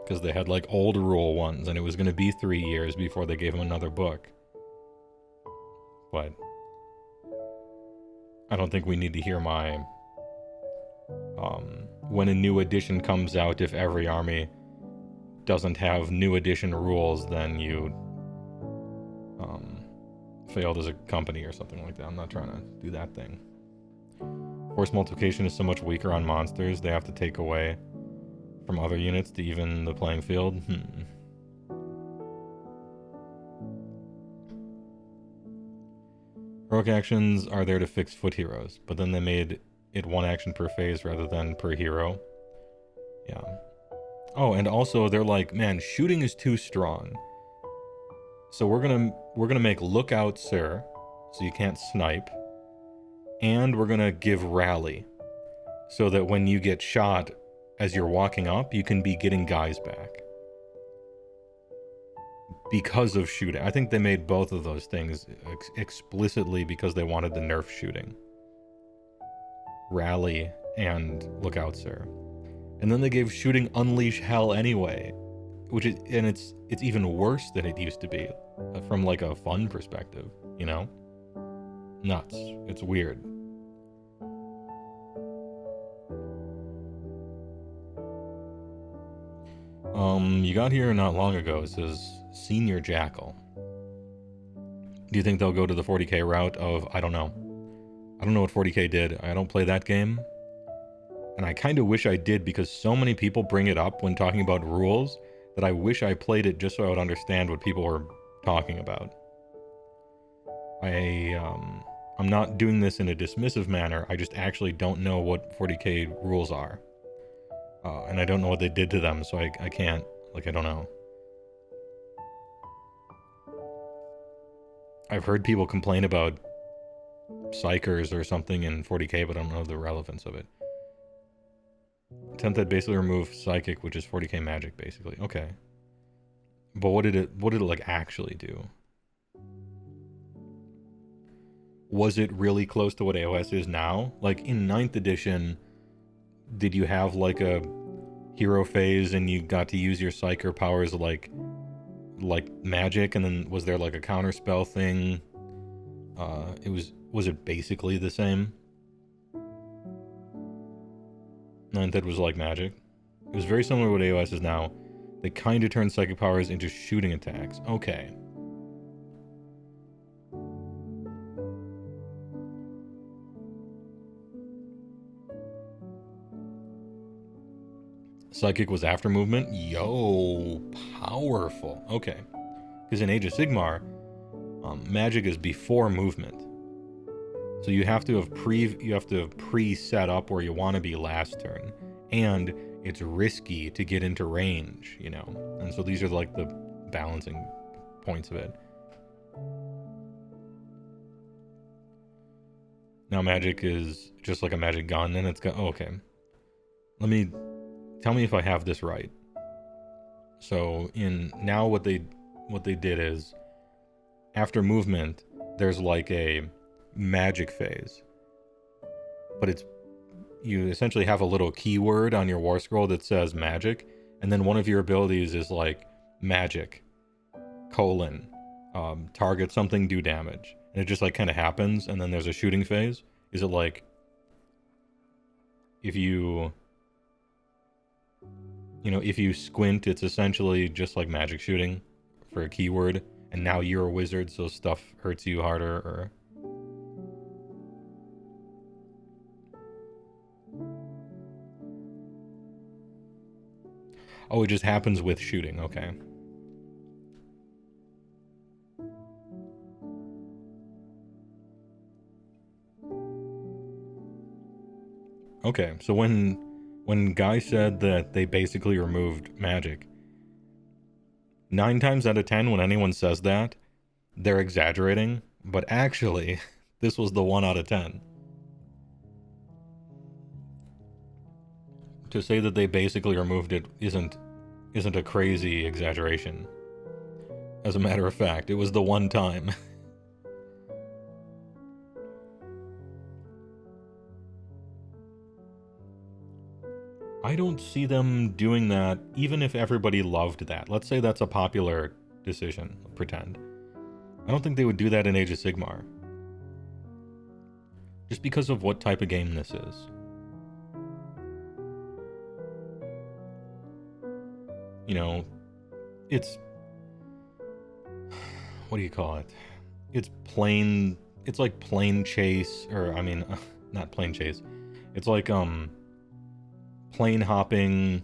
Because they had like old rule ones, and it was going to be 3 years before they gave them another book. But I don't think we need to hear my when a new edition comes out, if every army doesn't have new edition rules, then you failed as a company or something like that. I'm not trying to do that thing. Force multiplication is so much weaker on monsters, they have to take away from other units to even the playing field. Heroic actions are there to fix foot heroes, but then they made it one action per phase rather than per hero. Yeah. Oh, and also they're like, man, shooting is too strong. So we're gonna make lookout, sir, so you can't snipe, and we're gonna give rally, so that when you get shot as you're walking up, you can be getting guys back. Because of shooting. I think they made both of those things explicitly because they wanted to nerf shooting. Rally and lookout, sir. And then they gave shooting unleash hell anyway, which is, and it's even worse than it used to be from like a fun perspective, you know? Nuts. It's weird. You got here not long ago. It says Senior Jackal. Do you think they'll go to the 40k route of, I don't know. I don't know what 40k did. I don't play that game. And I kind of wish I did, because so many people bring it up when talking about rules that I wish I played it just so I would understand what people were talking about. I I'm not doing this in a dismissive manner. I just actually don't know what 40k rules are. And I don't know what they did to them, so I can't, like, I don't know. I've heard people complain about Psychers or something in 40k, but I don't know the relevance of it. 10th Ed basically removed Psychic, which is 40k magic, basically. Okay. But what did it like actually do? Was it really close to what AOS is now? Like in 9th edition, did you have like a hero phase and you got to use your Psyker powers like magic, and then was there like a counter spell thing? Was it basically the same? 9th Ed was like magic. It was very similar to what AOS is now. They kind of turned psychic powers into shooting attacks. Okay. Psychic was after movement? Yo, powerful. Okay. Because in Age of Sigmar, magic is before movement. So you have to have pre-set up where you want to be last turn. And it's risky to get into range, you know. And so these are like the balancing points of it. Now magic is just like a magic gun, and it's got, oh, okay. Tell me if I have this right. So now what they did is, after movement, there's like a magic phase. But you essentially have a little keyword on your war scroll that says magic, and then one of your abilities is like magic, target something, do damage. And it just like kind of happens, and then there's a shooting phase. Is it like, if you squint, it's essentially just like magic shooting for a keyword, and now you're a wizard, so stuff hurts you harder, or... Oh, it just happens with shooting, okay. Okay, so when Guy said that they basically removed magic, 9 times out of 10 when anyone says that, they're exaggerating, but actually, this was the 1 out of 10. To say that they basically removed it isn't a crazy exaggeration. As a matter of fact, it was the 1 time. I don't see them doing that, even if everybody loved that. Let's say that's a popular decision, pretend. I don't think they would do that in Age of Sigmar. Just because of what type of game this is. You know, it's... what do you call it? It's like plane chase, or, I mean, not plane chase. It's like, plane hopping,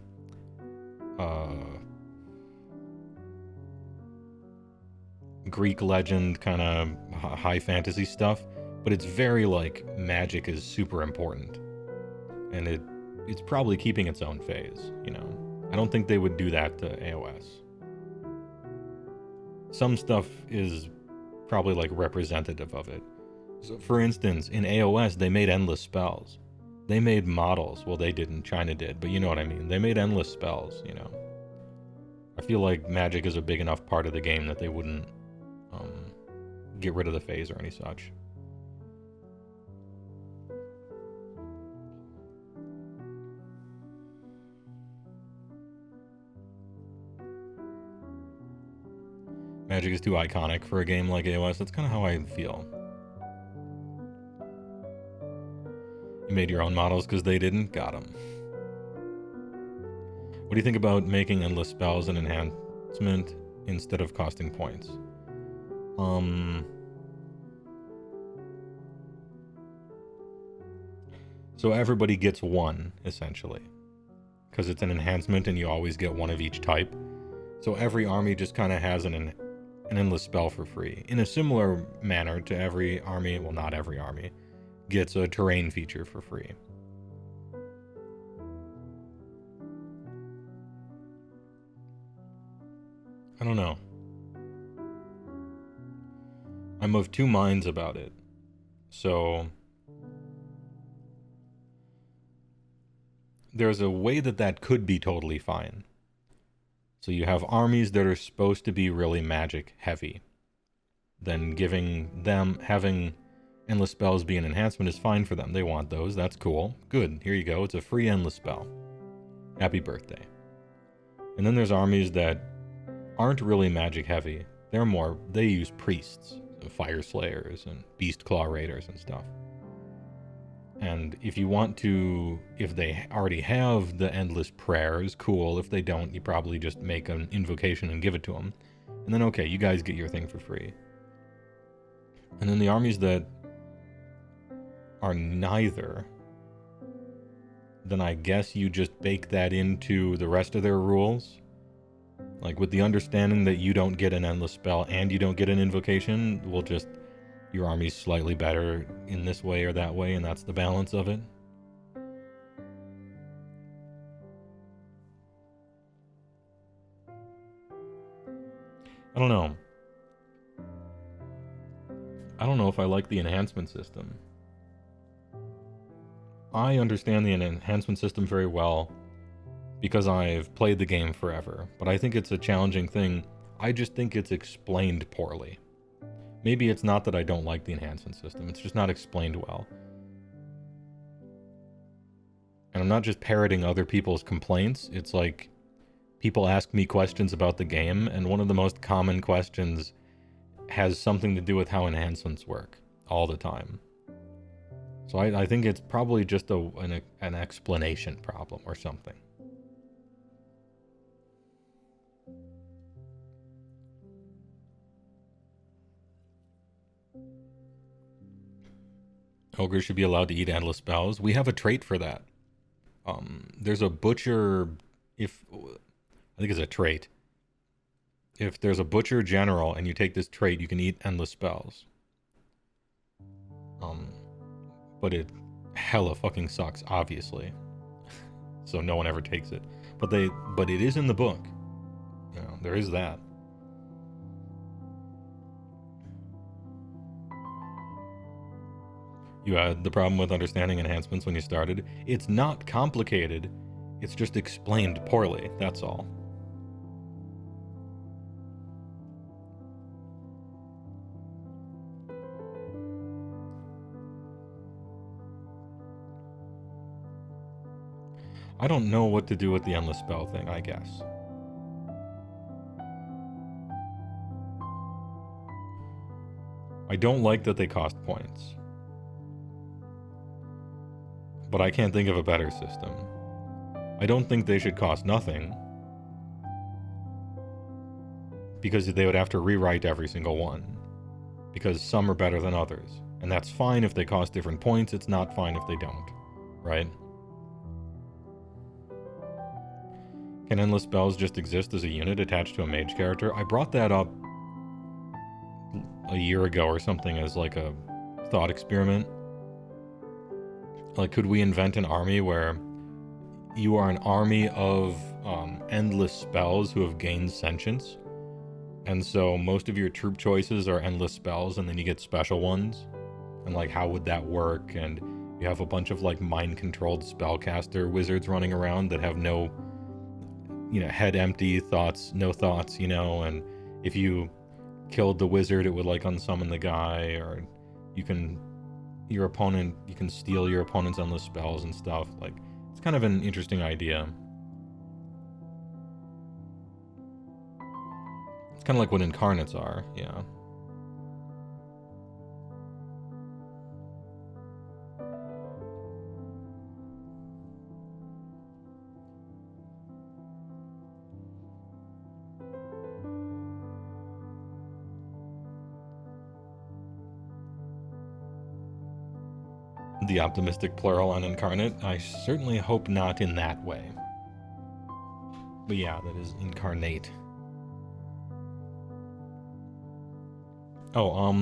Greek legend kind of high fantasy stuff, but it's very like magic is super important, and it's probably keeping its own phase, you know. I don't think they would do that to AOS. Some stuff is probably like representative of it. So for instance, in AOS they made endless spells. They made models. Well, they didn't. China did, but you know what I mean. They made endless spells, you know. I feel like magic is a big enough part of the game that they wouldn't get rid of the phase or any such. Magic is too iconic for a game like AOS. That's kind of how I feel. You made your own models because they didn't? Got them. What do you think about making endless spells an enhancement instead of costing points? So everybody gets one, essentially. Because it's an enhancement and you always get one of each type. So every army just kind of has an endless spell for free. In a similar manner to every army, well, not every army, gets a terrain feature for free. I don't know. I'm of two minds about it. So there's a way that could be totally fine. So you have armies that are supposed to be really magic heavy. Then having endless spells be an enhancement is fine for them. They want those. That's cool. Good. Here you go. It's a free endless spell. Happy birthday. And then there's armies that aren't really magic heavy. They use priests, so fire slayers and beast claw raiders and stuff. And if they already have the endless prayers, cool. If they don't, you probably just make an invocation and give it to them. And then, okay, you guys get your thing for free. And then the armies that are neither, then I guess you just bake that into the rest of their rules. Like, with the understanding that you don't get an endless spell and you don't get an invocation, your army's slightly better in this way or that way, and that's the balance of it. I don't know. I don't know if I like the enhancement system. I understand the enhancement system very well because I've played the game forever, but I think it's a challenging thing. I just think it's explained poorly. Maybe it's not that I don't like the enhancement system, it's just not explained well. And I'm not just parroting other people's complaints, it's like people ask me questions about the game, and one of the most common questions has something to do with how enhancements work all the time. So I think it's probably just an explanation problem or something. Ogres should be allowed to eat endless spells. We have a trait for that. There's a butcher, I think it's a trait. If there's a butcher general and you take this trait, you can eat endless spells. But it hella fucking sucks, obviously. So no one ever takes it. But it is in the book. You know, there is that. You had the problem with understanding enhancements when you started. It's not complicated. It's just explained poorly, that's all. I don't know what to do with the endless spell thing, I guess. I don't like that they cost points. But I can't think of a better system. I don't think they should cost nothing, because they would have to rewrite every single one, because some are better than others. And that's fine if they cost different points, it's not fine if they don't, right? Can endless spells just exist as a unit attached to a mage character? I brought that up a year ago or something as like a thought experiment. Like, could we invent an army where you are an army of endless spells who have gained sentience? And so most of your troop choices are endless spells, and then you get special ones. And, like, how would that work? And you have a bunch of, like, mind-controlled spellcaster wizards running around that have no, head empty, no thoughts, and if you killed the wizard, it would, like, unsummon the guy, or you can steal your opponent's endless spells and stuff. Like, it's kind of an interesting idea. It's kind of like what incarnates are, yeah. The optimistic plural on incarnate? I certainly hope not in that way. But yeah, that is incarnate. Oh,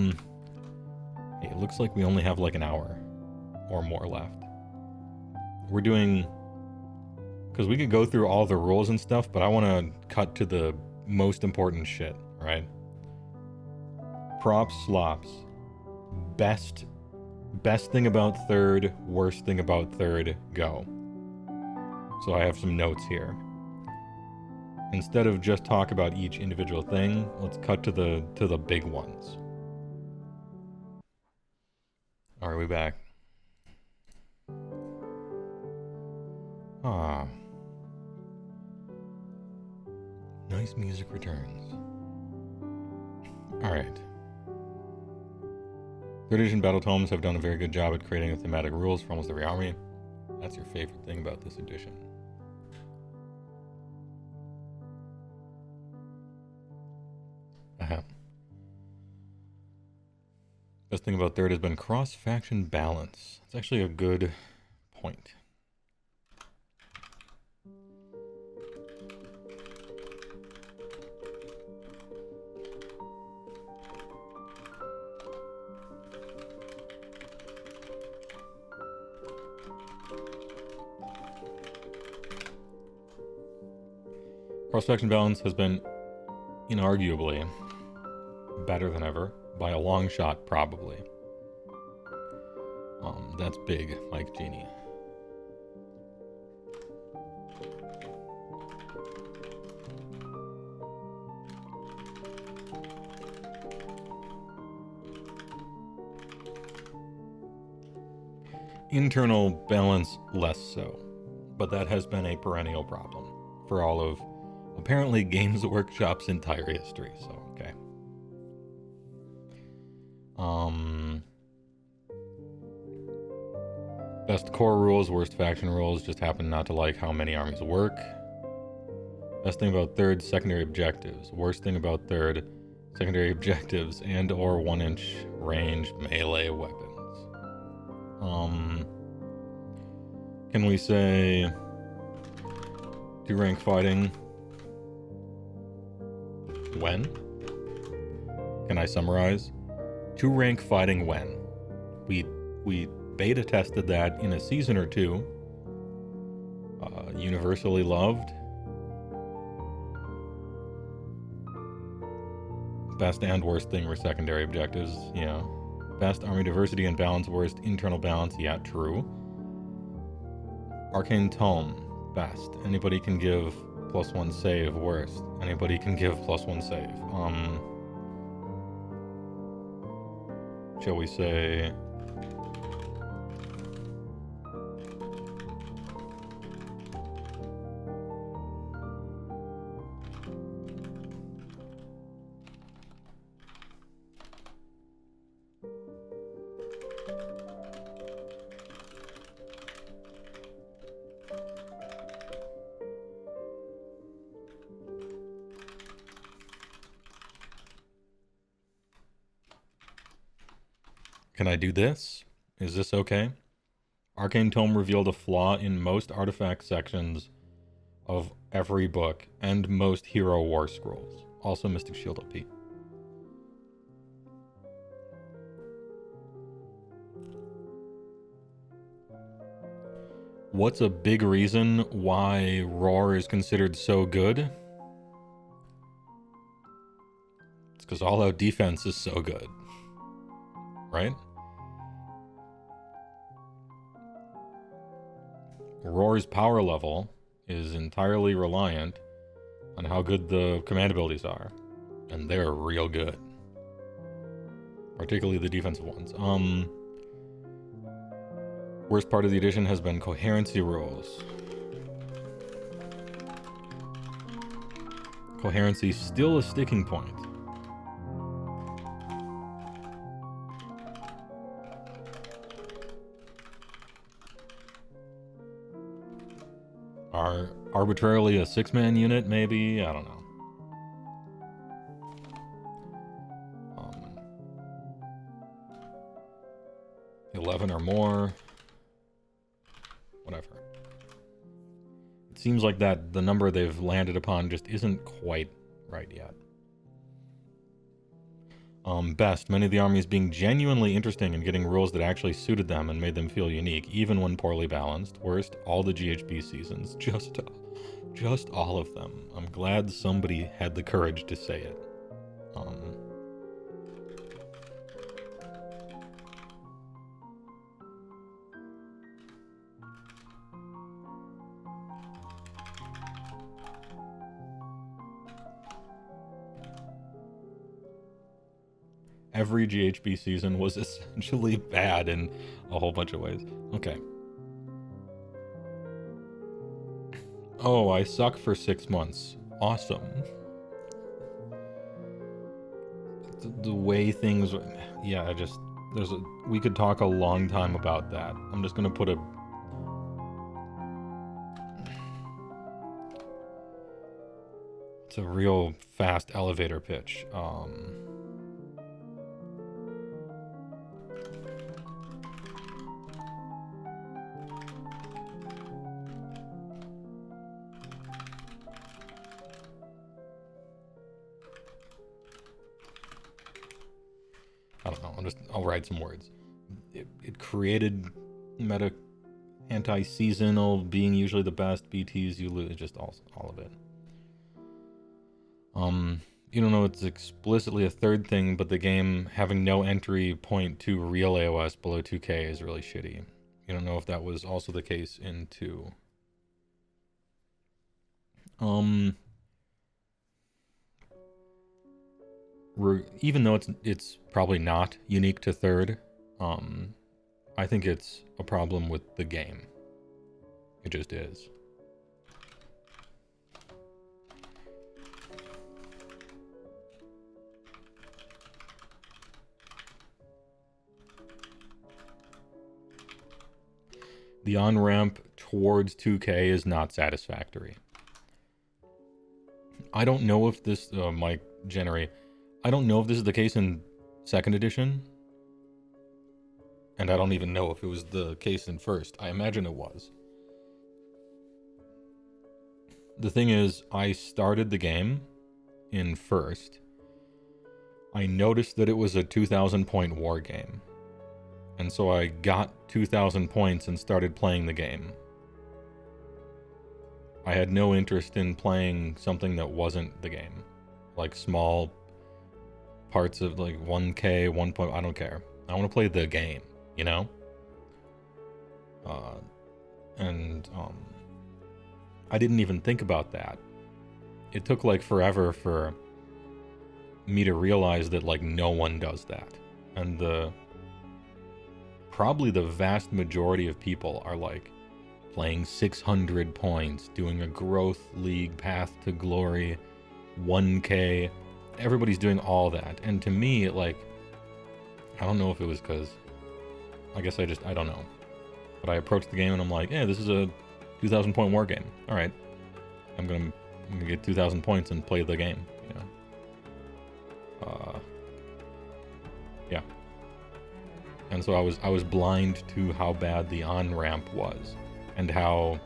hey, it looks like we only have like an hour or more left. We're doing, because we could go through all the rules and stuff, but I want to cut to the most important shit, right? Props, slops. Best thing about third, worst thing about third, go. So I have some notes here. Instead of just talk about each individual thing, let's cut to the big ones. Are we back? Ah. Nice music returns. Alright. Third edition battle tomes have done a very good job at creating thematic rules for almost every army. That's your favorite thing about this edition. Best thing about third has been cross-faction balance. It's actually a good point. Cross-faction balance has been inarguably better than ever. By a long shot, probably. That's big, Mike Genie. Internal balance, less so. But that has been a perennial problem for all of, apparently, Games Workshop's entire history, so okay. Best core rules, worst faction rules, just happen not to like how many armies work. Best thing about third, secondary objectives. Worst thing about third, secondary objectives and or 1-inch range melee weapons. Can we say 2-rank fighting? When? Can I summarize? 2-rank fighting when? We beta tested that in a season or two. Universally loved. Best and worst thing were secondary objectives, yeah. Best army diversity and balance, worst internal balance, yeah, true. Arcane Tome, best. Anybody can give +1 save, worst. Anybody can give +1 save. Shall we say... Can I do this? Is this okay? Arcane Tome revealed a flaw in most artifact sections of every book and most hero war scrolls. Also Mystic Shield OP. What's a big reason why Roar is considered so good? It's because all-out defense is so good. Right? Roar's power level is entirely reliant on how good the command abilities are. And they're real good. Particularly the defensive ones. Worst part of the edition has been coherency rules. Coherency still a sticking point. Are arbitrarily a 6-man unit, maybe? I don't know. 11 or more. Whatever. It seems like that the number they've landed upon just isn't quite right yet. Best, many of the armies being genuinely interesting and getting rules that actually suited them and made them feel unique, even when poorly balanced. Worst, all the GHB seasons. Just all of them. I'm glad somebody had the courage to say it. Every GHB season was essentially bad in a whole bunch of ways. Okay. Oh, I suck for 6 months. Awesome. The way things... Yeah, we could talk a long time about that. I'm just gonna put a... It's a real fast elevator pitch. I don't know. I'll write some words. It created meta anti-seasonal, being usually the best, BTs you lose, just all of it. You don't know it's explicitly a third thing, but the game having no entry point to real AOS below 2k is really shitty. You don't know if that was also the case in 2. Even though it's probably not unique to third, I think it's a problem with the game. It just is. The on-ramp towards 2k is not satisfactory. I don't know if this, Mike Genery, I don't know if this is the case in 2nd edition. And I don't even know if it was the case in 1st. I imagine it was. The thing is, I started the game in 1st. I noticed that it was a 2,000 point war game. And so I got 2,000 points and started playing the game. I had no interest in playing something that wasn't the game. Like small parts of like 1k, 1 point, I don't care. I want to play the game, you know? I didn't even think about that. It took like forever for me to realize that like no one does that. And probably the vast majority of people are like playing 600 points, doing a growth league path to glory, 1k. Everybody's doing all that. And to me, like, I don't know if it was because, I guess I don't know. But I approached the game and I'm like, yeah, this is a 2,000 point war game. All right. I'm gonna get 2,000 points and play the game, you know? Yeah. And so I was blind to how bad the on-ramp was and how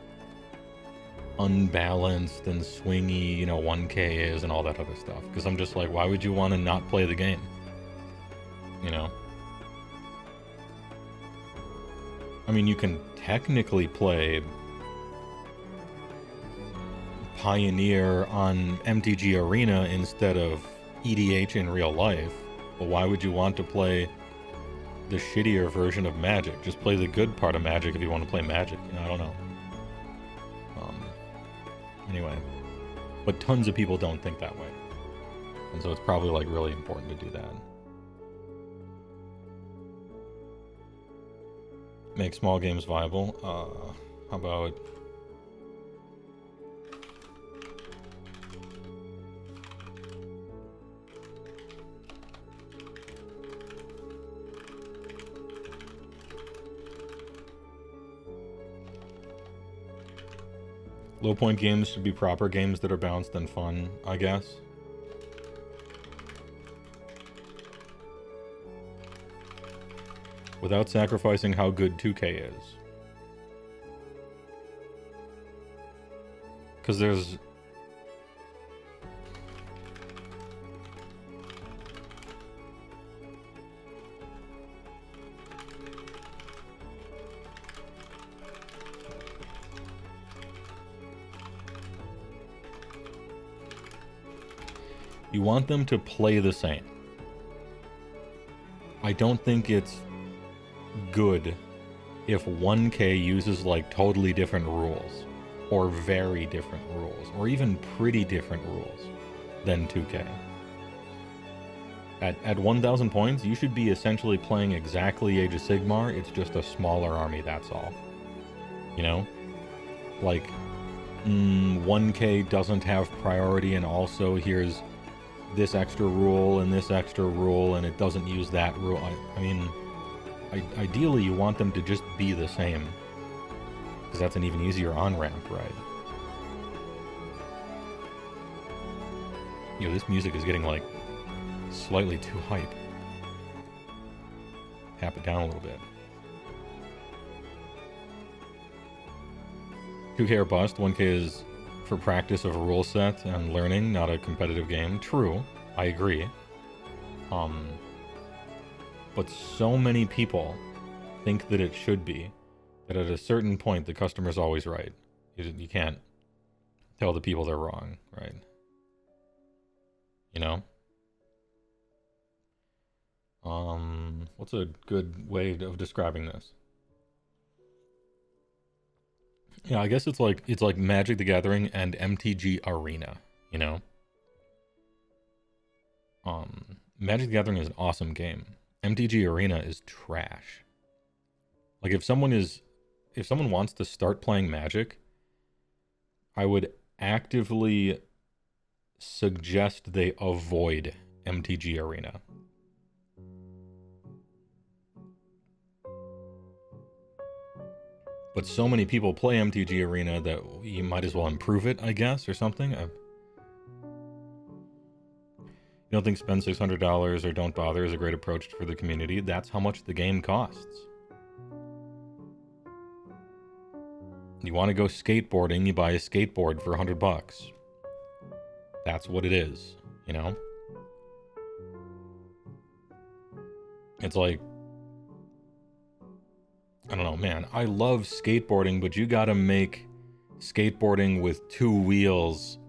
unbalanced and swingy, you know, 1k is and all that other stuff. Because I'm just like, why would you want to not play the game? You know? I mean, you can technically play Pioneer on MTG Arena instead of EDH in real life, but why would you want to play the shittier version of Magic? Just play the good part of Magic if you want to play Magic. You know, I don't know. Anyway, but tons of people don't think that way, and so it's probably like really important to do that. Make small games viable. How about low point games should be proper games that are balanced and fun, I guess. Without sacrificing how good 2K is. Because there's... You want them to play the same. I don't think it's good if 1K uses like totally different rules, or very different rules, or even pretty different rules than 2K. At 1,000 points, you should be essentially playing exactly Age of Sigmar, it's just a smaller army, that's all. You know? Like, 1K doesn't have priority, and also here's this extra rule and this extra rule, and it doesn't use that rule. I mean, ideally you want them to just be the same, because that's an even easier on-ramp, right? Yo, this music is getting, like, slightly too hype. Tap it down a little bit. 2K or bust. 1K is for practice of a rule set and learning, not a competitive game. True, I agree. But so many people think that it should be, that at a certain point the customer's always right. You can't tell the people they're wrong, right? You know? What's a good way of describing this? Yeah, I guess it's like Magic the Gathering and MTG Arena, you know? Magic the Gathering is an awesome game. MTG Arena is trash. Like if someone wants to start playing Magic, I would actively suggest they avoid MTG Arena. But so many people play MTG Arena that you might as well improve it, I guess, or something. You don't think spend $600 or don't bother is a great approach for the community? That's how much the game costs. You want to go skateboarding, you buy a skateboard for $100. That's what it is, you know? It's like, I don't know, man. I love skateboarding, but you gotta make skateboarding with 2 wheels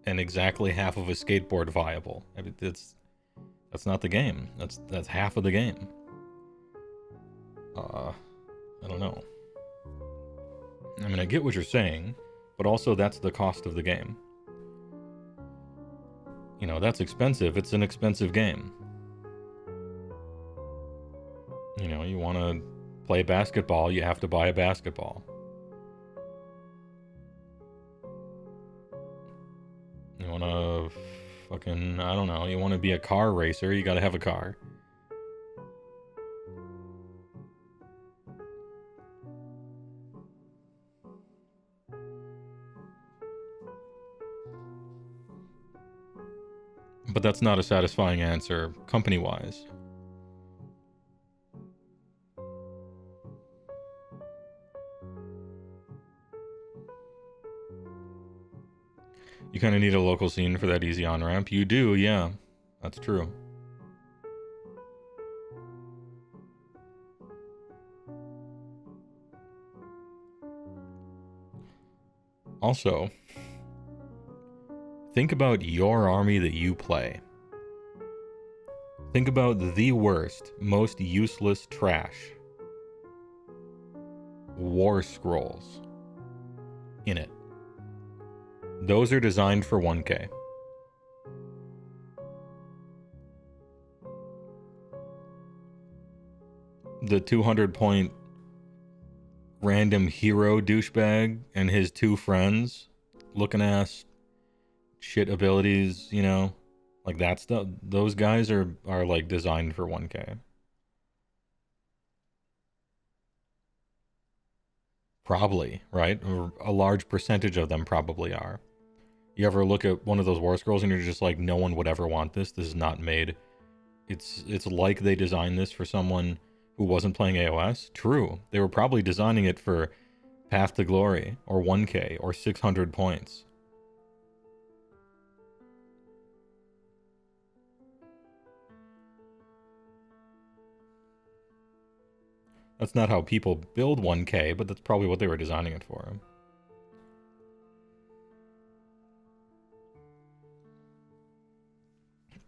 and exactly half of a skateboard viable. I mean, that's not the game. That's half of the game. I don't know. I mean, I get what you're saying, but also that's the cost of the game. You know, that's expensive. It's an expensive game. You know, you want to play basketball, you have to buy a basketball. You want to fucking, I don't know, you want to be a car racer, you got to have a car. But that's not a satisfying answer, company-wise. You kind of need a local scene for that easy on-ramp. You do, yeah. That's true. Also, think about your army that you play. Think about the worst, most useless trash. War scrolls in it. Those are designed for 1K. The 200-point random hero douchebag and his 2 friends, looking ass, shit abilities, you know, like that stuff. Those guys are like designed for 1K. Probably, right? Or a large percentage of them probably are. You ever look at one of those war scrolls and you're just like, no one would ever want this. This is not made. It's like they designed this for someone who wasn't playing AOS. True. They were probably designing it for Path to Glory or 1K or 600 points. That's not how people build 1K, but that's probably what they were designing it for.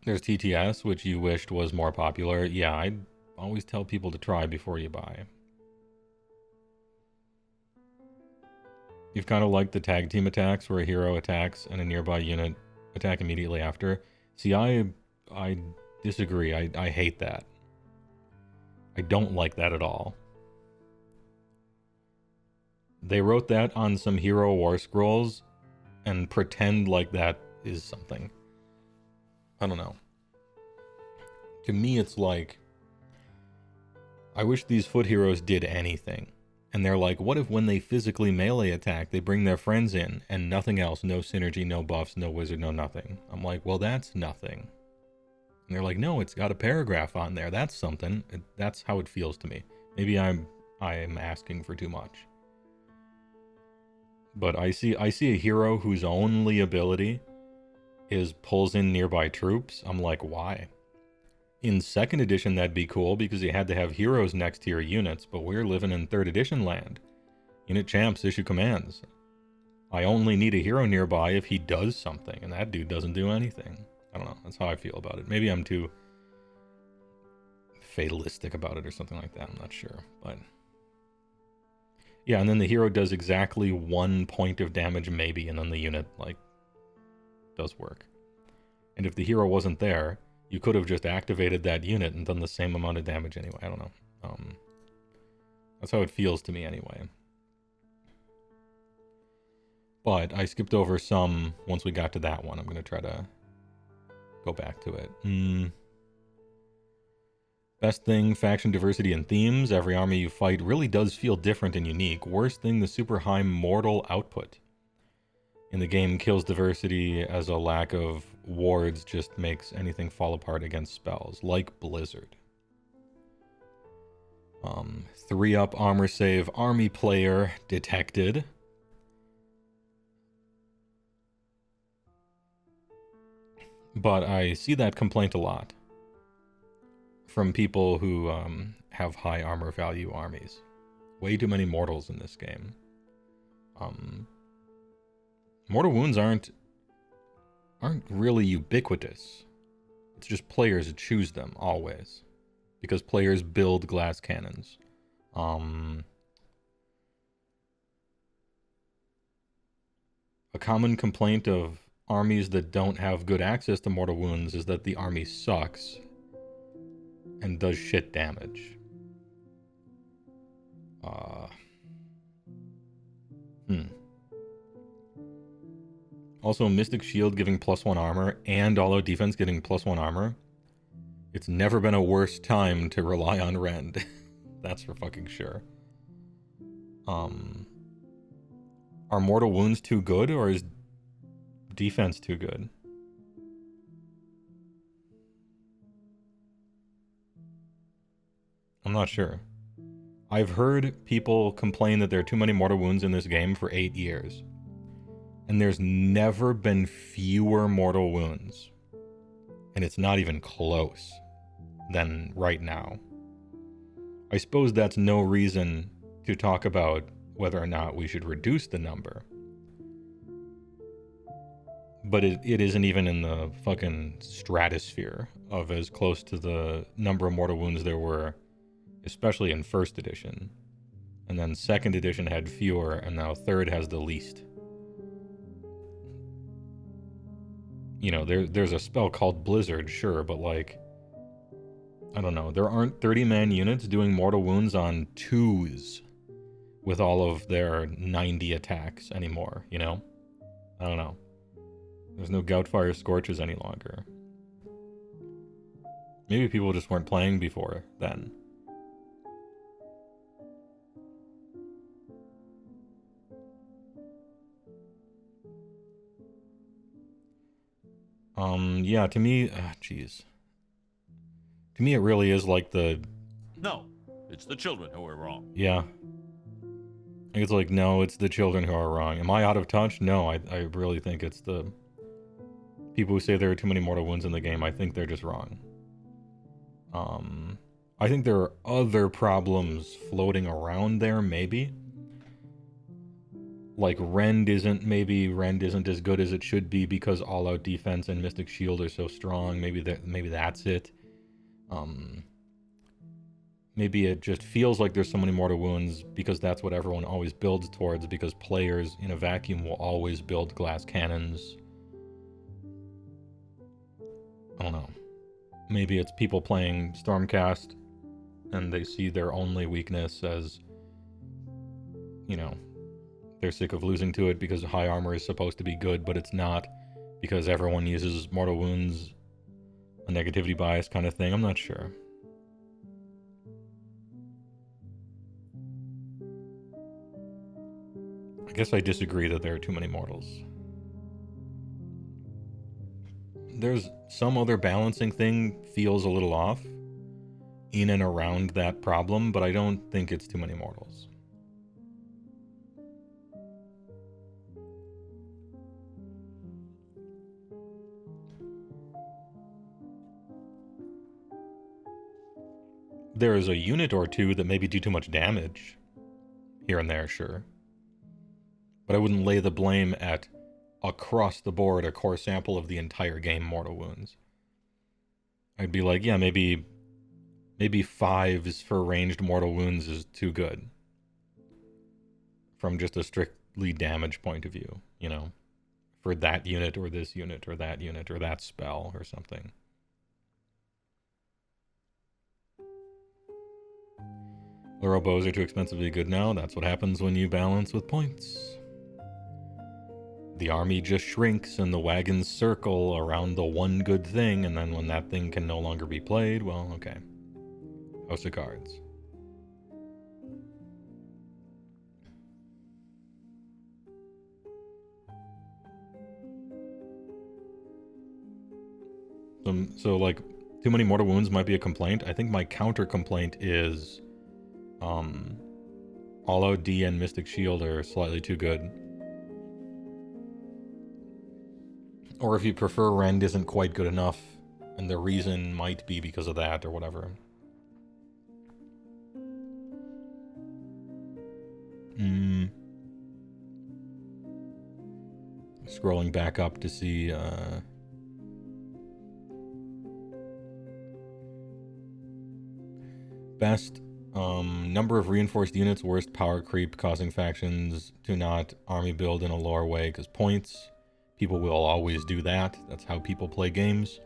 There's TTS, which you wished was more popular. Yeah, I'd always tell people to try before you buy. You've kind of liked the tag team attacks where a hero attacks and a nearby unit attack immediately after. See, I disagree. I hate that. I don't like that at all. They wrote that on some Hero War Scrolls and pretend like that is something. I don't know. To me, it's like, I wish these foot heroes did anything. And they're like, what if when they physically melee attack, they bring their friends in and nothing else, no synergy, no buffs, no wizard, no nothing. I'm like, well, that's nothing. And they're like, no, it's got a paragraph on there. That's something. That's how it feels to me. Maybe I'm asking for too much. But I see a hero whose only ability is pulls in nearby troops. I'm like, why? In 2nd edition, that'd be cool because you had to have heroes next to your units, but we're living in 3rd edition land. Unit champs issue commands. I only need a hero nearby if he does something, and that dude doesn't do anything. I don't know. That's how I feel about it. Maybe I'm too fatalistic about it or something like that. I'm not sure. But yeah, and then the hero does exactly 1 point of damage maybe, and then the unit, like, does work. And if the hero wasn't there, you could have just activated that unit and done the same amount of damage anyway. I don't know. That's how it feels to me anyway. But I skipped over some once we got to that one. I'm going to try to go back to it. Best thing, faction diversity and themes. Every army you fight really does feel different and unique. Worst thing, the super high mortal output. In the game, kills diversity as a lack of wards just makes anything fall apart against spells, like Blizzard. 3-up armor save, army player detected. But I see that complaint a lot from people who have high armor value armies. Way too many mortals in this game. Mortal wounds aren't really ubiquitous. It's just players choose them always, because players build glass cannons. A common complaint of armies that don't have good access to mortal wounds is that the army sucks and does shit damage. Also, Mystic Shield giving +1 armor and all-out defense getting +1 armor. It's never been a worse time to rely on Rend. That's for fucking sure. Are mortal wounds too good, or is defense too good? I'm not sure. I've heard people complain that there are too many mortal wounds in this game for 8 years. And there's never been fewer mortal wounds. And it's not even close than right now. I suppose that's no reason to talk about whether or not we should reduce the number. But it isn't even in the fucking stratosphere of as close to the number of mortal wounds there were, especially in 1st edition. And then 2nd edition had fewer, and now 3rd has the least. You know, there's a spell called Blizzard, sure, but like, I don't know. There aren't 30-man units doing mortal wounds on 2s with all of their 90 attacks anymore, you know? I don't know. There's no Goutfire Scorches any longer. Maybe people just weren't playing before then. Yeah, to me, jeez. To me, it really is like the... No, it's the children who are wrong. Yeah. It's like, no, it's the children who are wrong. Am I out of touch? No, I really think it's the people who say there are too many mortal wounds in the game. I think they're just wrong. I think there are other problems floating around there, maybe. like maybe Rend isn't as good as it should be because All Out Defense and Mystic Shield are so strong. Maybe that's it. Maybe it just feels like there's so many Mortal Wounds because that's what everyone always builds towards, because players in a vacuum will always build glass cannons. I don't know. Maybe it's people playing Stormcast and they see their only weakness as, you know, they're sick of losing to it because high armor is supposed to be good, but it's not, because everyone uses Mortal Wounds, a negativity bias kind of thing. I'm not sure. I guess I disagree that there are too many mortals. There's some other balancing thing feels a little off in and around that problem, but I don't think it's too many mortals. There is a unit or two that maybe do too much damage here and there, sure. But I wouldn't lay the blame at across the board a core sample of the entire game Mortal Wounds. I'd be like, yeah, maybe 5s for ranged Mortal Wounds is too good. From just a strictly damage point of view, you know? For that unit or this unit or that unit or that spell or something. Luro bows are too expensive to be good now. That's what happens when you balance with points. The army just shrinks and the wagons circle around the one good thing, and then when that thing can no longer be played, well, okay. House of Cards. So like, too many Mortal Wounds might be a complaint. I think my counter complaint is All Out D and Mystic Shield are slightly too good. Or if you prefer, Rend isn't quite good enough, and the reason might be because of that or whatever. Scrolling back up to see best number of reinforced units, worst power creep, causing factions to not army build in a lore way because points. People will always do that. That's how people play games.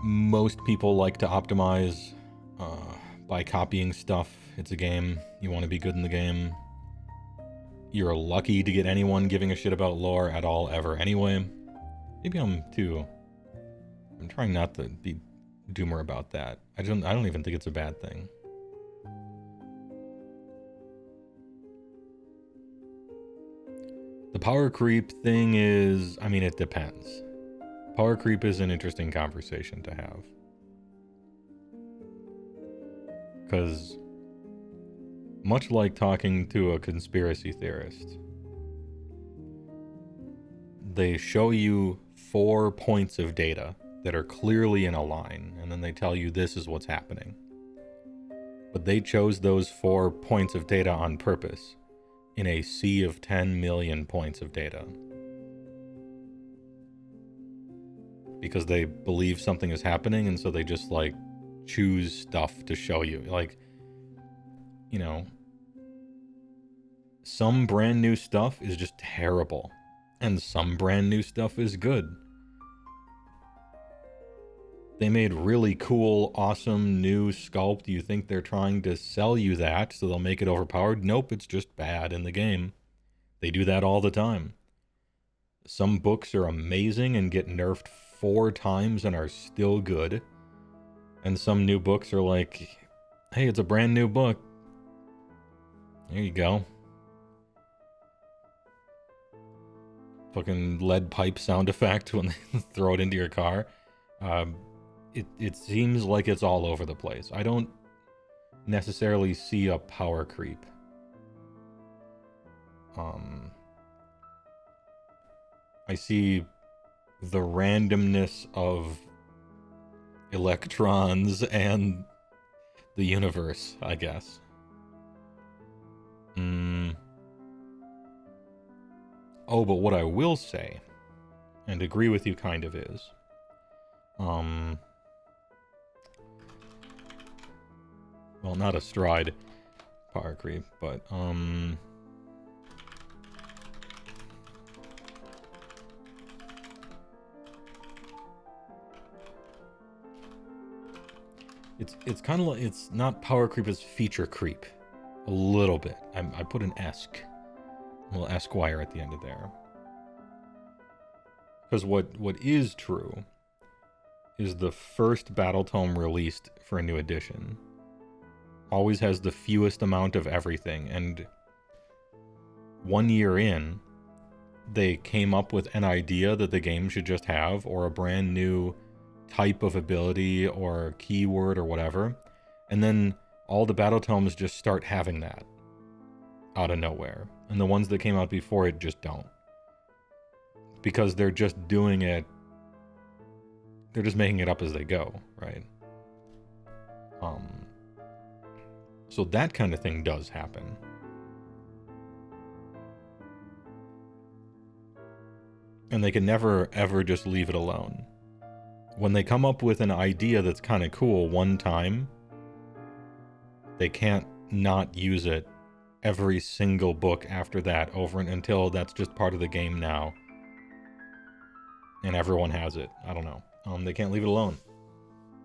Most people like to optimize by copying stuff. It's a game. You want to be good in the game. You're lucky to get anyone giving a shit about lore at all ever anyway. Maybe I'm trying not to be doomer about that. I don't even think it's a bad thing. The power creep thing is, I mean, it depends. Power creep is an interesting conversation to have. Because, much like talking to a conspiracy theorist, they show you 4 points of data that are clearly in a line, and then they tell you this is what's happening. But they chose those 4 points of data on purpose in a sea of 10 million points of data. Because they believe something is happening, and so they just, like, choose stuff to show you. Like, you know, some brand new stuff is just terrible, and some brand new stuff is good. They made really cool, awesome, new sculpt. You think they're trying to sell you that, so they'll make it overpowered? Nope, it's just bad in the game. They do that all the time. Some books are amazing and get nerfed 4 times and are still good. And some new books are like, hey, it's a brand new book. There you go. Fucking lead pipe sound effect when they throw it into your car. It seems like it's all over the place. I don't necessarily see a power creep. I see the randomness of electrons and the universe, I guess. Oh, but what I will say, and agree with you kind of is, well, not a stride power creep, but, it's kind of like, it's not power creep, it's feature creep. A little bit. I put an esque. A little Esquire at the end of there. Because what is true is the first Battle Tome released for a new edition always has the fewest amount of everything, and 1 year in, they came up with an idea that the game should just have, or a brand new type of ability or keyword or whatever, and then all the Battle Tomes just start having that out of nowhere, and the ones that came out before it just don't, because they're just doing it, they're just making it up as they go, right? So that kind of thing does happen. And they can never ever just leave it alone. When they come up with an idea that's kind of cool one time, they can't not use it every single book after that, over and until that's just part of the game now. And everyone has it. I don't know. They can't leave it alone.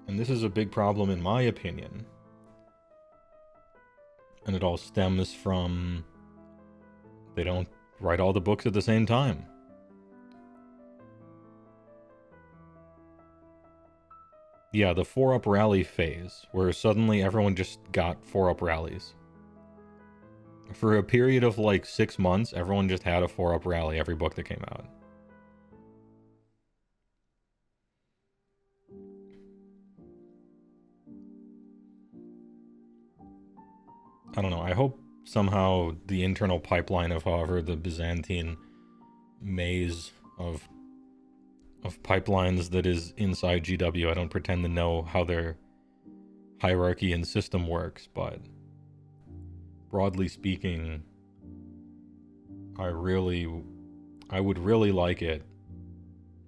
And this is a big problem in my opinion. And it all stems from they don't write all the books at the same time. Yeah, the 4-up rally phase, where suddenly everyone just got 4-up rallies. For a period of like 6 months, everyone just had a 4-up rally every book that came out. I don't know, I hope somehow the internal pipeline of however the Byzantine maze of pipelines that is inside GW, I don't pretend to know how their hierarchy and system works, but broadly speaking, I would really like it,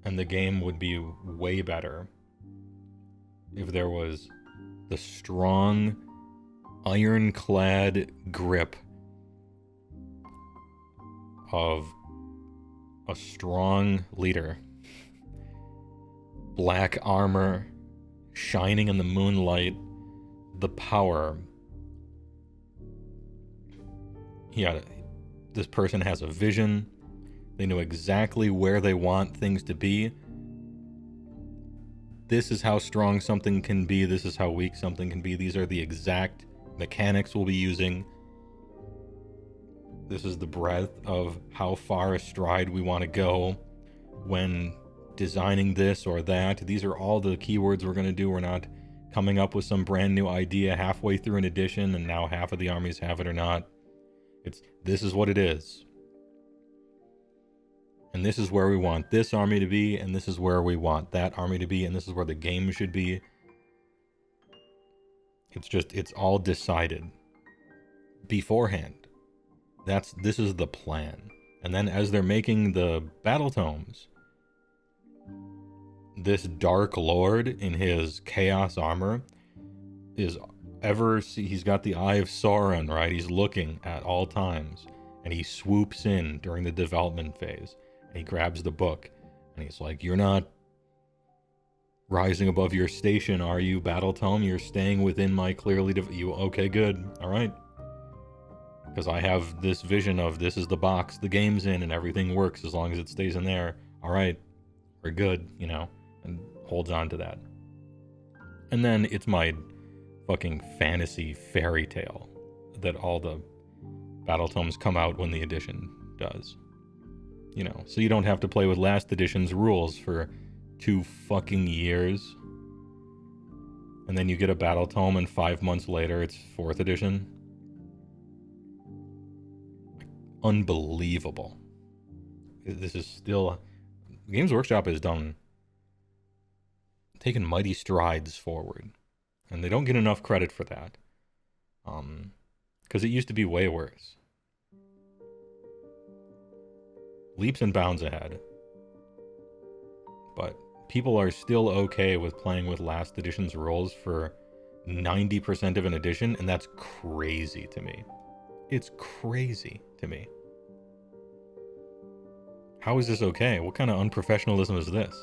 and the game would be way better if there was the strong, ironclad grip of a strong leader. Black armor, shining in the moonlight, the power. Yeah, this person has a vision. They know exactly where they want things to be. This is how strong something can be. This is how weak something can be. These are the exact mechanics we'll be using. This is the breadth of how far astride we want to go when designing this or that. These are all the keywords we're going to do. We're not coming up with some brand new idea halfway through an edition and now half of the armies have it or not. This is what it is. And this is where we want this army to be, and this is where we want that army to be, and this is where the game should be. It's all decided beforehand. This is the plan. And then as they're making the battle tomes, this Dark Lord in his chaos armor he's got the Eye of Sauron, right? He's looking at all times, and he swoops in during the development phase, and he grabs the book, and he's like, "You're not rising above your station, are you, Battle Tome? You're staying within my clearly you okay, good, all right." Because I have this vision of this is the box the game's in, and everything works as long as it stays in there. All right, we're good, and holds on to that. And then it's my fucking fantasy fairy tale that all the battle tomes come out when the edition does. So you don't have to play with last edition's rules for 2 fucking years. And then you get a battle tome and 5 months later it's 4th edition. Unbelievable. This is still... Games Workshop has taken mighty strides forward. And they don't get enough credit for that. Because it used to be way worse. leaps and bounds ahead. But people are still okay with playing with last edition's rules for 90% of an edition, and that's crazy to me. It's crazy to me. How is this okay? What kind of unprofessionalism is this?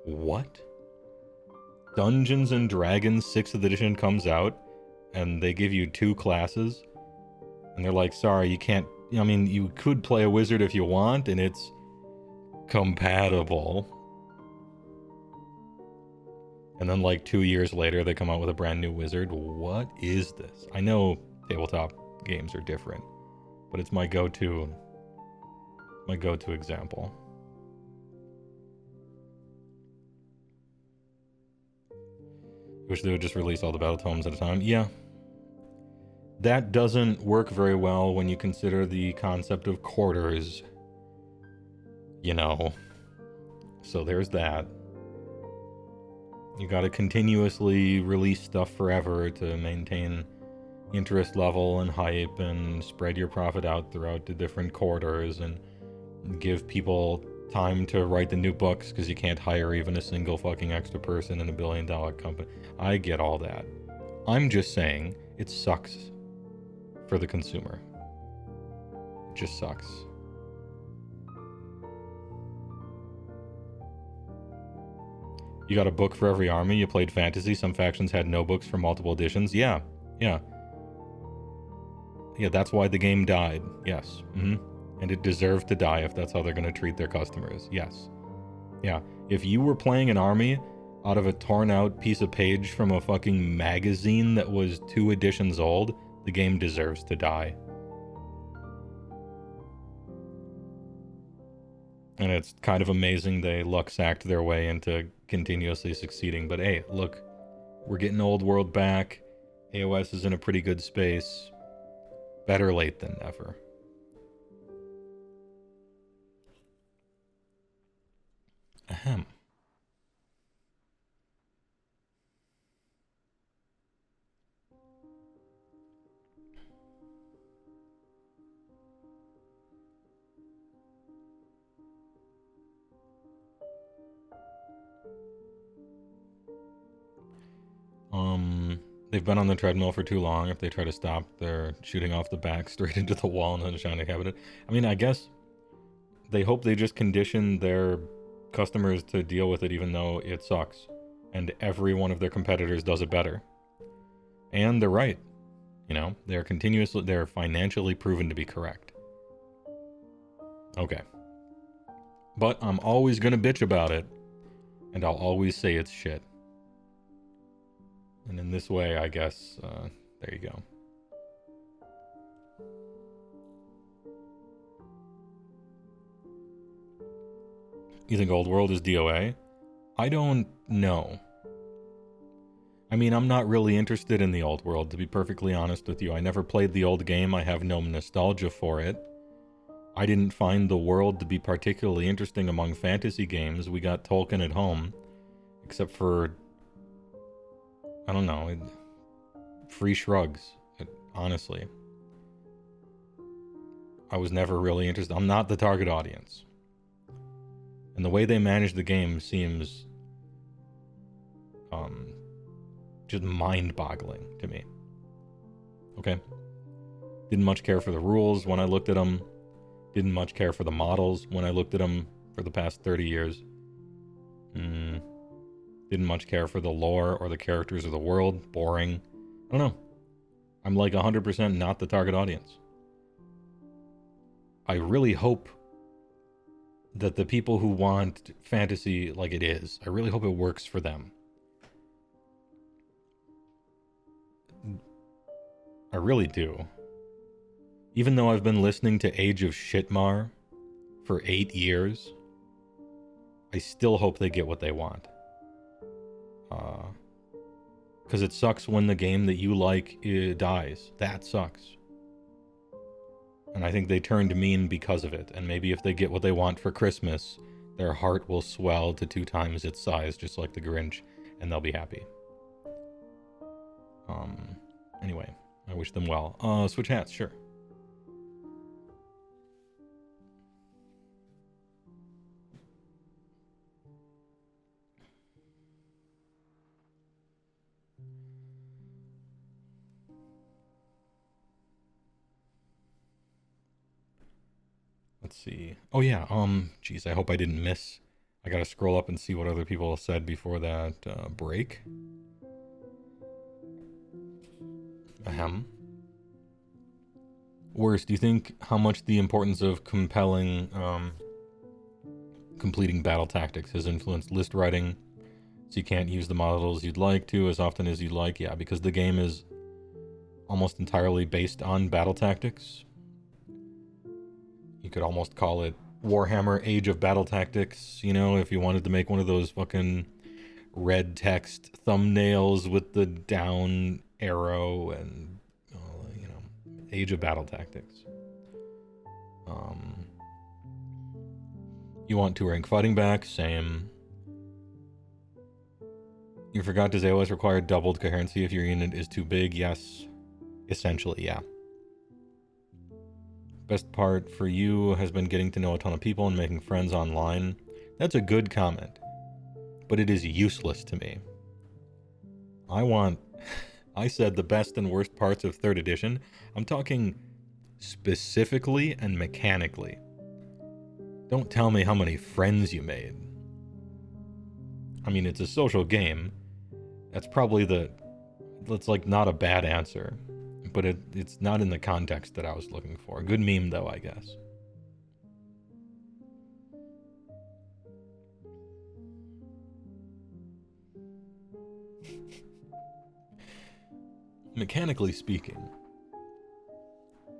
What? Dungeons and Dragons 6th edition comes out, and they give you 2 classes, and they're like, sorry, you can't... I mean, you could play a wizard if you want, and it's compatible. And then like 2 years later, they come out with a brand new wizard. What is this? I know tabletop games are different, but it's my go-to example. Wish they would just release all the battle tomes at a time. Yeah. That doesn't work very well when you consider the concept of quarters. You know. So there's that. You gotta continuously release stuff forever to maintain interest level and hype and spread your profit out throughout the different quarters and give people time to write the new books because you can't hire even a single fucking extra person in $1 billion company. I get all that. I'm just saying it sucks for the consumer. It just sucks. You got a book for every army. You played fantasy. Some factions had no books for multiple editions. Yeah. Yeah, that's why the game died. Yes. And it deserved to die if that's how they're going to treat their customers. Yes. Yeah. If you were playing an army out of a torn out piece of page from a fucking magazine that was 2 editions old, the game deserves to die. And it's kind of amazing they luck-sacked their way into continuously succeeding. But hey, look, we're getting Old World back. AOS is in a pretty good space. Better late than never. Ahem. They've been on the treadmill for too long. If they try to stop, they're shooting off the back straight into the wall and then trying to cabinet. I mean, I guess they hope they just condition their customers to deal with it even though it sucks. And every one of their competitors does it better. And they're right. You know, they're financially proven to be correct. Okay. But I'm always gonna bitch about it. And I'll always say it's shit. And in this way, I guess, there you go. You think Old World is DOA? I don't know. I mean, I'm not really interested in the Old World, to be perfectly honest with you. I never played the old game. I have no nostalgia for it. I didn't find the world to be particularly interesting among fantasy games. We got Tolkien at home, except for, I don't know, free shrugs, honestly. I was never really interested. I'm not the target audience. And the way they manage the game seems just mind-boggling to me. Okay? Didn't much care for the rules when I looked at them. Didn't much care for the models when I looked at them for the past 30 years. Didn't much care for the lore or the characters or the world. Boring. I don't know. I'm like 100% not the target audience. I really hope that the people who want fantasy like it is, I really hope it works for them. I really do. Even though I've been listening to Age of Shitmar for 8 years, I still hope they get what they want. Because it sucks when the game that you like dies. That sucks. And I think they turned mean because of it. And maybe if they get what they want for Christmas, their heart will swell to 2 times its size, just like the Grinch, and they'll be happy. Anyway, I wish them well. Switch hats, sure. let's see. Oh yeah, geez, I hope I didn't miss. I gotta scroll up and see what other people said before that break. Ahem. Worse, do you think how much the importance of compelling, completing battle tactics has influenced list writing, so you can't use the models you'd like to as often as you'd like? Yeah, because the game is almost entirely based on battle tactics. You could almost call it Warhammer Age of Battle Tactics, you know, if you wanted to make one of those fucking red text thumbnails with the down arrow and, you know, Age of Battle Tactics. You want 2 rank fighting back? Same. You forgot, does AOS require doubled coherency if your unit is too big? Yes. Essentially, yeah. Best part for you has been getting to know a ton of people and making friends online. That's a good comment, but it is useless to me. I said the best and worst parts of 3rd edition. I'm talking specifically and mechanically. Don't tell me how many friends you made. I mean, it's a social game. That's probably that's like not a bad answer. But it's not in the context that I was looking for. Good meme, though, I guess. Mechanically speaking,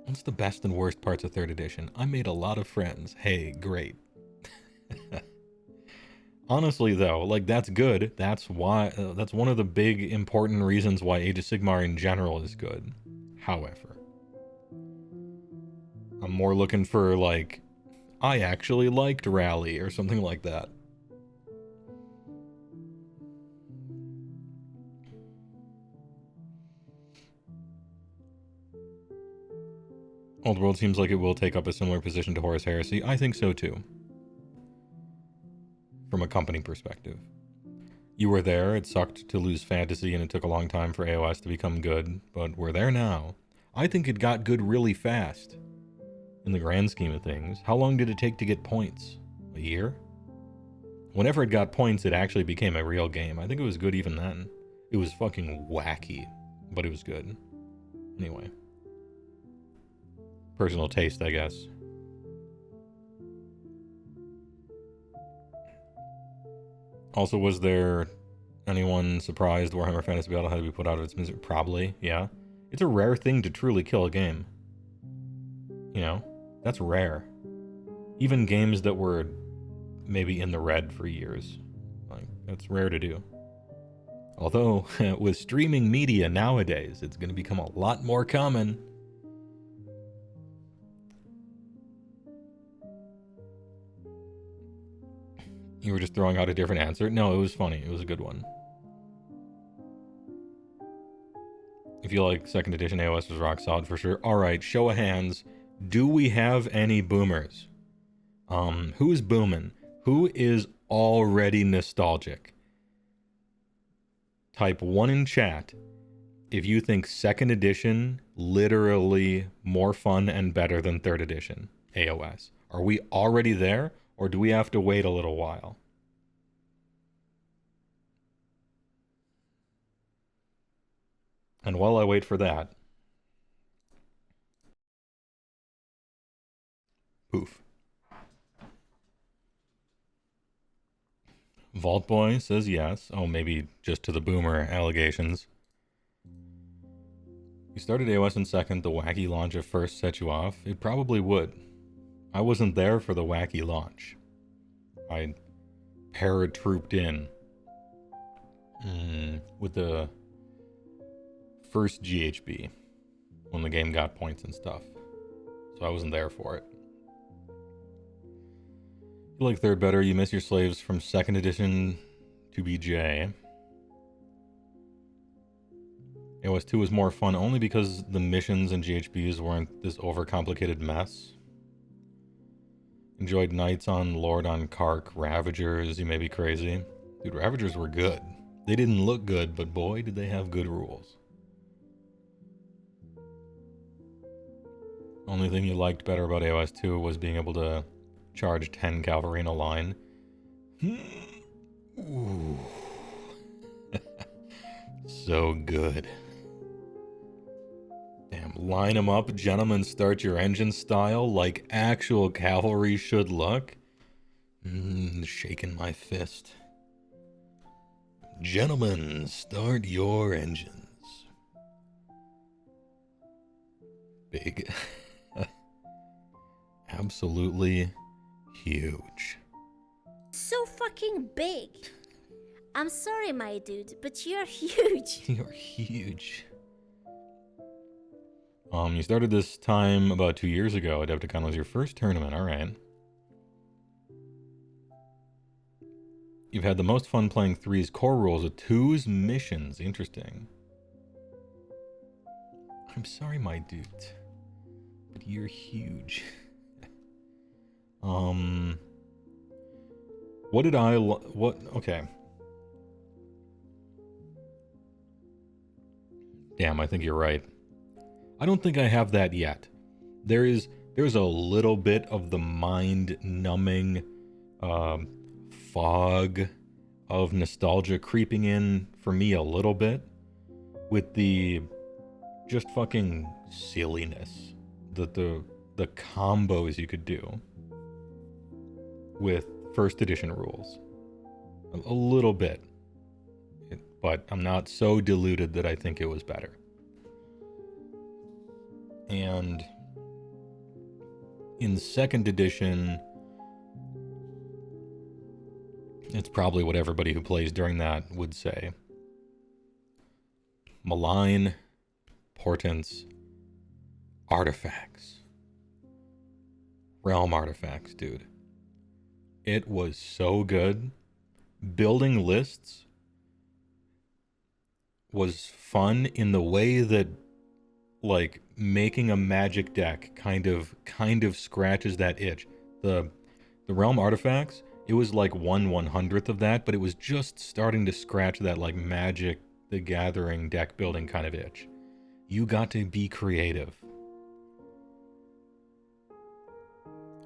what's the best and worst parts of 3rd edition? I made a lot of friends. Hey, great. Honestly, though, like, that's good. That's why, that's one of the big important reasons why Age of Sigmar in general is good. However, I'm more looking for, like, I actually liked Rally or something like that. Old World seems like it will take up a similar position to Horus Heresy. I think so too. From a company perspective. You were there, it sucked to lose Fantasy and it took a long time for AOS to become good, but we're there now. I think it got good really fast. In the grand scheme of things. How long did it take to get points? A year? Whenever it got points, it actually became a real game. I think it was good even then. It was fucking wacky, but it was good. Anyway. Personal taste, I guess. Also, was there anyone surprised Warhammer Fantasy Battle had to be put out of its misery? Probably, yeah. It's a rare thing to truly kill a game. You know? That's rare. Even games that were maybe in the red for years. Like, that's rare to do. Although, with streaming media nowadays, it's going to become a lot more common. You were just throwing out a different answer? No, it was funny. It was a good one. If you like 2nd edition, AOS was rock solid for sure. Alright, show of hands. Do we have any boomers? Who is booming? Who is already nostalgic? Type 1 in chat if you think 2nd edition literally more fun and better than 3rd edition AOS. Are we already there, or do we have to wait a little while? And while I wait for that, poof. Vault Boy says yes. Oh, maybe just to the boomer allegations. You started AOS in 2nd, the wacky launch of 1st set you off. It probably would. I wasn't there for the wacky launch. I paratrooped in with the first GHB when the game got points and stuff. So I wasn't there for it. You like 3rd better, you miss your slaves from 2nd edition to BJ. AOS 2 was more fun only because the missions and GHBs weren't this overcomplicated mess. Enjoyed Knights on Lord on Kark, Ravagers, you may be crazy. Dude, Ravagers were good. They didn't look good, but boy, did they have good rules. Only thing you liked better about AOS 2 was being able to charge 10 cavalry in a line. Ooh. So good. Damn, line them up, gentlemen, start your engine style like actual cavalry should look. Shaking my fist. Gentlemen, start your engines. Big. Absolutely huge. So fucking big. I'm sorry, my dude, but you're huge. You're huge. You started this time about 2 years ago. Adepticon was your first tournament, alright. You've had the most fun playing 3's core rules with 2's missions. Interesting. I'm sorry, my dude, but you're huge. What did I what? Okay. Damn, I think you're right. I don't think I have that yet. There's a little bit of the mind-numbing fog of nostalgia creeping in for me a little bit with the just fucking silliness, the combos you could do with first edition rules. A little bit. But I'm not so deluded that I think it was better. And in second edition, it's probably what everybody who plays during that would say. Malign, portents, artifacts. Realm artifacts, dude. It was so good. Building lists was fun in the way that, like, making a magic deck kind of scratches that itch. The realm artifacts, it was like 1/100th of that, but it was just starting to scratch that, like, Magic the Gathering deck building kind of itch. You got to be creative.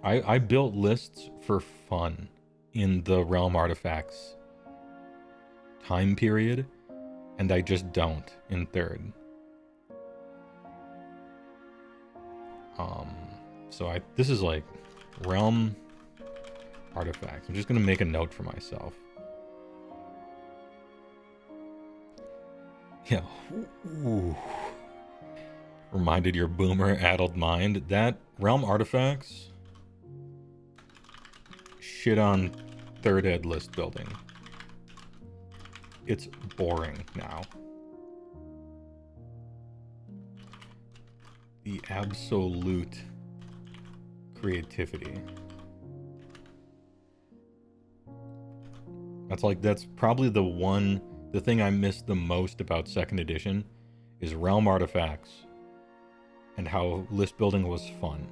I built lists for fun in the realm artifacts time period, and I just don't in third. So this is like realm artifacts. I'm just gonna make a note for myself. Yeah. Ooh. Reminded your boomer-addled mind. That realm artifacts shit on third ed list building. It's boring now. The absolute creativity. That's probably the thing I miss the most about second edition is realm artifacts and how list building was fun.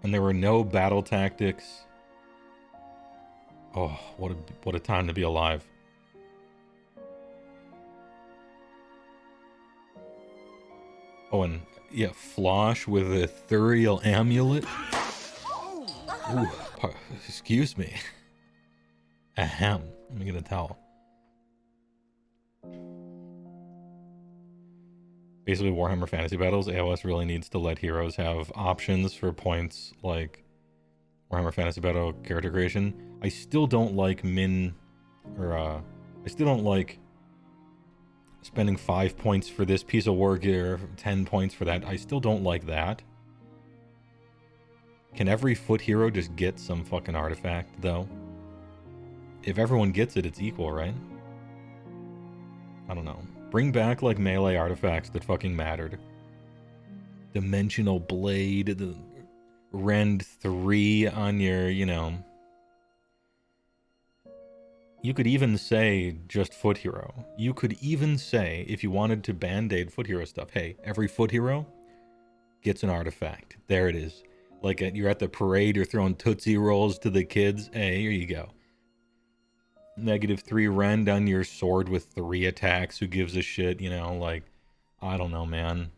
And there were no battle tactics. Oh, what a time to be alive. Oh, and yeah, Flosh with a Thuriel amulet. Ooh, excuse me. Ahem. Let me get a towel. Basically, Warhammer Fantasy Battles, AOS really needs to let heroes have options for points like Warhammer Fantasy Battle character creation. I still don't like I still don't like spending 5 points for this piece of war gear, 10 points for that. I still don't like that. Can every foot hero just get some fucking artifact, though? If everyone gets it, it's equal, right? I don't know. Bring back, like, melee artifacts that fucking mattered. Dimensional Blade, the Rend 3 on your, you know... You could even say just foot hero. You could even say, if you wanted to band-aid foot hero stuff, hey, every foot hero gets an artifact. There it is. Like, you're at the parade, you're throwing Tootsie Rolls to the kids. Hey, here you go. -3 rend on your sword with 3 attacks. Who gives a shit, you know? Like, I don't know, man.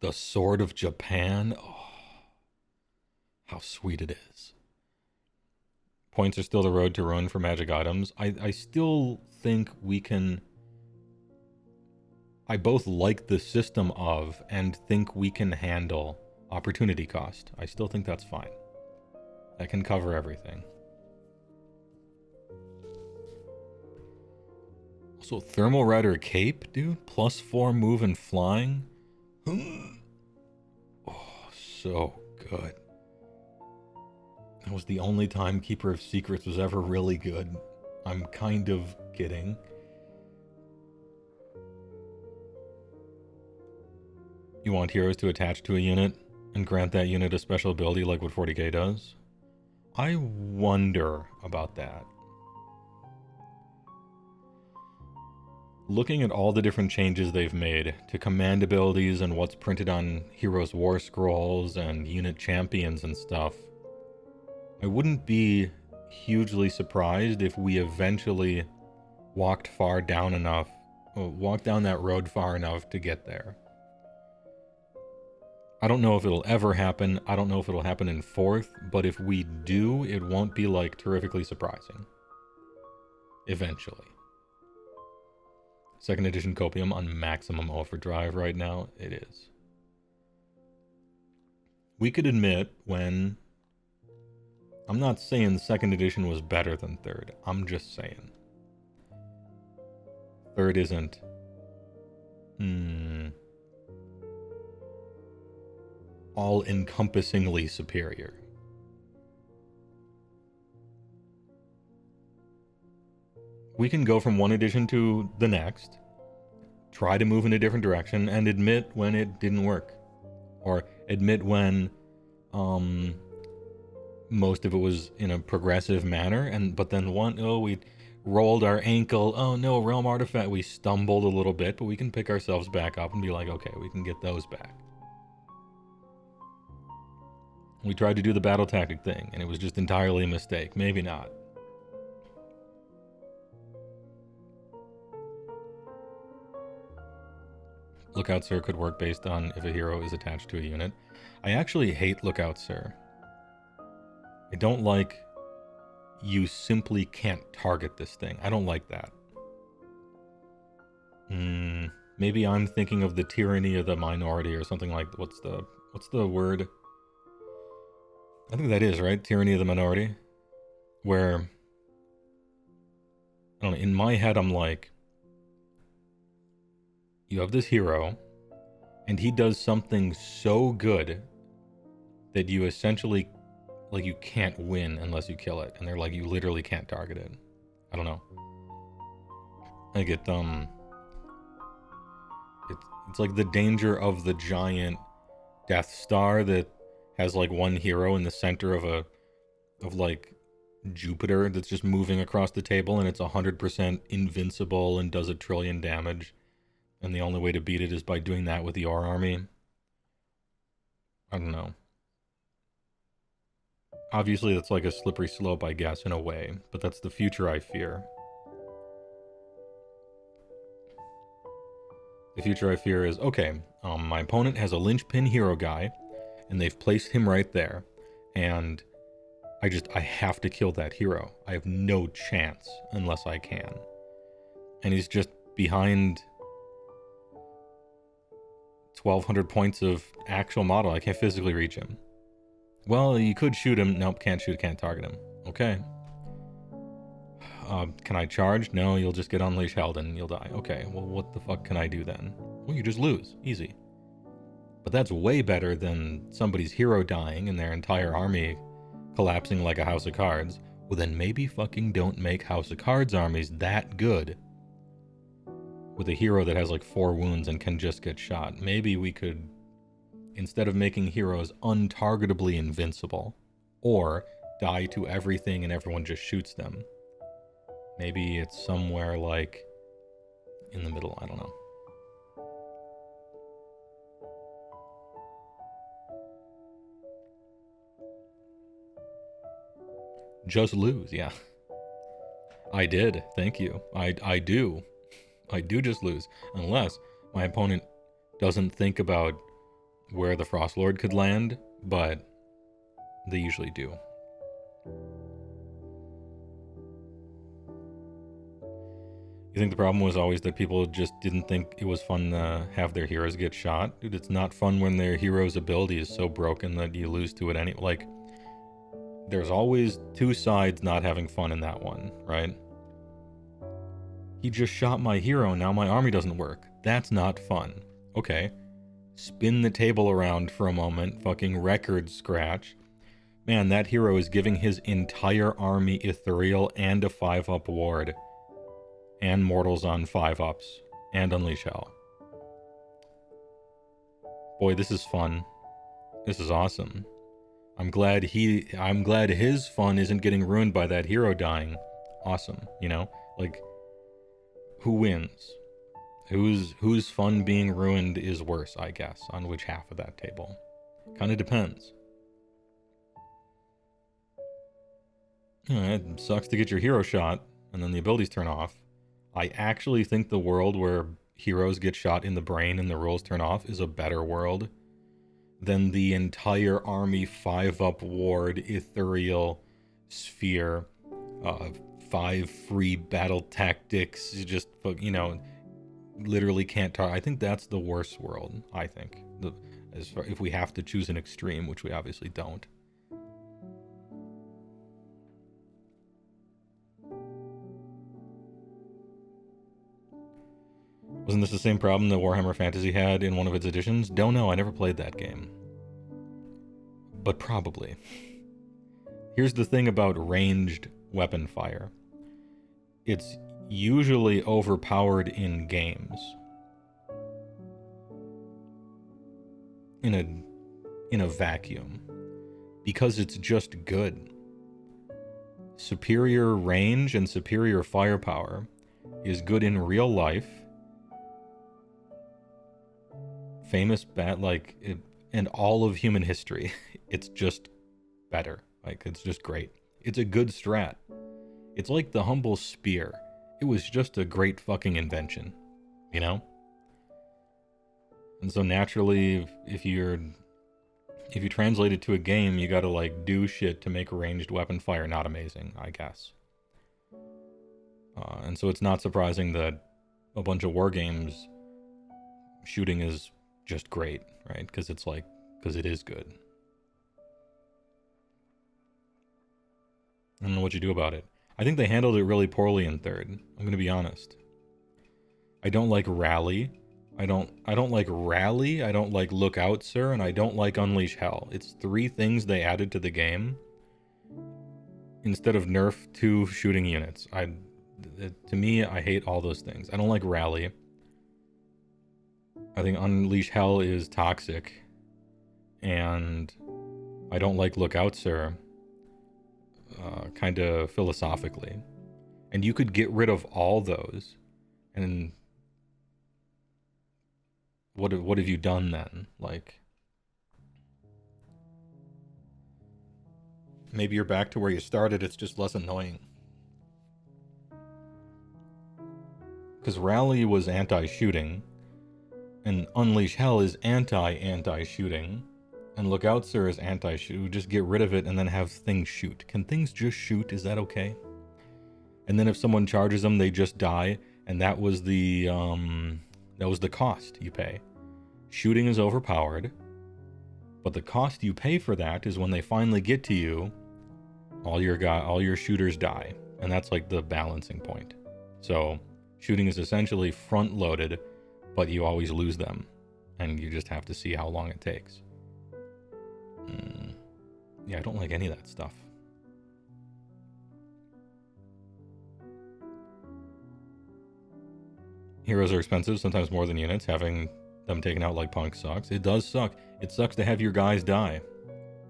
The Sword of Japan. Oh, how sweet it is. Points are still the road to ruin for magic items. I still think we can... I both like the system of and think we can handle opportunity cost. I still think that's fine. That can cover everything. Also, Thermal Rider Cape, dude. +4 move and flying. Oh, so good. That was the only time Keeper of Secrets was ever really good. I'm kind of kidding. You want heroes to attach to a unit and grant that unit a special ability like what 40k does? I wonder about that. Looking at all the different changes they've made to command abilities and what's printed on Heroes War Scrolls and unit champions and stuff, I wouldn't be hugely surprised if we eventually walked down that road far enough to get there. I don't know if it'll ever happen. I don't know if it'll happen in 4th, but if we do, it won't be like terrifically surprising. Eventually. 2nd edition Copium on maximum overdrive right now. It is. We could admit when... I'm not saying 2nd edition was better than 3rd. I'm just saying. 3rd isn't... all-encompassingly superior. We can go from one edition to the next, try to move in a different direction, and admit when it didn't work. Or admit when most of it was in a progressive manner, but then we rolled our ankle, oh no, Realm Artifact, we stumbled a little bit, but we can pick ourselves back up and be like, okay, we can get those back. We tried to do the battle tactic thing, and it was just entirely a mistake. Maybe not. Lookout Sir could work based on if a hero is attached to a unit. I actually hate Lookout Sir. I don't like you simply can't target this thing. I don't like that. Maybe I'm thinking of the tyranny of the minority or something like... What's the word? I think that is, right? Tyranny of the minority. Where... I don't know, in my head I'm like... You have this hero, and he does something so good that you essentially... Like, you can't win unless you kill it. And they're like, you literally can't target it. I don't know. I get, It's like the danger of the giant Death Star that has like one hero in the center of like Jupiter that's just moving across the table, and it's 100% invincible and does 1 trillion damage. And the only way to beat it is by doing that with your army. I don't know. Obviously, that's like a slippery slope, I guess, in a way. But that's the future I fear. The future I fear is, okay, my opponent has a linchpin hero guy, and they've placed him right there. And I have to kill that hero. I have no chance unless I can. And he's just behind 1,200 points of actual model. I can't physically reach him. Well, you could shoot him. Nope, can't shoot, can't target him. Okay. Can I charge? No, you'll just get Unleash Held and you'll die. Okay, well, what the fuck can I do then? Well, you just lose. Easy. But that's way better than somebody's hero dying and their entire army collapsing like a House of Cards. Well, then maybe fucking don't make House of Cards armies that good with a hero that has like 4 wounds and can just get shot. Maybe we could, instead of making heroes untargetably invincible or die to everything and everyone just shoots them, maybe it's somewhere like in the middle. I don't know. Just lose, yeah. I did, thank you. I do. I do just lose. Unless my opponent doesn't think about where the Frost Lord could land, but they usually do. You think the problem was always that people just didn't think it was fun to have their heroes get shot? Dude, it's not fun when their hero's ability is so broken that you lose to it any... Like, there's always two sides not having fun in that one, right? He just shot my hero, now my army doesn't work. That's not fun. Okay. Spin the table around for a moment, fucking record scratch. Man, that hero is giving his entire army Ethereal and a 5-up ward. And Mortals on 5-ups. And Unleash Hell. Boy, this is fun. This is awesome. I'm glad his fun isn't getting ruined by that hero dying. Awesome, you know? Like, who wins? Whose fun being ruined is worse, I guess, on which half of that table. Kinda depends. You know, it sucks to get your hero shot, and then the abilities turn off. I actually think the world where heroes get shot in the brain and the rules turn off is a better world than the entire army 5-up ward, ethereal sphere, 5 free battle tactics, just, you know, literally can't talk. I think that's the worst world, I think. If we have to choose an extreme, which we obviously don't. Wasn't this the same problem that Warhammer Fantasy had in one of its editions? Don't know, I never played that game. But probably. Here's the thing about ranged weapon fire. It's usually overpowered in games. In a vacuum. Because it's just good. Superior range and superior firepower is good in real life. Famous and all of human history. It's just better. Like, it's just great. It's a good strat. It's like the humble spear. It was just a great fucking invention, you know? And so naturally, if you translate it to a game, you gotta like do shit to make ranged weapon fire not amazing, I guess. And so it's not surprising that a bunch of war games shooting is just great, right? Because it is good. I don't know what you do about it. I think they handled it really poorly in third. I'm gonna be honest. I don't like Rally. I don't like Rally. I don't like Look Out, Sir, and I don't like Unleash Hell. It's 3 things they added to the game instead of nerf 2 shooting units. To me, I hate all those things. I don't like Rally. I think Unleash Hell is toxic, and I don't like Look Out, Sir. Kind of philosophically, and you could get rid of all those, and what have you done then? Like, maybe you're back to where you started. It's just less annoying. Because Rally was anti-shooting, and Unleash Hell is anti-shooting. And Look Out, Sir is anti-shoot. Just get rid of it and then have things shoot. Can things just shoot? Is that okay? And then if someone charges them, they just die. And that was the cost you pay. Shooting is overpowered. But the cost you pay for that is when they finally get to you, all your shooters die. And that's like the balancing point. So shooting is essentially front-loaded, but you always lose them. And you just have to see how long it takes. Yeah, I don't like any of that stuff. Heroes are expensive, sometimes more than units. Having them taken out like Punk sucks. It does suck. It sucks to have your guys die.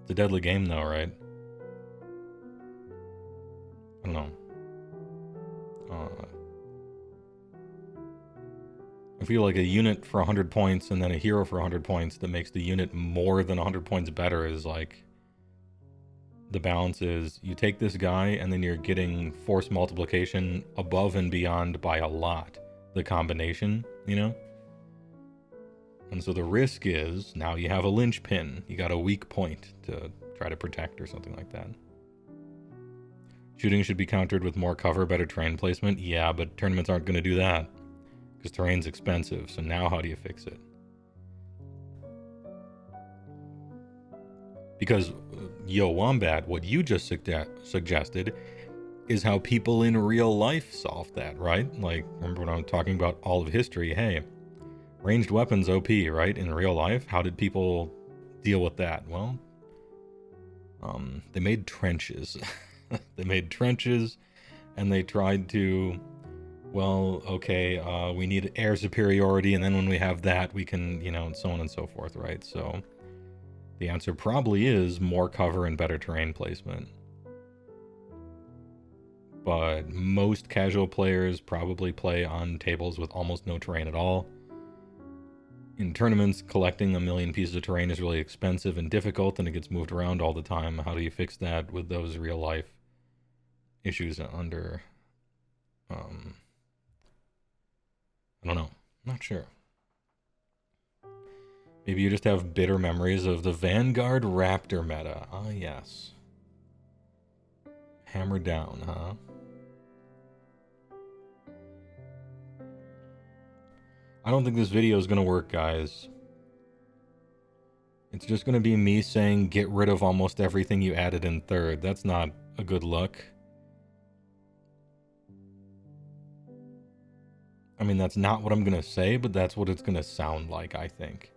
It's a deadly game though, right? I don't know. I feel like a unit for 100 points and then a hero for 100 points that makes the unit more than 100 points better is like... The balance is, you take this guy and then you're getting force multiplication above and beyond by a lot. The combination, you know? And so the risk is now you have a linchpin. You got a weak point to try to protect or something like that. Shooting should be countered with more cover, better terrain placement. Yeah, but tournaments aren't going to do that because terrain's expensive. So now how do you fix it? Because, yo, Wombat, what you just suggested is how people in real life solve that, right? Like, remember when I'm talking about all of history? Hey, ranged weapons OP, right? In real life, how did people deal with that? Well, they made trenches. They made trenches, and they tried to, well, okay, we need air superiority, and then when we have that, we can, you know, and so on and so forth, right? So the answer probably is more cover and better terrain placement. But most casual players probably play on tables with almost no terrain at all. In tournaments, collecting a million pieces of terrain is really expensive and difficult, and it gets moved around all the time. How do you fix that with those real life issues under, I don't know. I'm not sure. Maybe you just have bitter memories of the Vanguard Raptor meta. Ah, yes. Hammer down, huh? I don't think this video is going to work, guys. It's just going to be me saying get rid of almost everything you added in third. That's not a good look. I mean, that's not what I'm going to say, but that's what it's going to sound like, I think.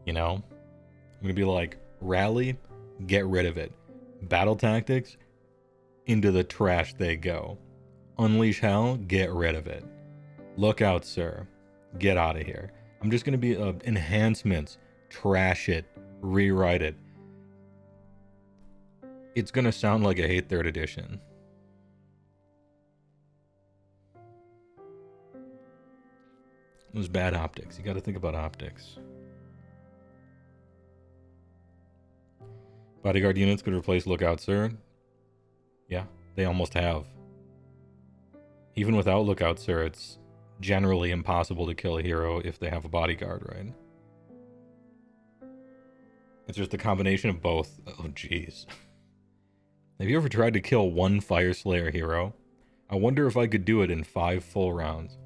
You know? I'm going to be like, rally, get rid of it. Battle tactics, into the trash they go. Unleash hell, get rid of it. Look out, sir. Get out of here. I'm just going to be enhancements. Trash it. Rewrite it. It's going to sound like I hate third edition. It was bad optics. You got to think about optics. Bodyguard units could replace Lookout, sir. Yeah, they almost have. Even without Lookout, sir, it's generally impossible to kill a hero if they have a bodyguard, right? It's just a combination of both. Oh, jeez. Have you ever tried to kill one Fire Slayer hero? I wonder if I could do it in 5 full rounds.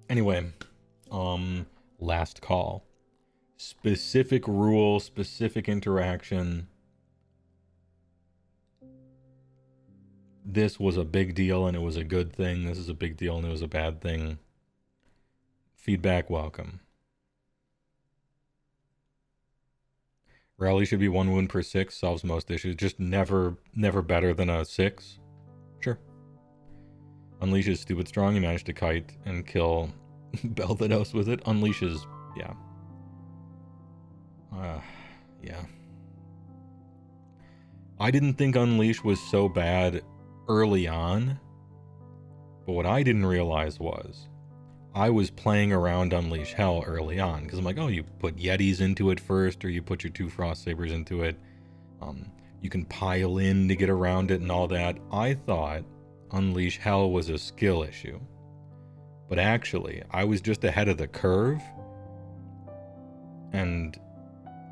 Anyway, last call. Specific rule, specific interaction. This was a big deal and it was a good thing. This is a big deal and it was a bad thing. Feedback welcome. Rally should be 1 wound per 6, solves most issues. Just never better than a 6. Sure. Unleash is stupid strong. You managed to kite and kill Belvados with it. Unleash is, yeah. Yeah. I didn't think Unleash was so bad early on, but what I didn't realize was I was playing around Unleash Hell early on, because I'm like, oh, you put Yetis into it first, or you put your 2 Frost Sabers into it. You can pile in to get around it and all that. I thought Unleash Hell was a skill issue, but actually I was just ahead of the curve, and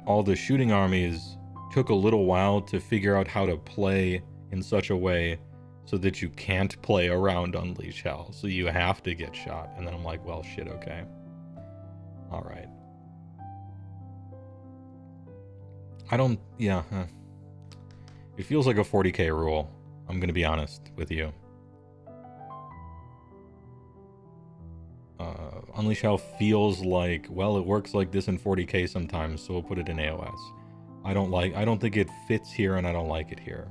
all the shooting armies took a little while to figure out how to play in such a way so that you can't play around Unleash Hell, so you have to get shot. And then I'm like, well, shit, okay, all right. It feels like a 40k rule, I'm gonna be honest with you. Unleash Hell feels like, well, it works like this in 40k sometimes, so we'll put it in AOS. I don't think it fits here, and I don't like it here.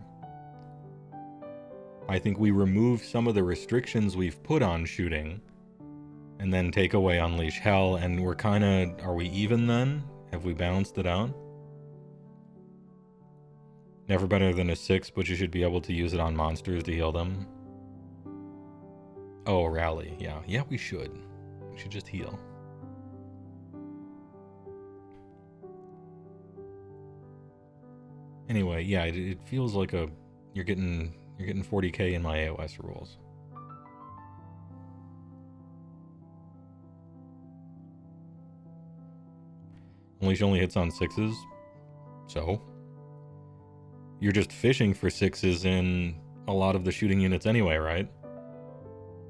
I think we remove some of the restrictions we've put on shooting, and then take away Unleash Hell, and we're are we even then? Have we balanced it out? Never better than a 6, but you should be able to use it on monsters to heal them. Oh, rally, yeah. Yeah, we should. We should just heal. Anyway, yeah, it feels like you're getting 40k in my AOS rules. Unleash only hits on 6s, so you're just fishing for 6s in a lot of the shooting units anyway, right?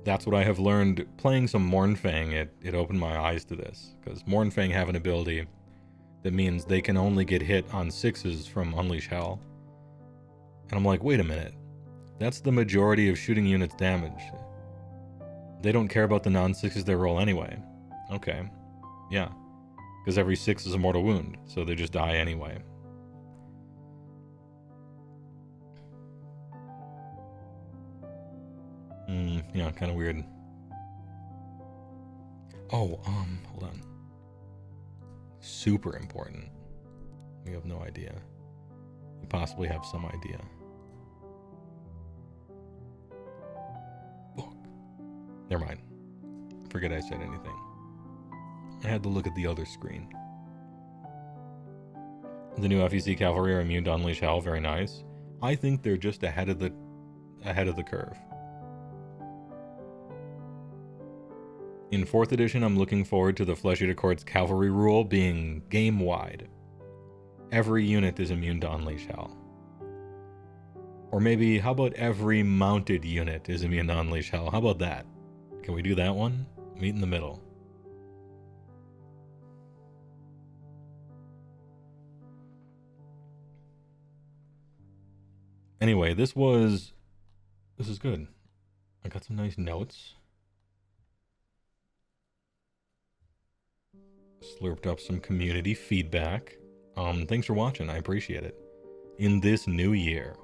That's what I have learned playing some Mournfang. It opened my eyes to this, because Mournfang have an ability that means they can only get hit on 6s from Unleash Hell. And I'm like, wait a minute. That's the majority of shooting units' damage. They don't care about the non-6s they roll anyway. Okay. Yeah. Because every 6 is a mortal wound, so they just die anyway. Yeah, kind of weird. Oh, hold on. Super important. We have no idea. You possibly have some idea. Look. Never mind. Forget I said anything. I had to look at the other screen. The new FEC Cavalry are immune to Unleash Hell. Very nice. I think they're just ahead of the curve. In 4th edition, I'm looking forward to the Flesh Eater Court's Cavalry rule being game-wide. Every unit is immune to Unleash Hell. Or maybe, how about every mounted unit is immune to Unleash Hell? How about that? Can we do that one? Meet in the middle. Anyway, this is good. I got some nice notes. Slurped up some community feedback. Thanks for watching. I appreciate it. In this new year,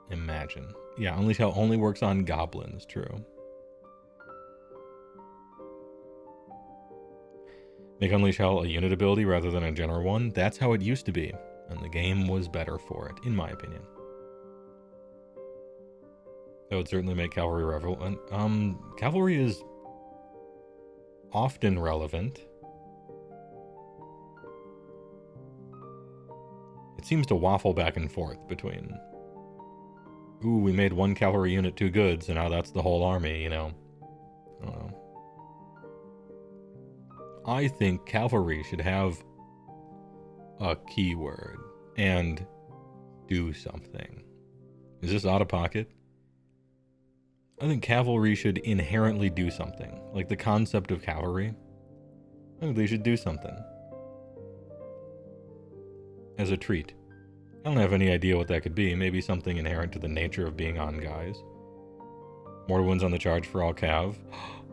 imagine. Yeah, Unleash Hell only works on goblins. True. Make Unleash Hell a unit ability rather than a general one. That's how it used to be, and the game was better for it, in my opinion. That would certainly make Cavalry relevant. Cavalry is often relevant. It seems to waffle back and forth between, ooh, we made one cavalry unit too good, so now that's the whole army, you know. I don't know. I think cavalry should have a keyword and do something. Is this out of pocket? I think cavalry should inherently do something. Like the concept of cavalry. I think they should do something. As a treat. I don't have any idea what that could be. Maybe something inherent to the nature of being on guys. Mortal wounds on the charge for all cav.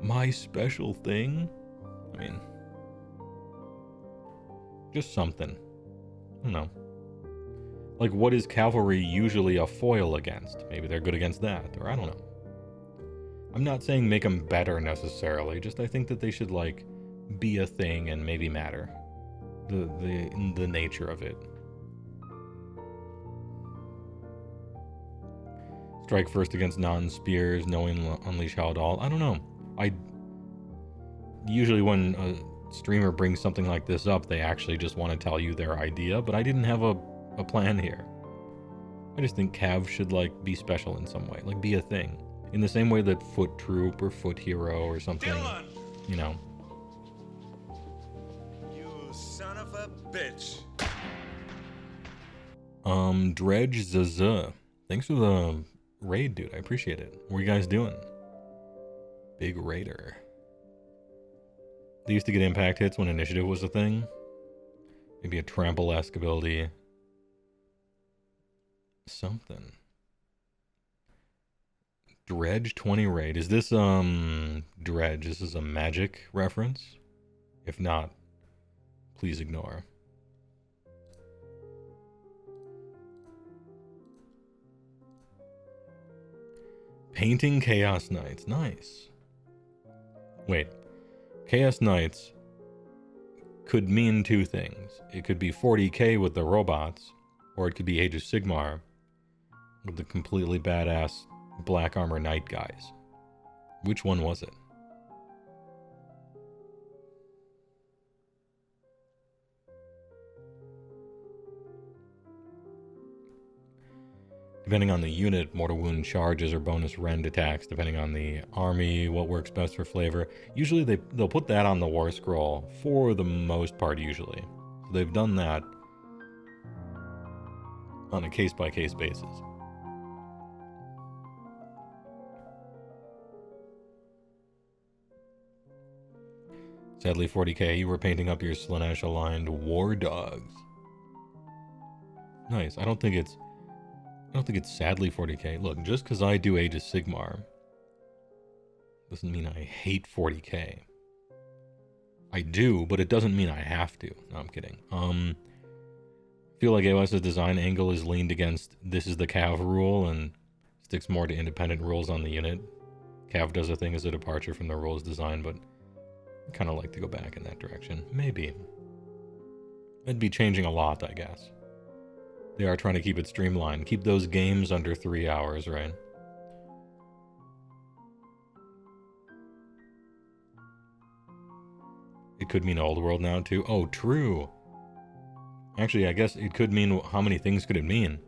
My special thing? I mean, just something. I don't know. Like, what is cavalry usually a foil against? Maybe they're good against that, or I don't know. I'm not saying make them better necessarily, just I think that they should, like, be a thing and maybe matter. The nature of it. Strike first against non-spears, knowing Unleash Hell at all. I don't know. Usually when a streamer brings something like this up, they actually just want to tell you their idea, but I didn't have a plan here. I just think Cav should, like, be special in some way, like be a thing. In the same way that Foot Troop or Foot Hero or something, Dylan! You know. You son of a bitch. Dredge Zaza. Thanks for the raid, dude. I appreciate it. What are you guys doing? Big Raider. They used to get impact hits when initiative was a thing. Maybe a trample-esque ability. Something. Dredge 20 raid. Is this, Dredge? This is a magic reference? If not, please ignore. Painting Chaos Knights. Nice. Wait. Chaos Knights could mean two things. It could be 40k with the robots, or it could be Age of Sigmar with the completely badass black armor knight guys. Which one was it? Depending on the unit, mortal wound charges or bonus rend attacks, depending on the army, what works best for flavor. Usually they'll put that on the war scroll for the most part, usually. So they've done that on a case-by-case basis. Sadly, 40k, you were painting up your Slaanesh-aligned war dogs. Nice. I don't think it's sadly 40k. Look, just because I do Age of Sigmar doesn't mean I hate 40k. I do, but it doesn't mean I have to. No, I'm kidding. I feel like AOS's design angle is leaned against this is the Cav rule and sticks more to independent rules on the unit. Cav does a thing as a departure from the rules design, but I kind of like to go back in that direction. Maybe. It'd be changing a lot, I guess. They are trying to keep it streamlined. Keep those games under 3 hours, right? It could mean Old World now, too. Oh, true. Actually, I guess it could mean... How many things could it mean?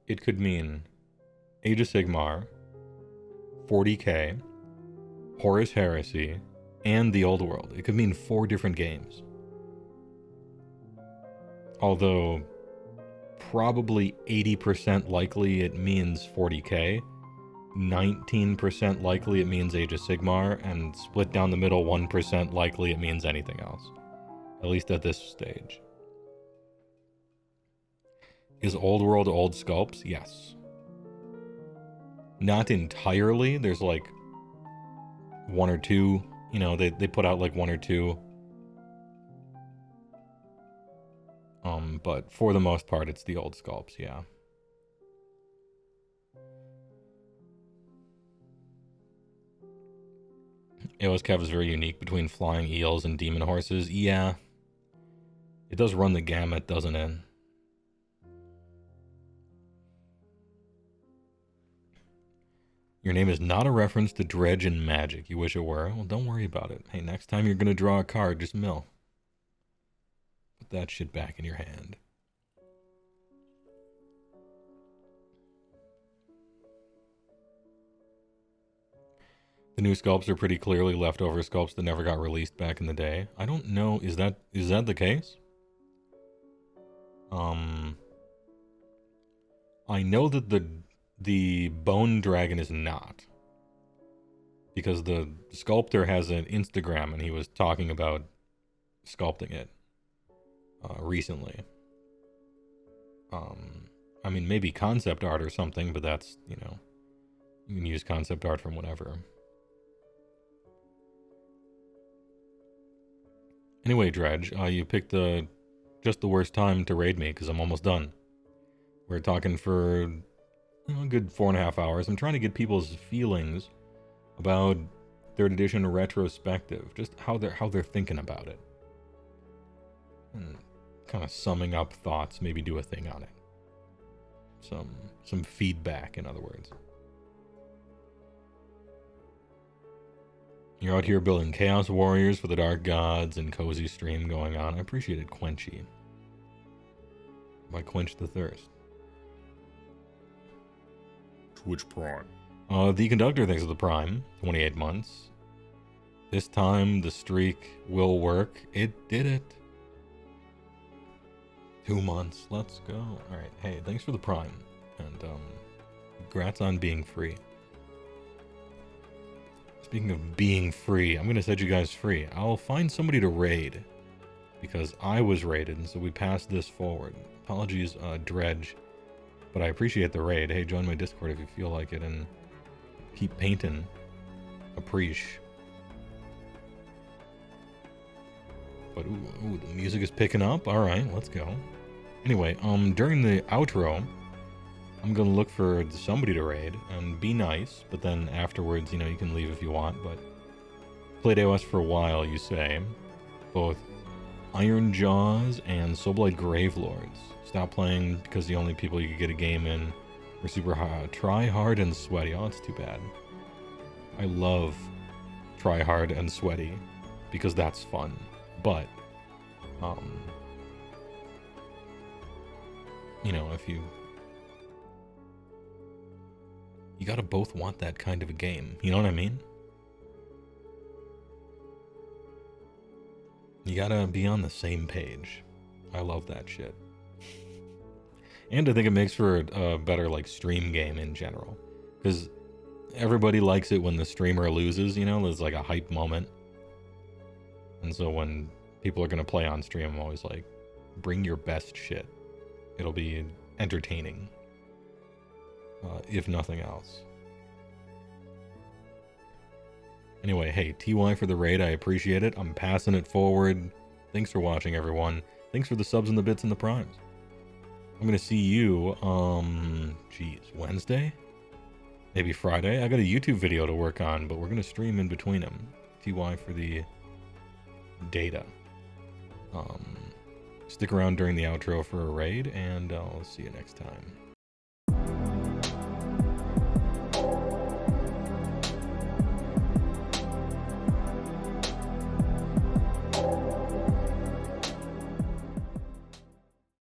It could mean Age of Sigmar, 40k, Horus Heresy, and the Old World. It could mean 4 different games. Although... probably 80% likely it means 40k, 19% likely it means Age of Sigmar, and split down the middle 1% likely it means anything else. At least at this stage. Is Old World old sculpts? Yes. Not entirely. There's like 1 or 2, you know, they put out like 1 or 2. But for the most part, it's the old sculpts, yeah. AOS Cav is very unique between flying eels and demon horses. Yeah. It does run the gamut, doesn't it? Your name is not a reference to Dredge and Magic. You wish it were? Well, don't worry about it. Hey, next time you're going to draw a card, just mill. Put that shit back in your hand. The new sculpts are pretty clearly leftover sculpts that never got released back in the day. I don't know, is that the case? I know that the Bone Dragon is not. Because the sculptor has an Instagram and he was talking about sculpting it recently. I mean, maybe concept art or something, but that's, you know, you can use concept art from whatever. Anyway, Dredge, you picked just the worst time to raid me because I'm almost done. We're talking for a good 4.5 hours. I'm trying to get people's feelings about 3rd edition retrospective, just how they're thinking about it, and kind of summing up thoughts. Maybe do a thing on it. Some feedback, in other words. You're out here building Chaos Warriors for the Dark Gods and cozy stream going on. I appreciate it, Quenchy. Why quench the thirst? Twitch Prime. The Conductor thanks for the Prime. 28 months. This time the streak will work. It did it. 2 months. Let's go. Alright, hey, thanks for the Prime. And, congrats on being free. Speaking of being free, I'm going to set you guys free. I'll find somebody to raid. Because I was raided, and so we passed this forward. Apologies, Dredge. But I appreciate the raid. Hey, join my Discord if you feel like it, and keep painting. Appreciate. But, ooh, the music is picking up. Alright, let's go. Anyway, during the outro, I'm gonna look for somebody to raid, and be nice, but then afterwards, you know, you can leave if you want, but... Played AOS for a while, you say. Both Iron Jaws and Soulblight Gravelords. Stop playing because the only people you could get a game in were super hard. Try hard and sweaty. Oh, it's too bad. I love try hard and sweaty because that's fun. But, you know, if you... You gotta both want that kind of a game. You know what I mean? You gotta be on the same page. I love that shit. And I think it makes for a better, like, stream game in general. Because everybody likes it when the streamer loses, you know? There's, like, a hype moment. And so when people are gonna play on stream, I'm always like, bring your best shit. It'll be entertaining. If nothing else. Anyway, hey, TY for the raid, I appreciate it. I'm passing it forward. Thanks for watching, everyone. Thanks for the subs and the bits and the primes. I'm gonna see you, Wednesday? Maybe Friday? I got a YouTube video to work on, but we're gonna stream in between them. TY for the data. Stick around during the outro for a raid, and I'll see you next time.